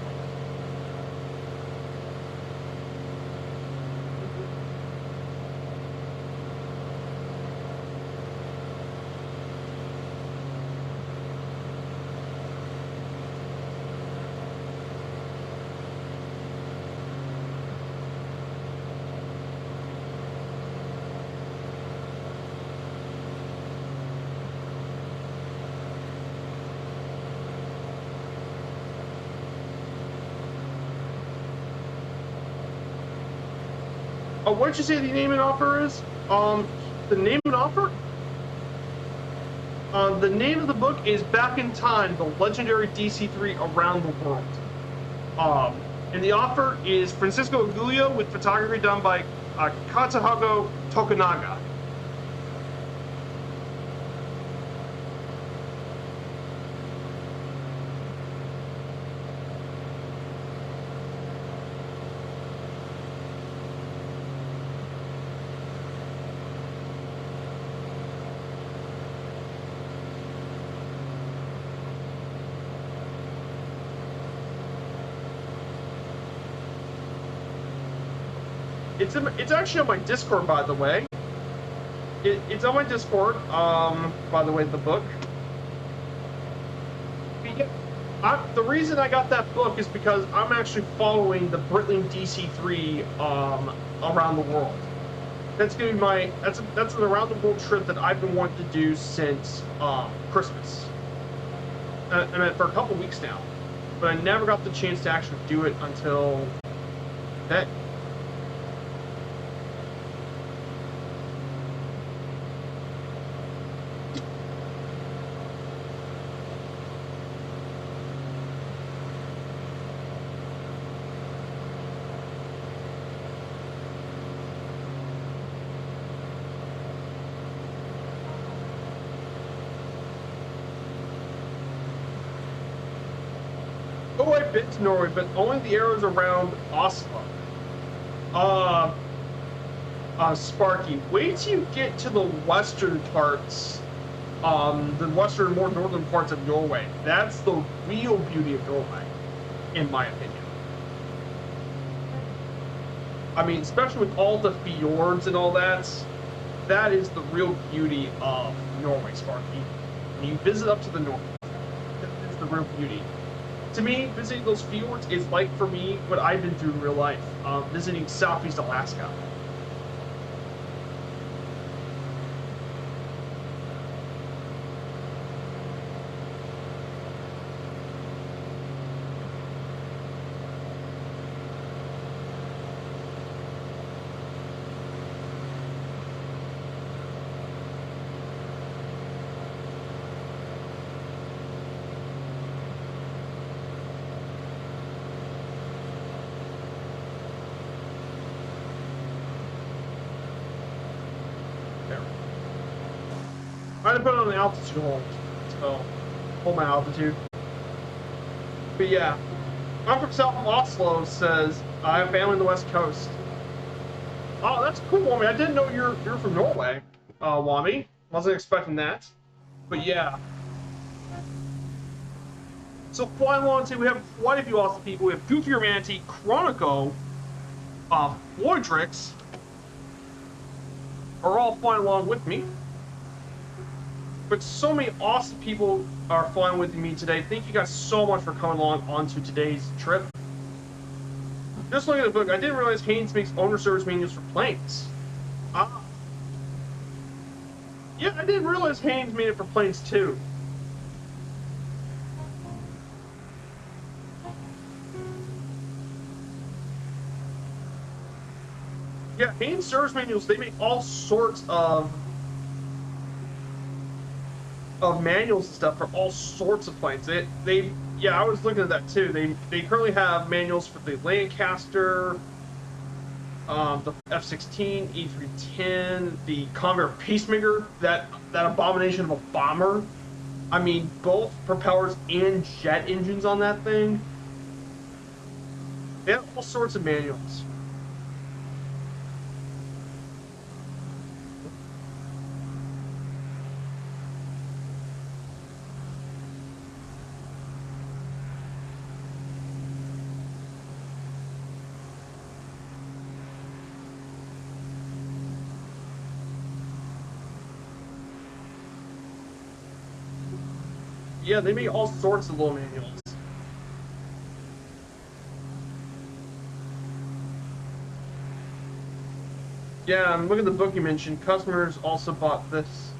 What did you say the name and offer is? The name and offer? The name of the book is Back in Time, the Legendary DC-3 Around the World. And the author is Francisco Aguilio with photography done by Katsuhiko Tokunaga. It's actually on my Discord, by the way. It's on my Discord, by the way, the book. The reason I got that book is because I'm actually following the Britling DC-3 around the world. That's gonna be that's an around the world trip that I've been wanting to do since Christmas. And for a couple weeks now, but I never got the chance to actually do it until that. Oh, I've been to Norway, but only the areas around Oslo. Sparky, wait till you get to the western parts, the western, more northern parts of Norway. That's the real beauty of Norway, in my opinion. I mean, especially with all the fjords and all that, that is the real beauty of Norway, Sparky. When you visit up to the north, it's the real beauty. To me, visiting those fjords is like, for me, what I've been through in real life, visiting Southeast Alaska. I had to put it on the altitude hold, so hold my altitude. But yeah, I'm from south of Oslo. Says I have family on the west coast. Oh, that's cool, Wami. I didn't know you're from Norway, Wami. Wasn't expecting that. But yeah. So flying along to, we have quite a few awesome people. We have Goofy Romanti, Chronico, Floydrix are all flying along with me. But so many awesome people are flying with me today. Thank you guys so much for coming along onto today's trip. Just looking at the book, I didn't realize Haynes makes owner service manuals for planes. Yeah, I didn't realize Haynes made it for planes too. Yeah, Haynes service manuals, they make all sorts of of manuals and stuff for all sorts of planes. Yeah, I was looking at that too. They currently have manuals for the Lancaster, the F-16, E-310, the Convair Peacemaker, that abomination of a bomber. I mean, both propellers and jet engines on that thing. They have all sorts of manuals. Yeah, they make all sorts of little manuals. Yeah, and look at the book you mentioned. Customers also bought this.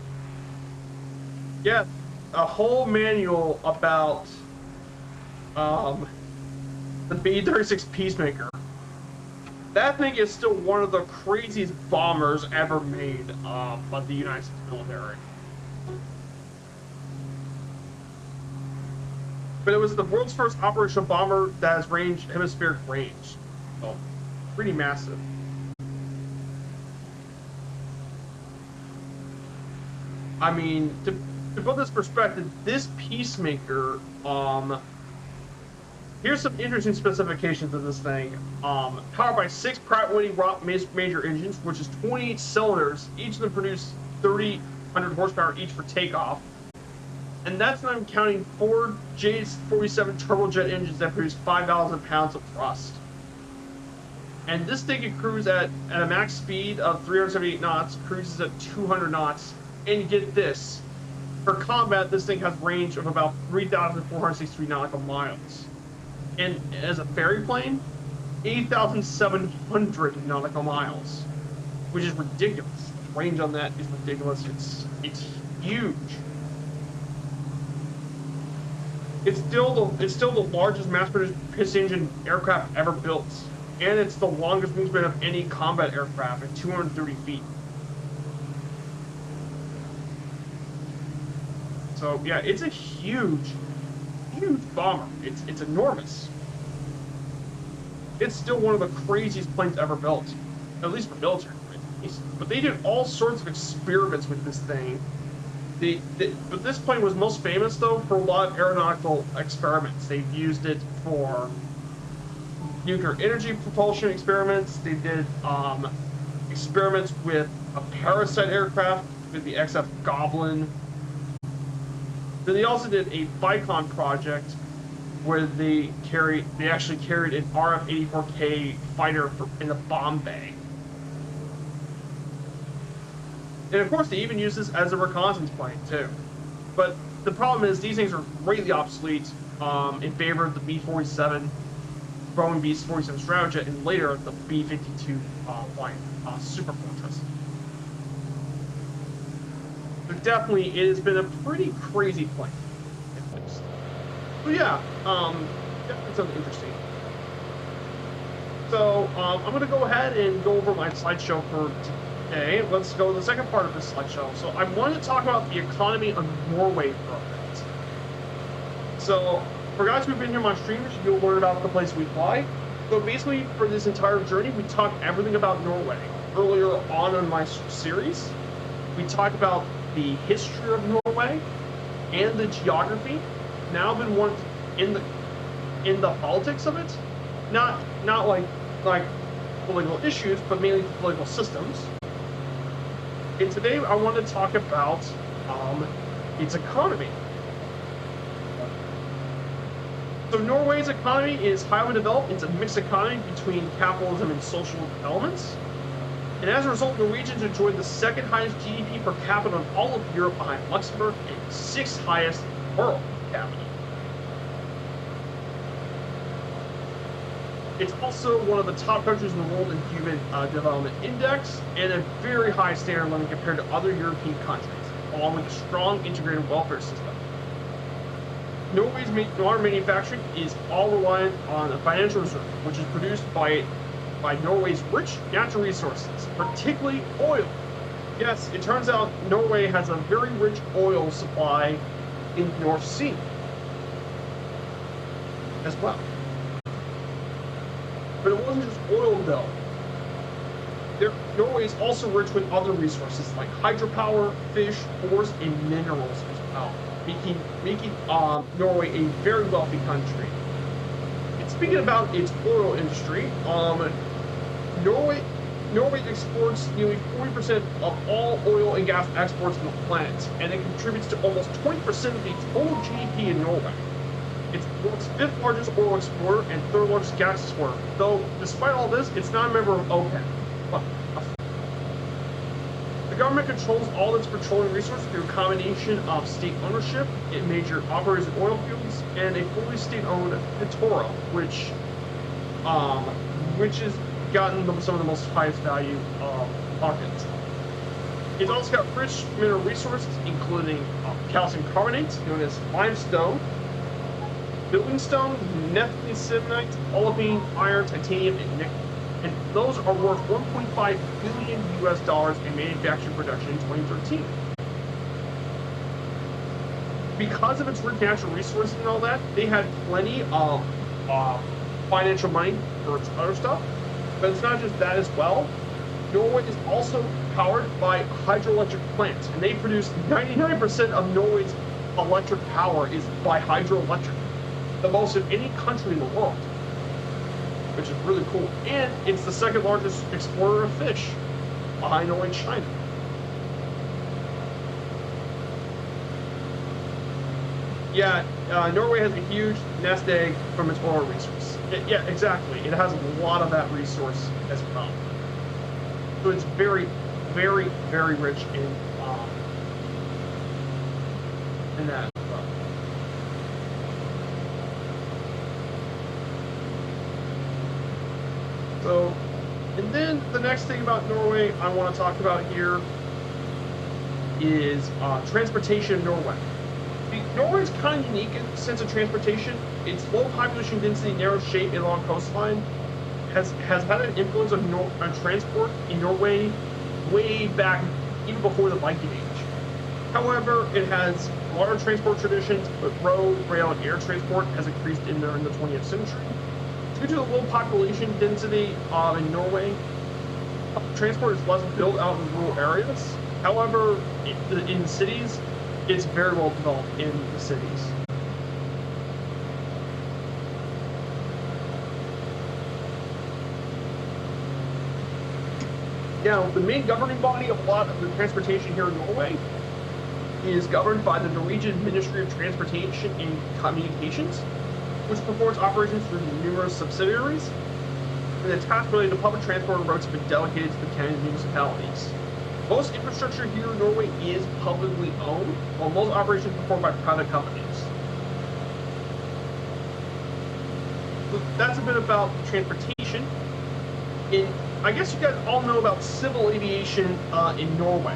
Yeah, a whole manual about the B-36 Peacemaker. That thing is still one of the craziest bombers ever made by the United States military. But it was the world's first operational bomber that has hemispheric range. So, pretty massive. I mean, to put this in perspective, this Peacemaker, here's some interesting specifications of this thing. Powered by 6 Pratt & Whitney major engines, which is 28 cylinders. Each of them produce 3,000 horsepower each for takeoff. And that's not even counting 4 J47 turbojet engines that produce 5,000 pounds of thrust. And this thing can cruise at a max speed of 378 knots, cruises at 200 knots. And get this, for combat, this thing has range of about 3,463 nautical miles. And as a ferry plane, 8,700 nautical miles, which is ridiculous. The range on that is ridiculous. It's huge. It's still the largest mass-produced piston-engine aircraft ever built, and it's the longest wingspan of any combat aircraft at 230 feet. So yeah, it's a huge bomber. It's enormous. It's still one of the craziest planes ever built, at least for military. But they did all sorts of experiments with this thing. But this plane was most famous, though, for a lot of aeronautical experiments. They've used it for nuclear energy propulsion experiments. They did experiments with a parasite aircraft, with the XF Goblin. Then they also did a Vicon project where they actually carried an RF-84K fighter in the bomb bay. And of course, they even use this as a reconnaissance plane, too. But the problem is, these things are greatly obsolete in favor of the B-47, Boeing B-47 Stratojet, and later the B-52 plane, Super Fortress. But definitely, it has been a pretty crazy plane, at least. So yeah, definitely something interesting. So I'm going to go ahead and go over my slideshow for today. Let's go to the second part of this slideshow. So I want to talk about the economy of Norway for a bit. So for guys who've been here on my streams, you'll learn about the place we fly. So basically, for this entire journey, we talked everything about Norway. Earlier on in my series, we talked about the history of Norway and the geography. Now I've been one in the politics of it, not like political issues, but mainly political systems. And today I want to talk about its economy. So Norway's economy is highly developed. It's a mixed economy between capitalism and social developments. And as a result, Norwegians enjoy the second highest GDP per capita in all of Europe behind Luxembourg and the 6th highest world per capita. It's also one of the top countries in the world in Human Development Index, and a very high standard of living compared to other European countries, along with a strong integrated welfare system. Norway's modern manufacturing is all reliant on a financial reserve, which is produced by Norway's rich natural resources, particularly oil. Yes, it turns out Norway has a very rich oil supply in the North Sea as well. But it wasn't just oil, though. Norway is also rich with other resources like hydropower, fish, forests, and minerals as well, making Norway a very wealthy country. And speaking about its oil industry, Norway exports nearly 40% of all oil and gas exports on the planet, and it contributes to almost 20% of the total GDP in Norway. It's the world's 5th largest oil exporter and 3rd largest gas exporter, though despite all this, it's not a member of OPEC. The government controls all its petroleum resources through a combination of state ownership in major operators of oil fields and a fully state-owned Petoro, which has gotten some of the most highest value markets. It's also got rich mineral resources, including calcium carbonate, known as limestone, building stone, nepheline, olivine, iron, titanium, and nickel. And those are worth $1.5 billion in manufacturing production in 2013. Because of its rich natural resources and all that, they had plenty of financial money for its other stuff. But it's not just that as well. Norway is also powered by hydroelectric plants, and they produce 99% of Norway's electric power is by hydroelectric, the most of any country in the world, which is really cool. And it's the 2nd largest exporter of fish, behind only China. Yeah, Norway has a huge nest egg from its oil resource. Yeah, exactly. It has a lot of that resource as well. So it's very, very, very rich in that. So, and then the next thing about Norway I want to talk about here is transportation in Norway. Norway is kind of unique in the sense of transportation. Its low population density, narrow shape, and long coastline has had an influence on transport in Norway way back, even before the Viking Age. However, it has modern transport traditions, but road, rail, and air transport has increased in there in the 20th century. Due to the low population density in Norway, transport is less built out in rural areas. However, in cities, it's very well developed in the cities. Now, the main governing body of a lot of the transportation here in Norway is governed by the Norwegian Ministry of Transportation and Communications, which performs operations through numerous subsidiaries, and the tasks related to public transport and roads have been delegated to the county municipalities. Most infrastructure here in Norway is publicly owned, while most operations are performed by private companies. So that's a bit about transportation. I guess you guys all know about civil aviation in Norway.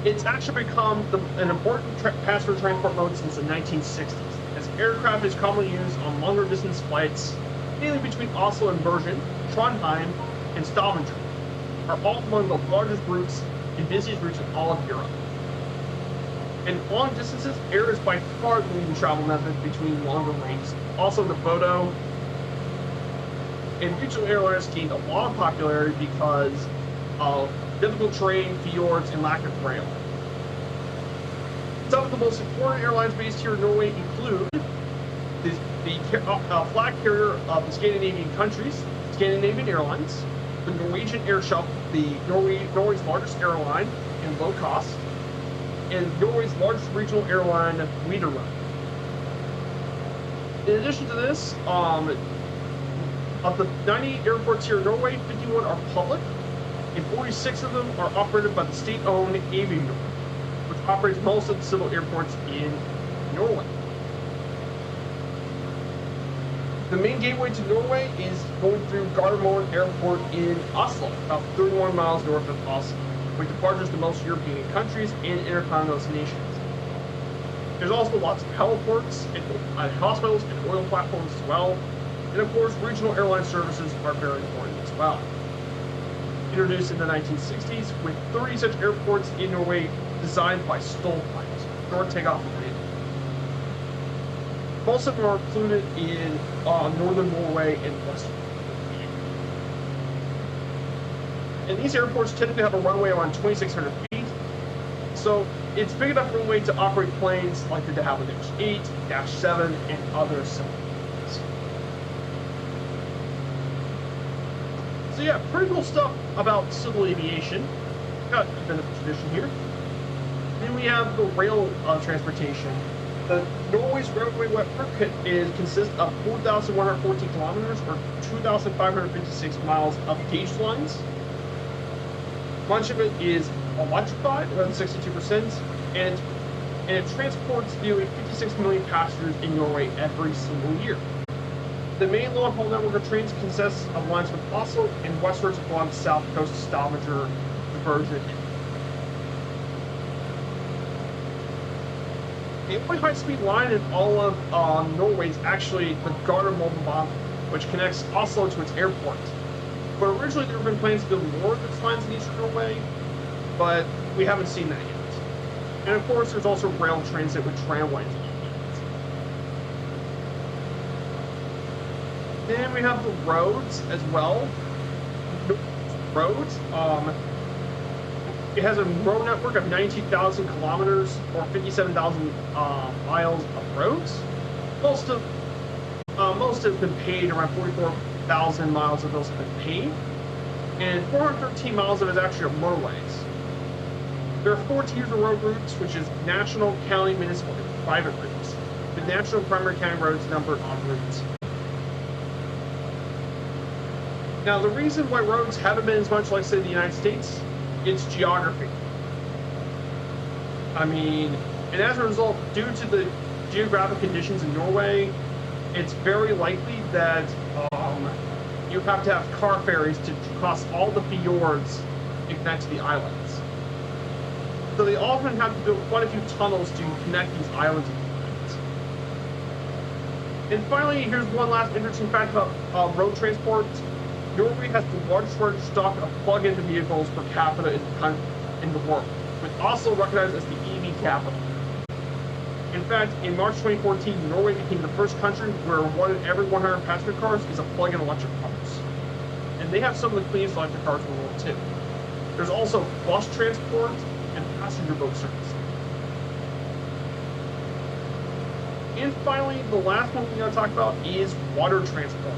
It's actually become an important passenger transport mode since the 1960s, as aircraft is commonly used on longer distance flights, mainly between Oslo and Bergen, Trondheim, and Stavanger, are all among the largest routes and busiest routes in all of Europe. And long distances, air is by far the leading travel method between longer ranges. Also, the Bodo and regional airlines gained a lot of popularity because of difficult terrain, fjords, and lack of rail. Some of the most important airlines based here in Norway include the flag carrier of the Scandinavian countries, Scandinavian Airlines, the Norwegian Air Shuttle, Norway's largest airline and low cost, and Norway's largest regional airline, Widerøe. In addition to this, of the 90 airports here in Norway, 51 are public, and 46 of them are operated by the state-owned Avinor, which operates most of the civil airports in Norway. The main gateway to Norway is going through Gardermoen Airport in Oslo, about 31 miles north of Oslo, with departures to most European countries and intercontinental nations. There's also lots of heliports and hospitals and oil platforms as well. And of course, regional airline services are very important as well. introduced in the 1960s, with 30 such airports in Norway designed by Stoltenberg, short takeoff and landing. Most of them are included in northern Norway and western Norway. And these airports typically have a runway around 2,600 feet, so it's big enough runway to operate planes like the de Havilland -8, -7, and other similar planes. So yeah, pretty cool stuff about civil aviation. Got a bit of a tradition here. Then we have the rail transportation. The Norway's railway network consists of 4,114 kilometers, or 2,556 miles of gauge lines. Much of it is electrified, around 62%, and it transports nearly 56 million passengers in Norway every single year. The main long-haul network of trains consists of lines from Oslo and westwards along the south coast of Stavanger, Bergen. The only high-speed line in all of Norway is actually the Gardermoen, which connects Oslo to its airport. But originally there have been plans to build more of its lines in eastern Norway, but we haven't seen that yet. And of course, there's also rail transit with tramways. Then we have the roads as well. Roads. It has a road network of 92,000 kilometers, or 57,000 miles of roads. Most have been paved. Around 44,000 miles of those have been paved, and 413 miles of it is actually are motorways. There are 4 tiers of road routes, which is national, county, municipal, and private routes. The national and primary county roads numbered on routes. Now, the reason why roads haven't been as much like, say, the United States, it's geography. I mean, and as a result, due to the geographic conditions in Norway, it's very likely that you have to have car ferries to cross all the fjords and connect to the islands. So they often have to build quite a few tunnels to connect these islands and islands. And finally, here's one last interesting fact about road transport. Norway has the largest stock of plug-in vehicles per capita in the world, with Oslo recognized as the EV capital. In fact, in March 2014, Norway became the first country where 1 in every 100 passenger cars is a plug-in electric cars. And they have some of the cleanest electric cars in the world, too. There's also bus transport and passenger boat service. And finally, the last one we're going to talk about is water transport.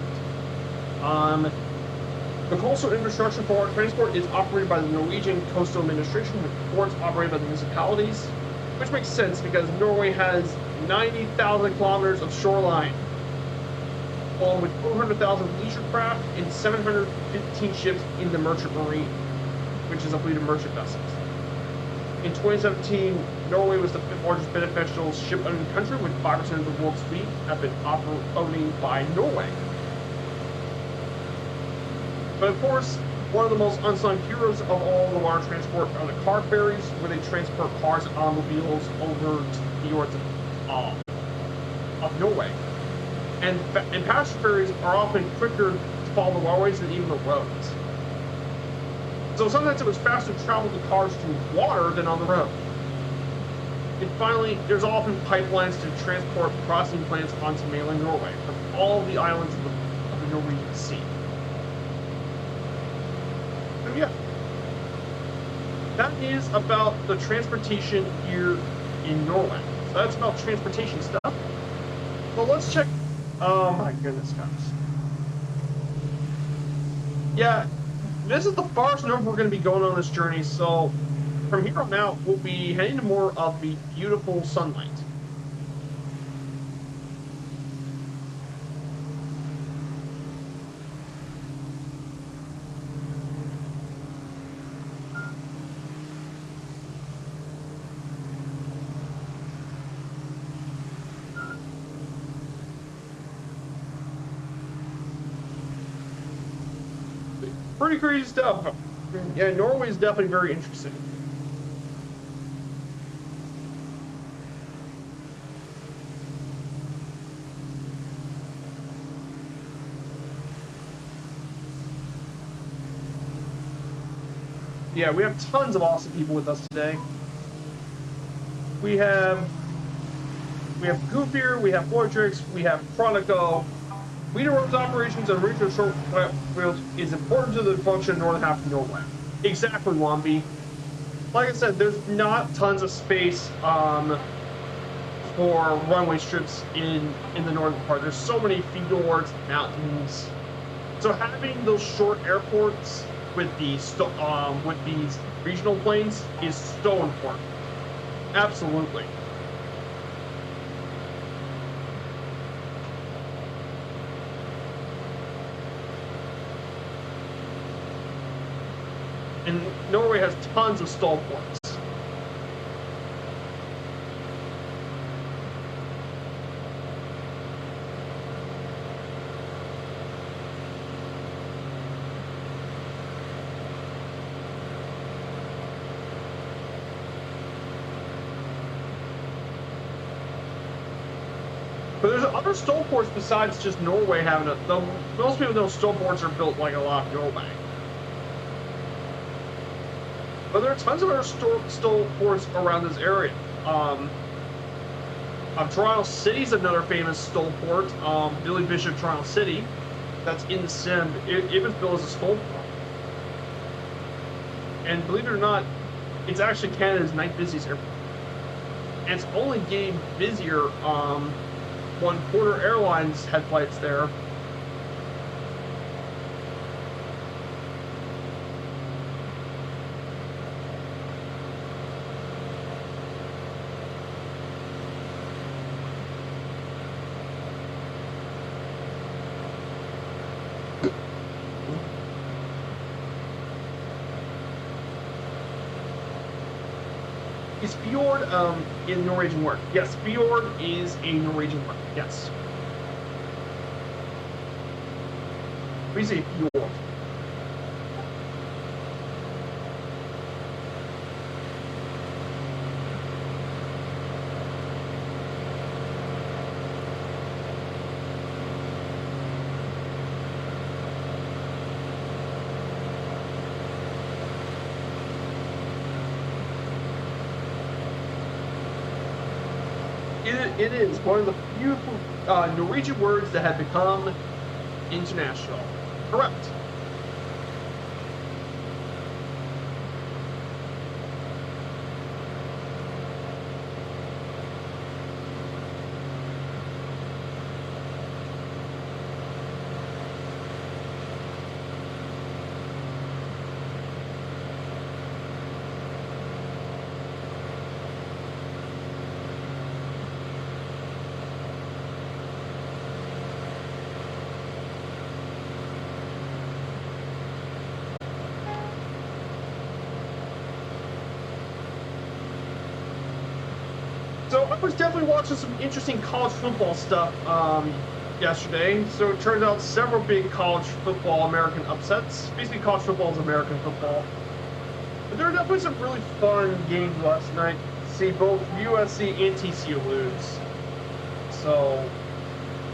The coastal infrastructure for water transport is operated by the Norwegian Coastal Administration, with ports operated by the municipalities, which makes sense because Norway has 90,000 kilometers of shoreline, along with 400,000 leisure craft and 715 ships in the merchant marine, which is a fleet of merchant vessels. In 2017, Norway was the 5th largest beneficial ship-owning country, with 5% of the world's fleet have been operated by Norway. But of course, one of the most unsung heroes of all the water transport are the car ferries, where they transport cars and automobiles over to the fjords of Norway. And passenger ferries are often quicker to follow the waterways than even the roads. So sometimes it was faster to travel the cars through water than on the road. And finally, there's often pipelines to transport processing plants onto mainland Norway from all the islands of the Norwegian Sea. So yeah, that is about the transportation here in Norway. So that's about transportation stuff. Well, let's check. Oh my goodness, guys. Yeah, this is the farthest north we're going to be going on this journey. So from here on out, we'll be heading to more of the beautiful sunlight. Pretty crazy stuff. Yeah, Norway is definitely very interesting. Yeah, we have tons of awesome people with us today. We have Goofier, we have Fortrix, we have Chronico. Leader roads operations and regional short rails is important to the function of northern half of Norway. Exactly, Wombi. Like I said, there's not tons of space for runway strips in the northern part. There's so many fjords, mountains. So having those short airports with these regional planes is so important. Absolutely. And Norway has tons of stall ports. But there's other stall ports besides just Norway having it. Most people know stall ports are built like a lot of Norway. But there are tons of other stall ports around this area. Toronto City's another famous stall port. Billy Bishop Toronto City, that's in the sim. It was built as a stall port. And believe it or not, it's actually Canada's 9th busiest airport. And it's only getting busier when Porter Airlines had flights there. Is fjord in Norwegian word? Yes, fjord is a Norwegian word. Yes. We say fjord. It is one of the beautiful Norwegian words that have become international. Correct. So I was definitely watching some interesting college football stuff yesterday. So it turns out several big college football American upsets. Basically, college football is American football. But there were definitely some really fun games last night. See both USC and TCU lose. So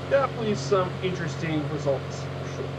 definitely some interesting results for sure.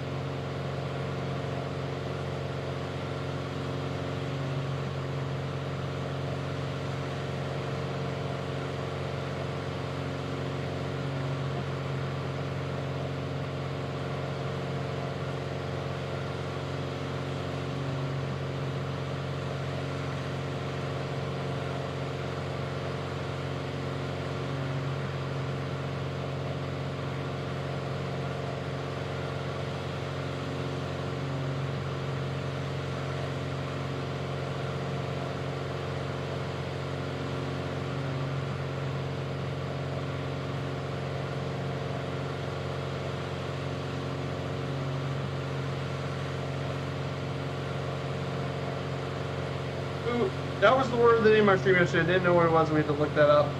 That was the word of the name of my stream yesterday. I didn't know what it was. We had to look that up.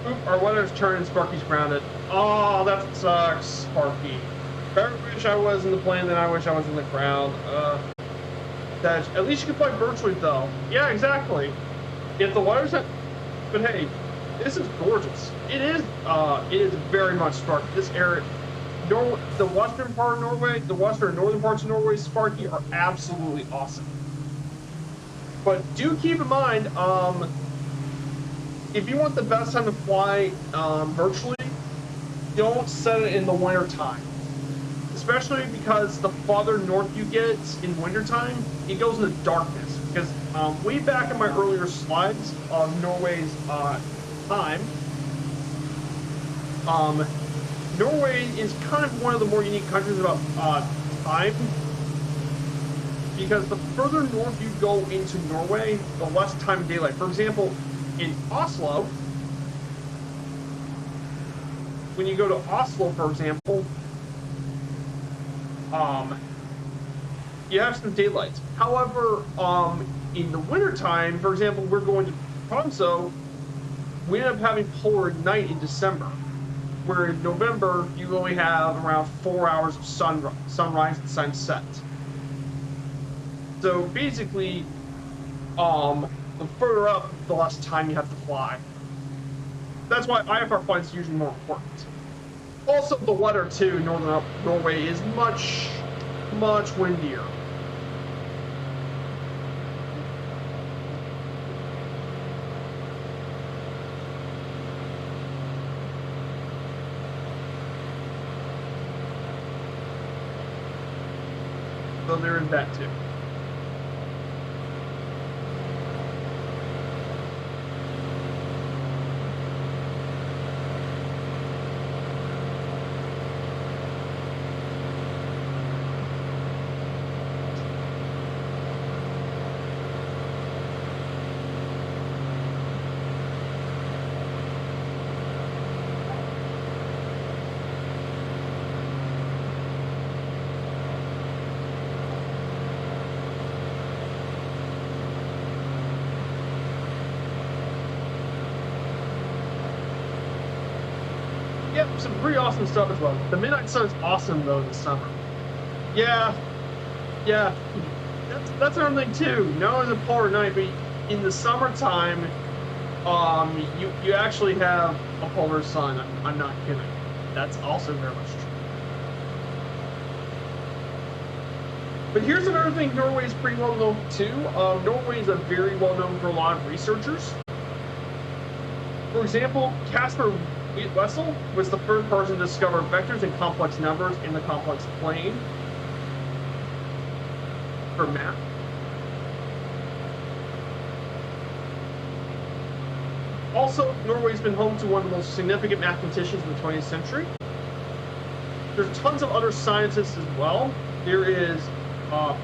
Oop, our weather's turned and Sparky's grounded. Oh, that sucks, Sparky. I wish I was in the plane, then I wish I was in the ground. At least you can play virtually, though. Yeah, exactly. If the weather's not... But hey, this is gorgeous. It is very much Sparky. This area... the western part of Norway, the western and northern parts of Norway, Sparky, are absolutely awesome. But do keep in mind, if you want the best time to fly virtually, don't set it in the winter time. Especially because the farther north you get in wintertime, it goes into darkness. Because way back in my earlier slides of Norway's time, Norway is kind of one of the more unique countries about time. Because the further north you go into Norway, the less time of daylight. For example, in Oslo, when you go to Oslo, for example, you have some daylight. However, in the wintertime, for example, we're going to Tromsø, we end up having polar night in December, where in November, you only have around 4 hours of sunrise and sunset. So basically, the further up, the less time you have to fly. That's why IFR flight is usually more important. Also, the weather too, northern Norway is much, much windier. So there is that too. Yep, some pretty awesome stuff as well. The midnight sun is awesome though in the summer. Yeah, that's another thing too. No, it's a polar night, but in the summertime, you actually have a polar sun. I'm not kidding. That's also very much true. But here's another thing Norway is pretty well known too. Norway is very well known for a lot of researchers. For example, Casper Wessel was the first person to discover vectors and complex numbers in the complex plane for math. Also, Norway's been home to one of the most significant mathematicians in the 20th century. There's tons of other scientists as well. There is Paul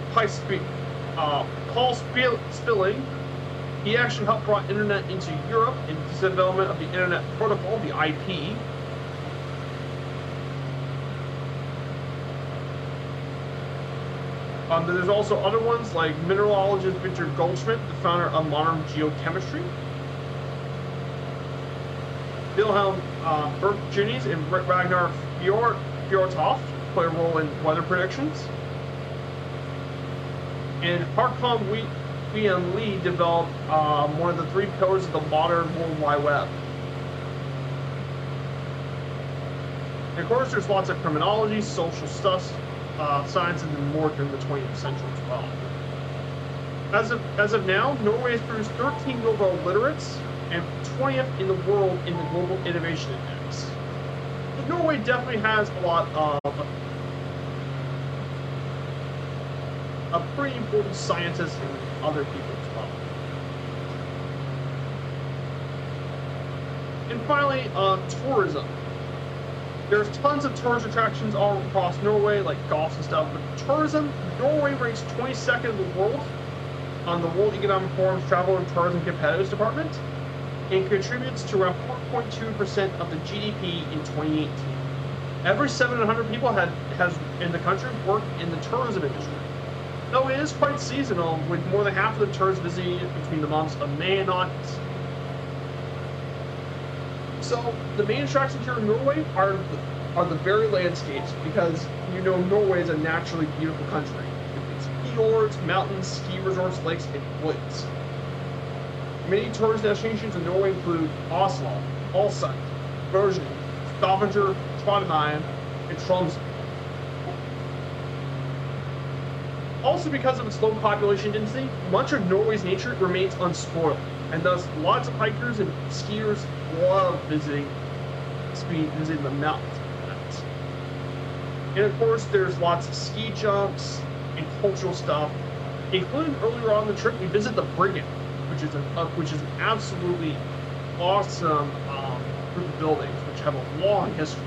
Spilling. He actually helped brought internet into Europe in the development of the internet protocol, the IP. There's also other ones like mineralogist Richard Goldschmidt, the founder of modern geochemistry. Wilhelm Bergjunis and Ragnar Fjordhoff play a role in weather predictions. And Harcom Wien Lee developed one of the three pillars of the modern World Wide Web. And of course, there's lots of criminology, social stuff, sciences, and more during the 20th century as well. As of now, Norway has produced 13 Nobel laureates and 20th in the world in the Global Innovation Index. So Norway definitely has a lot of pretty important scientists and other people as well. And finally, tourism. There's tons of tourist attractions all across Norway, like golf and stuff, but tourism, Norway ranks 22nd in the world on the World Economic Forum's Travel and Tourism Competitiveness Department, and contributes to around 4.2% of the GDP in 2018. Every 700 people has in the country worked in the tourism industry. Though it is quite seasonal, with more than half of the tourists visiting between the months of May and August. So the main attractions here in Norway are the very landscapes, because you know Norway is a naturally beautiful country. It's fjords, mountains, ski resorts, lakes, and woods. Many tourist destinations in Norway include Oslo, Ålesund, Bergen, Stavanger, Trondheim, and Tromsø. Also, because of its low population density, much of Norway's nature remains unspoiled, and thus lots of hikers and skiers love visiting the mountains. And of course, there's lots of ski jumps and cultural stuff, including earlier on the trip we visit the Briggen, which is an absolutely awesome group of buildings which have a long history.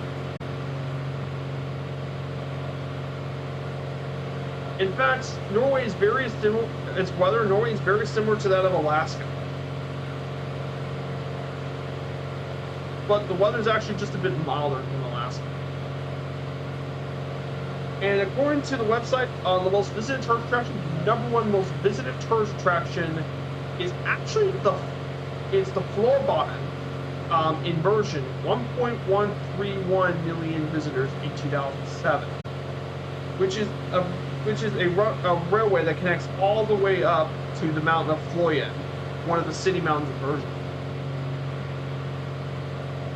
In fact, Norway is very similar. Its weather in Norway is very similar to that of Alaska, but the weather is actually just a bit milder than Alaska. And according to the website, the most visited tourist attraction, the #1 most visited tourist attraction, is actually the Florbotn inversion, 1.131 million visitors in 2007, which is a railway that connects all the way up to the mountain of Fløyen, one of the city mountains of Bergen.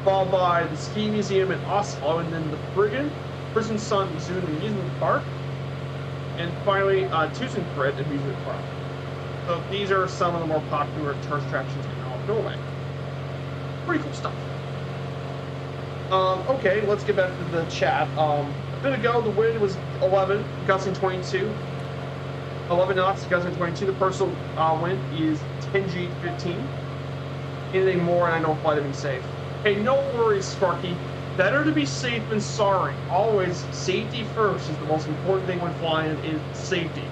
Followed by the ski museum in Oslo, and then the Briggen, Kristiansand Zoo and Amusement Park, and finally Tusenfryd Amusement Park. So these are some of the more popular tourist attractions in all of Norway. Pretty cool stuff. Okay, let's get back to the chat. A bit ago, the wind was 11, gusting 22. 11 knots, gusting 22. The personal wind is 10G 15. Anything more, and I don't fly to be safe. Hey, no worries, Sparky. Better to be safe than sorry. Always, safety first is the most important thing when flying, is safety.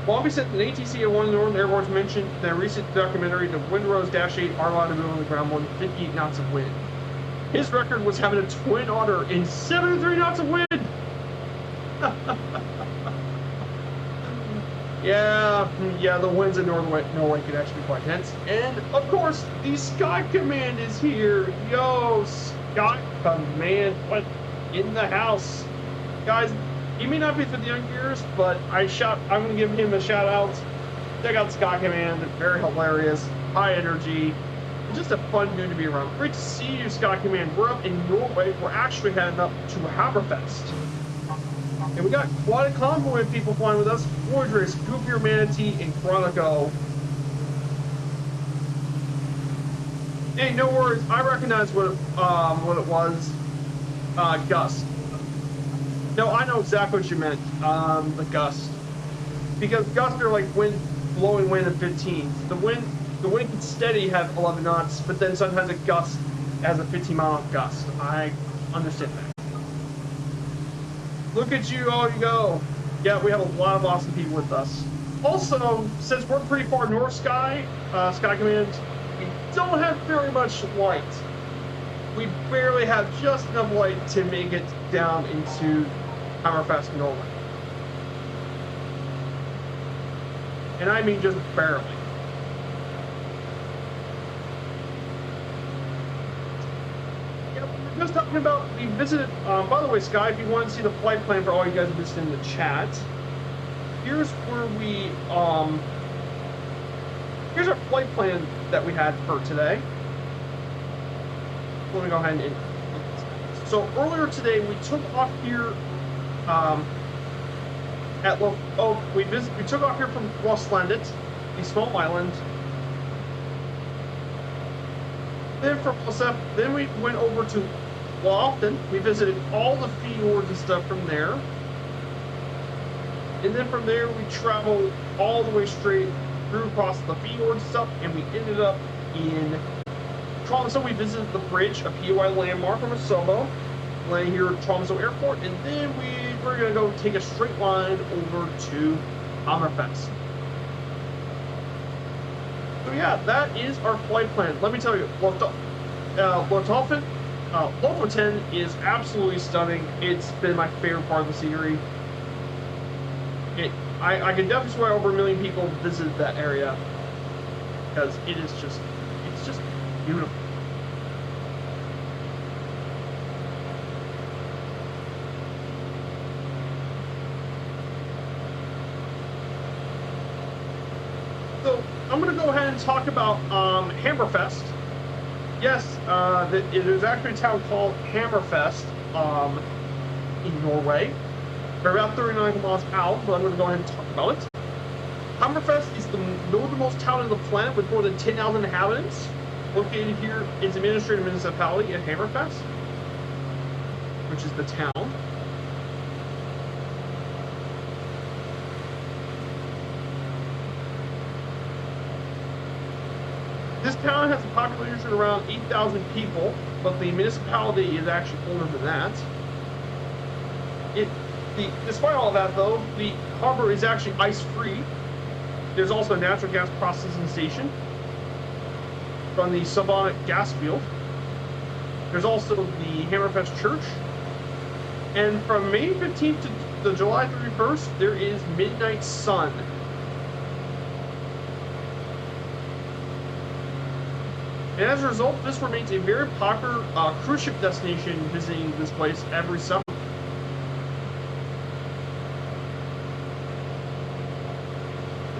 Bobby said that ATC at one of the Northern Airports mentioned the recent documentary, The Windrose -8 are allowed to move on the ground more than 58 knots of wind. His record was having a Twin Otter in 73 knots of wind! Yeah, the winds in Norway can actually be quite intense. And, of course, the Sky Command is here. Yo, Sky Command, what? In the house. Guys, he may not be for the young viewers, but I'm going to give him a shout out. Check out Sky Command, very hilarious, high energy, and just a fun dude to be around. Great to see you, Sky Command. We're up in Norway. We're actually heading up to Hammerfest. And we got quite a convoy of people flying with us. Fortress, Goofier Manatee, and Chronico. Hey, no worries. I recognize what it was. Gust. No, I know exactly what you meant. The gust. Because gusts are like blowing wind at 15. The wind can steady have 11 knots, but then sometimes a gust has a 15-mile gust. I understand that. Look at you, all you go. Yeah, we have a lot of awesome people with us. Also, since we're pretty far north, Sky Command, we don't have very much light. We barely have just enough light to make it down into Hammerfest, Norway. And I mean just barely. Just talking about, we visited, by the way, Sky, if you want to see the flight plan for all you guys who visited in the chat, here's where we, here's our flight plan that we had for today. Let me go ahead and, so earlier today, we took off here, we took off here from Røstlandet, a small island. Then from then we went over to Lofton. We visited all the fjords and stuff from there. And then from there we traveled all the way straight through across the fjords and stuff, and we ended up in Tromsø. We visited the bridge, a POI landmark from Oslo, landing here at Tromsø Airport, and then we're gonna go take a straight line over to Hammerfest. So yeah, that is our flight plan. Let me tell you, Lofoten is absolutely stunning. It's been my favorite part of the scenery. I can definitely swear over 1 million people visited that area because it's just beautiful. So I'm going to go ahead and talk about Hammerfest. Yes, it is actually a town called Hammerfest in Norway. They're about 39 miles out, but I'm going to go ahead and talk about it. Hammerfest is the northernmost town on the planet with more than 10,000 inhabitants. Located here is the administrative municipality at Hammerfest, which is the town. This town has a population of around 8,000 people, but the municipality is actually older than that. Despite all of that, though, the harbor is actually ice-free. There's also a natural gas processing station from the Slavonic gas field. There's also the Hammerfest Church. And from May 15th to the July 31st, there is Midnight Sun. And as a result, this remains a very popular cruise ship destination visiting this place every summer.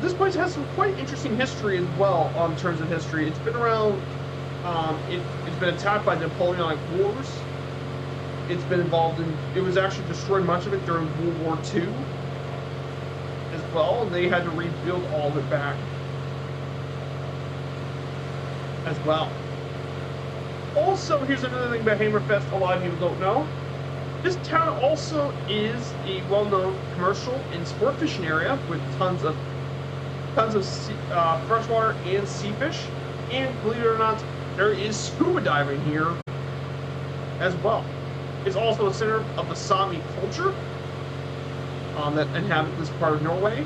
This place has some quite interesting history as well in terms of history. It's been around, it's been attacked by Napoleonic Wars. It's been involved in, it was actually destroyed much of it during World War II as well, and they had to rebuild all of it back as well. Also, here's another thing about Hammerfest a lot of people don't know. This town also is a well-known commercial and sport fishing area with tons of freshwater and sea fish, and believe it or not, there is scuba diving here as well. It's also a center of the Sami culture that inhabit this part of Norway.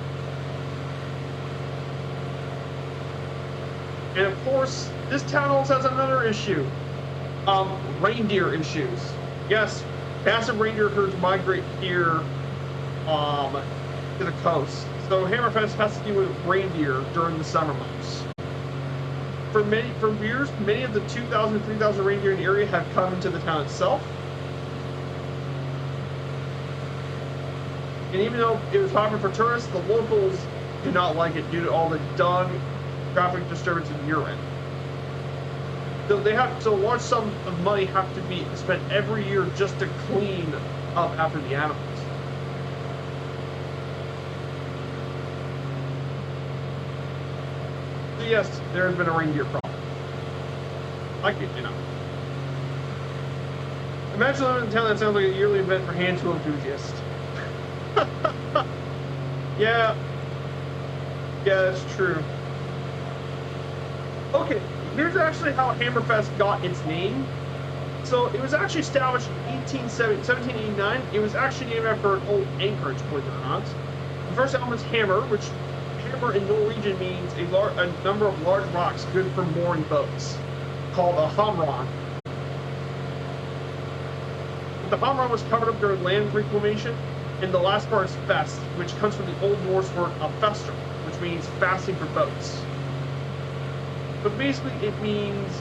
And of course, this town also has another issue. Reindeer issues. Yes, massive reindeer herds migrate here to the coast. So Hammerfest has to deal with reindeer during the summer months. For years, many of the 2,000 to 3,000 reindeer in the area have come into the town itself. And even though it was popular for tourists, the locals do not like it due to all the dung, traffic disturbance, and urine. So a large sum of money have to be spent every year just to clean up after the animals. So yes, there has been a reindeer problem. I kid you not. Imagine living in a town that sounds like a yearly event for hand tool enthusiasts. Yeah, that's true. Okay, here's actually how Hammerfest got its name. So it was actually established in 1789. It was actually named after an old anchorage, believe it or not. The first element is hammer, which hammer in Norwegian means a number of large rocks good for mooring boats, called a hamran. The hamran was covered up during land reclamation, and the last part is fest, which comes from the Old Norse word of fester, which means fasting for boats. But basically it means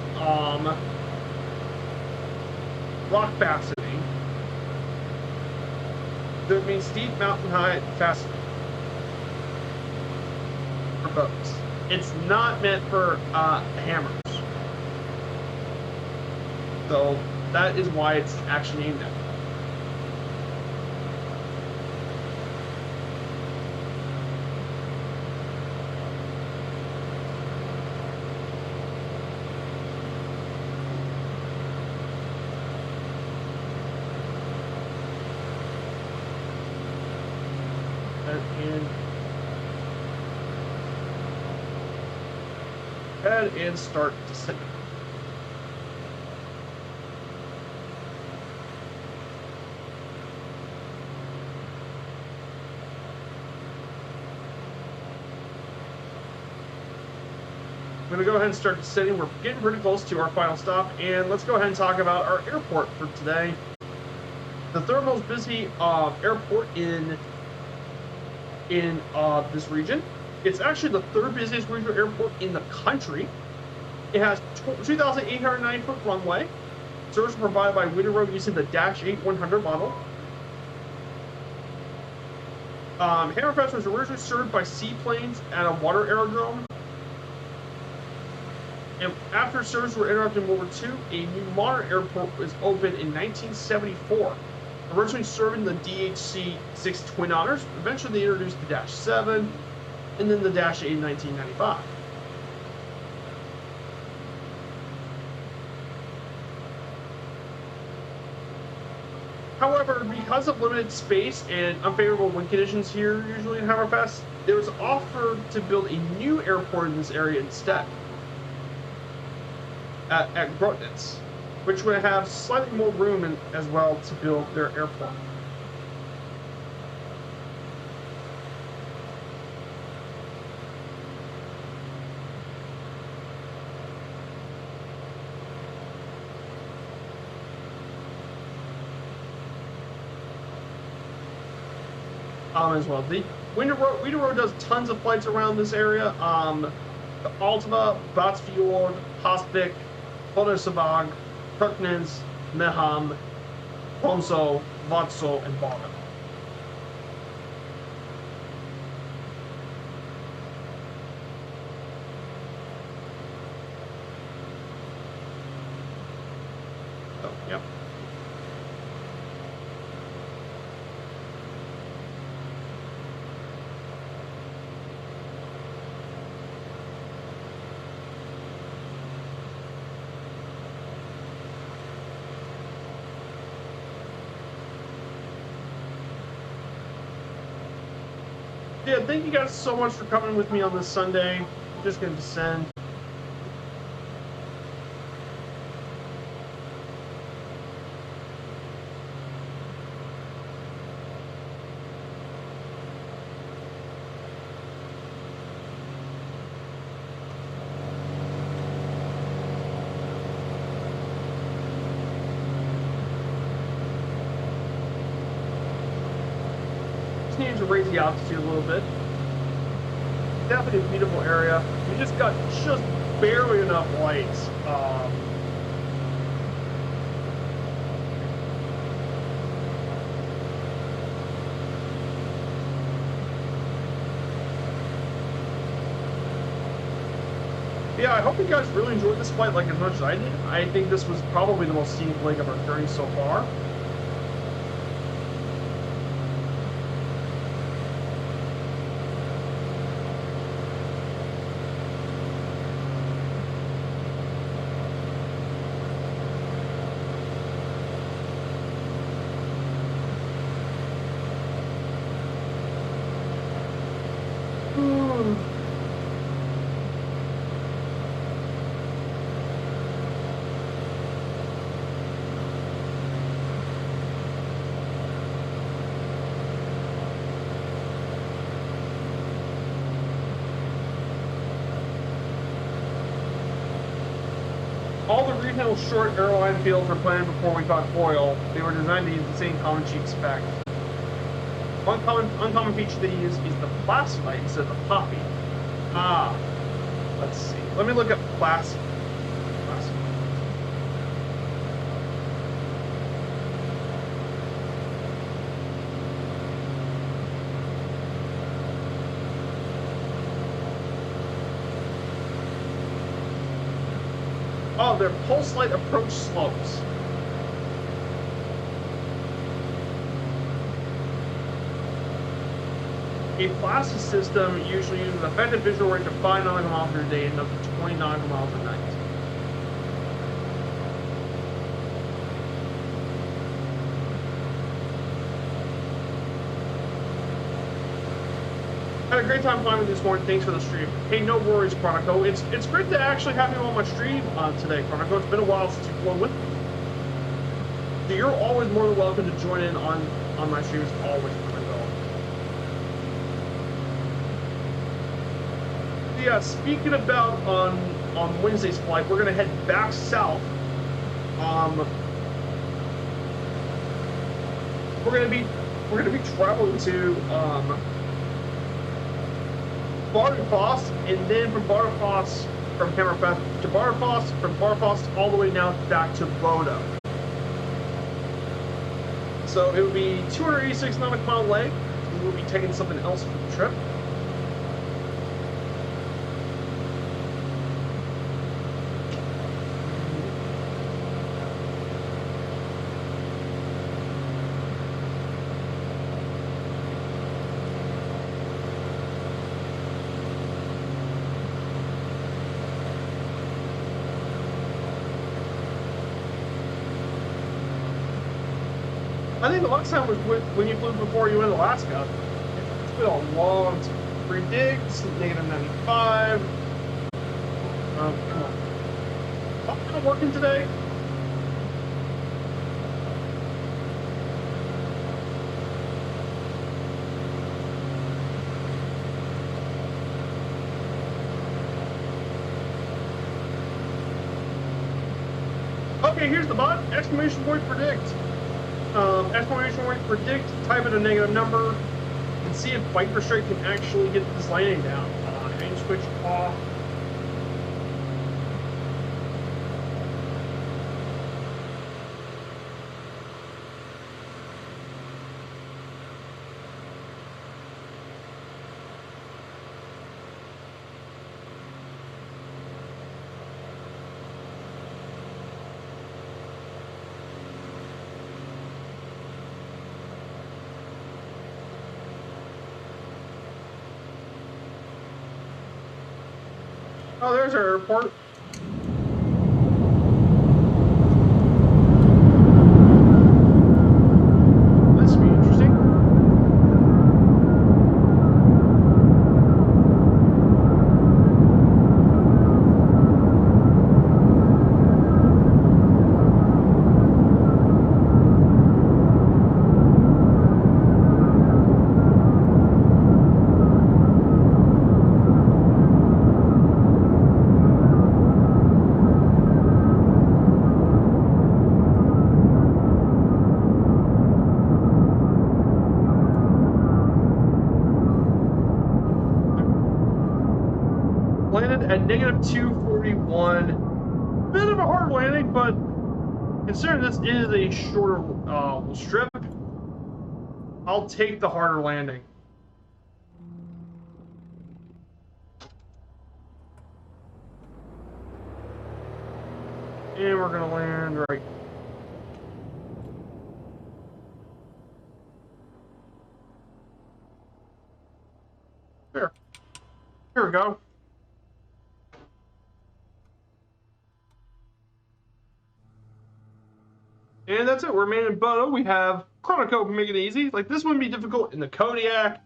rock fastening. So it means steep mountain high fastening for boats. It's not meant for hammers. So that is why it's actually named that. And start descending. I'm going to go ahead and start descending. We're getting pretty close to our final stop, and let's go ahead and talk about our airport for today. The third most busy airport in this region. It's actually the third busiest regional airport in the country. It has 2,890-foot runway. Service provided by Widerøe using the Dash 8-100 model. Hammerfest was originally served by seaplanes at a water aerodrome. And after service were interrupted in World War II, a new modern airport was opened in 1974. originally serving the DHC-6 twin otters. Eventually they introduced the Dash 7 and then the Dash 8 in 1995. However, because of limited space and unfavorable wind conditions here, usually in Hammerfest, there was offered to build a new airport in this area instead, at Røstlandet, which would have slightly more room as well to build their airport. As well. The Winter Road does tons of flights around this area. Altava, Batsfjord, Hasvik, Hodesavag, Kirkenes, Meham, Tromsø, Vadsø, and Bergen. So, yep. Yeah, thank you guys so much for coming with me on this Sunday. I'm just going to descend. Needed to raise the altitude a little bit. Definitely a beautiful area. We just got just barely enough light. Yeah, I hope you guys really enjoyed this flight like as much as I did. I think this was probably the most scenic leg of our journey so far. All the regional short airline fields were planned before we got foil. They were designed to use the same common cheap spec. One uncommon feature they use is the plasmite instead of the poppy. Let's see. Let me look at plasmite. Oh, they're pulse light approach slopes. A plasma system usually uses an effective visual range of 5 nautical miles per day and up to 20 nautical miles per night. Had a great time climbing this morning. Thanks for the stream. Hey, no worries, Chronico. It's great to actually have you on my stream today, Chronico. It's been a while since you've flown with me. So you're always more than welcome to join in on my streams. Always, Chronico. Yeah, speaking about on Wednesday's flight, we're gonna head back south. We're gonna be traveling to Bardufoss, and then from Bardufoss, from Hammerfest to Bardufoss, from Bardufoss all the way now back to Bodo. So it would be 286 nautical mile leg. We'll be taking something else for the trip. I think the last time was when you flew before you went to Alaska. It's been a long time. Predict, -95. Come on. Am I working today? Okay, here's the bot. Exclamation point predict. Exclamation point predict. Type in a negative number and see if Viper Strike can actually get this landing down. Aim switch off. Oh, there's our airport. This will be interesting. Landed at -241. Bit of a hard landing, but considering this is a shorter strip, I'll take the harder landing. And we're gonna land right. There. Here we go. And that's it. We're made in Bono. We have Chronocope make it easy. Like this wouldn't be difficult in the Kodiak,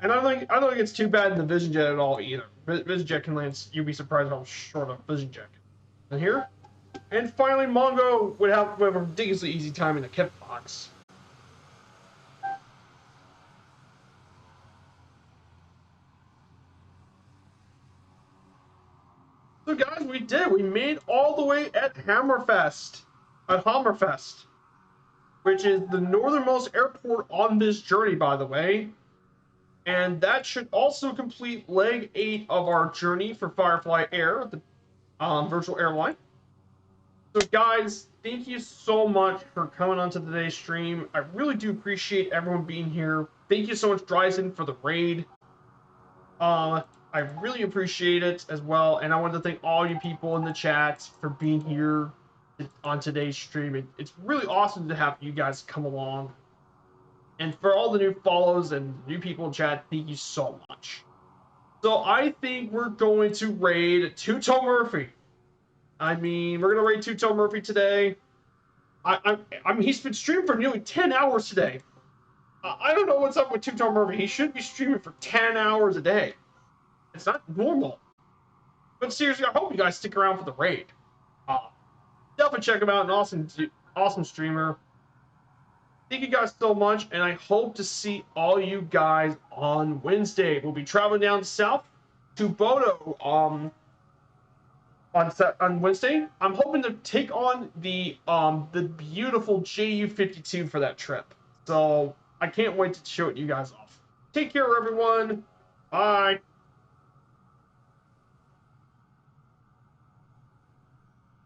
and I don't think it's too bad in the Vision Jet at all either. Vision Jet can land. You'd be surprised how short a Vision Jet can. And here, and finally, Mongo would have a ridiculously easy time in the Kip box. So guys, we did. We made all the way at Hammerfest. At Hammerfest, which is the northernmost airport on this journey, by the way. And that should also complete leg 8 of our journey for Firefly Air, the virtual airline. So guys, thank you so much for coming onto today's stream. I really do appreciate everyone being here. Thank you so much, Dryson, for the raid. I really appreciate it as well. And I want to thank all you people in the chat for being here on today's stream. It's really awesome to have you guys come along, and for all the new follows and new people in chat, thank you so much. So I think we're going to raid Two-Toe Murphy. I mean, we're gonna raid Two-Toe Murphy today. I mean, he's been streaming for nearly 10 hours today. I don't know what's up with Two-Toe Murphy. He should be streaming for 10 hours a day. It's not normal. But seriously, I hope you guys stick around for the raid. Definitely check him out. An awesome streamer. Thank you guys so much, and I hope to see all you guys on Wednesday. We'll be traveling down south to Bodo on Wednesday. I'm hoping to take on the beautiful JU-52 for that trip. So I can't wait to show it you guys off. Take care, everyone. Bye.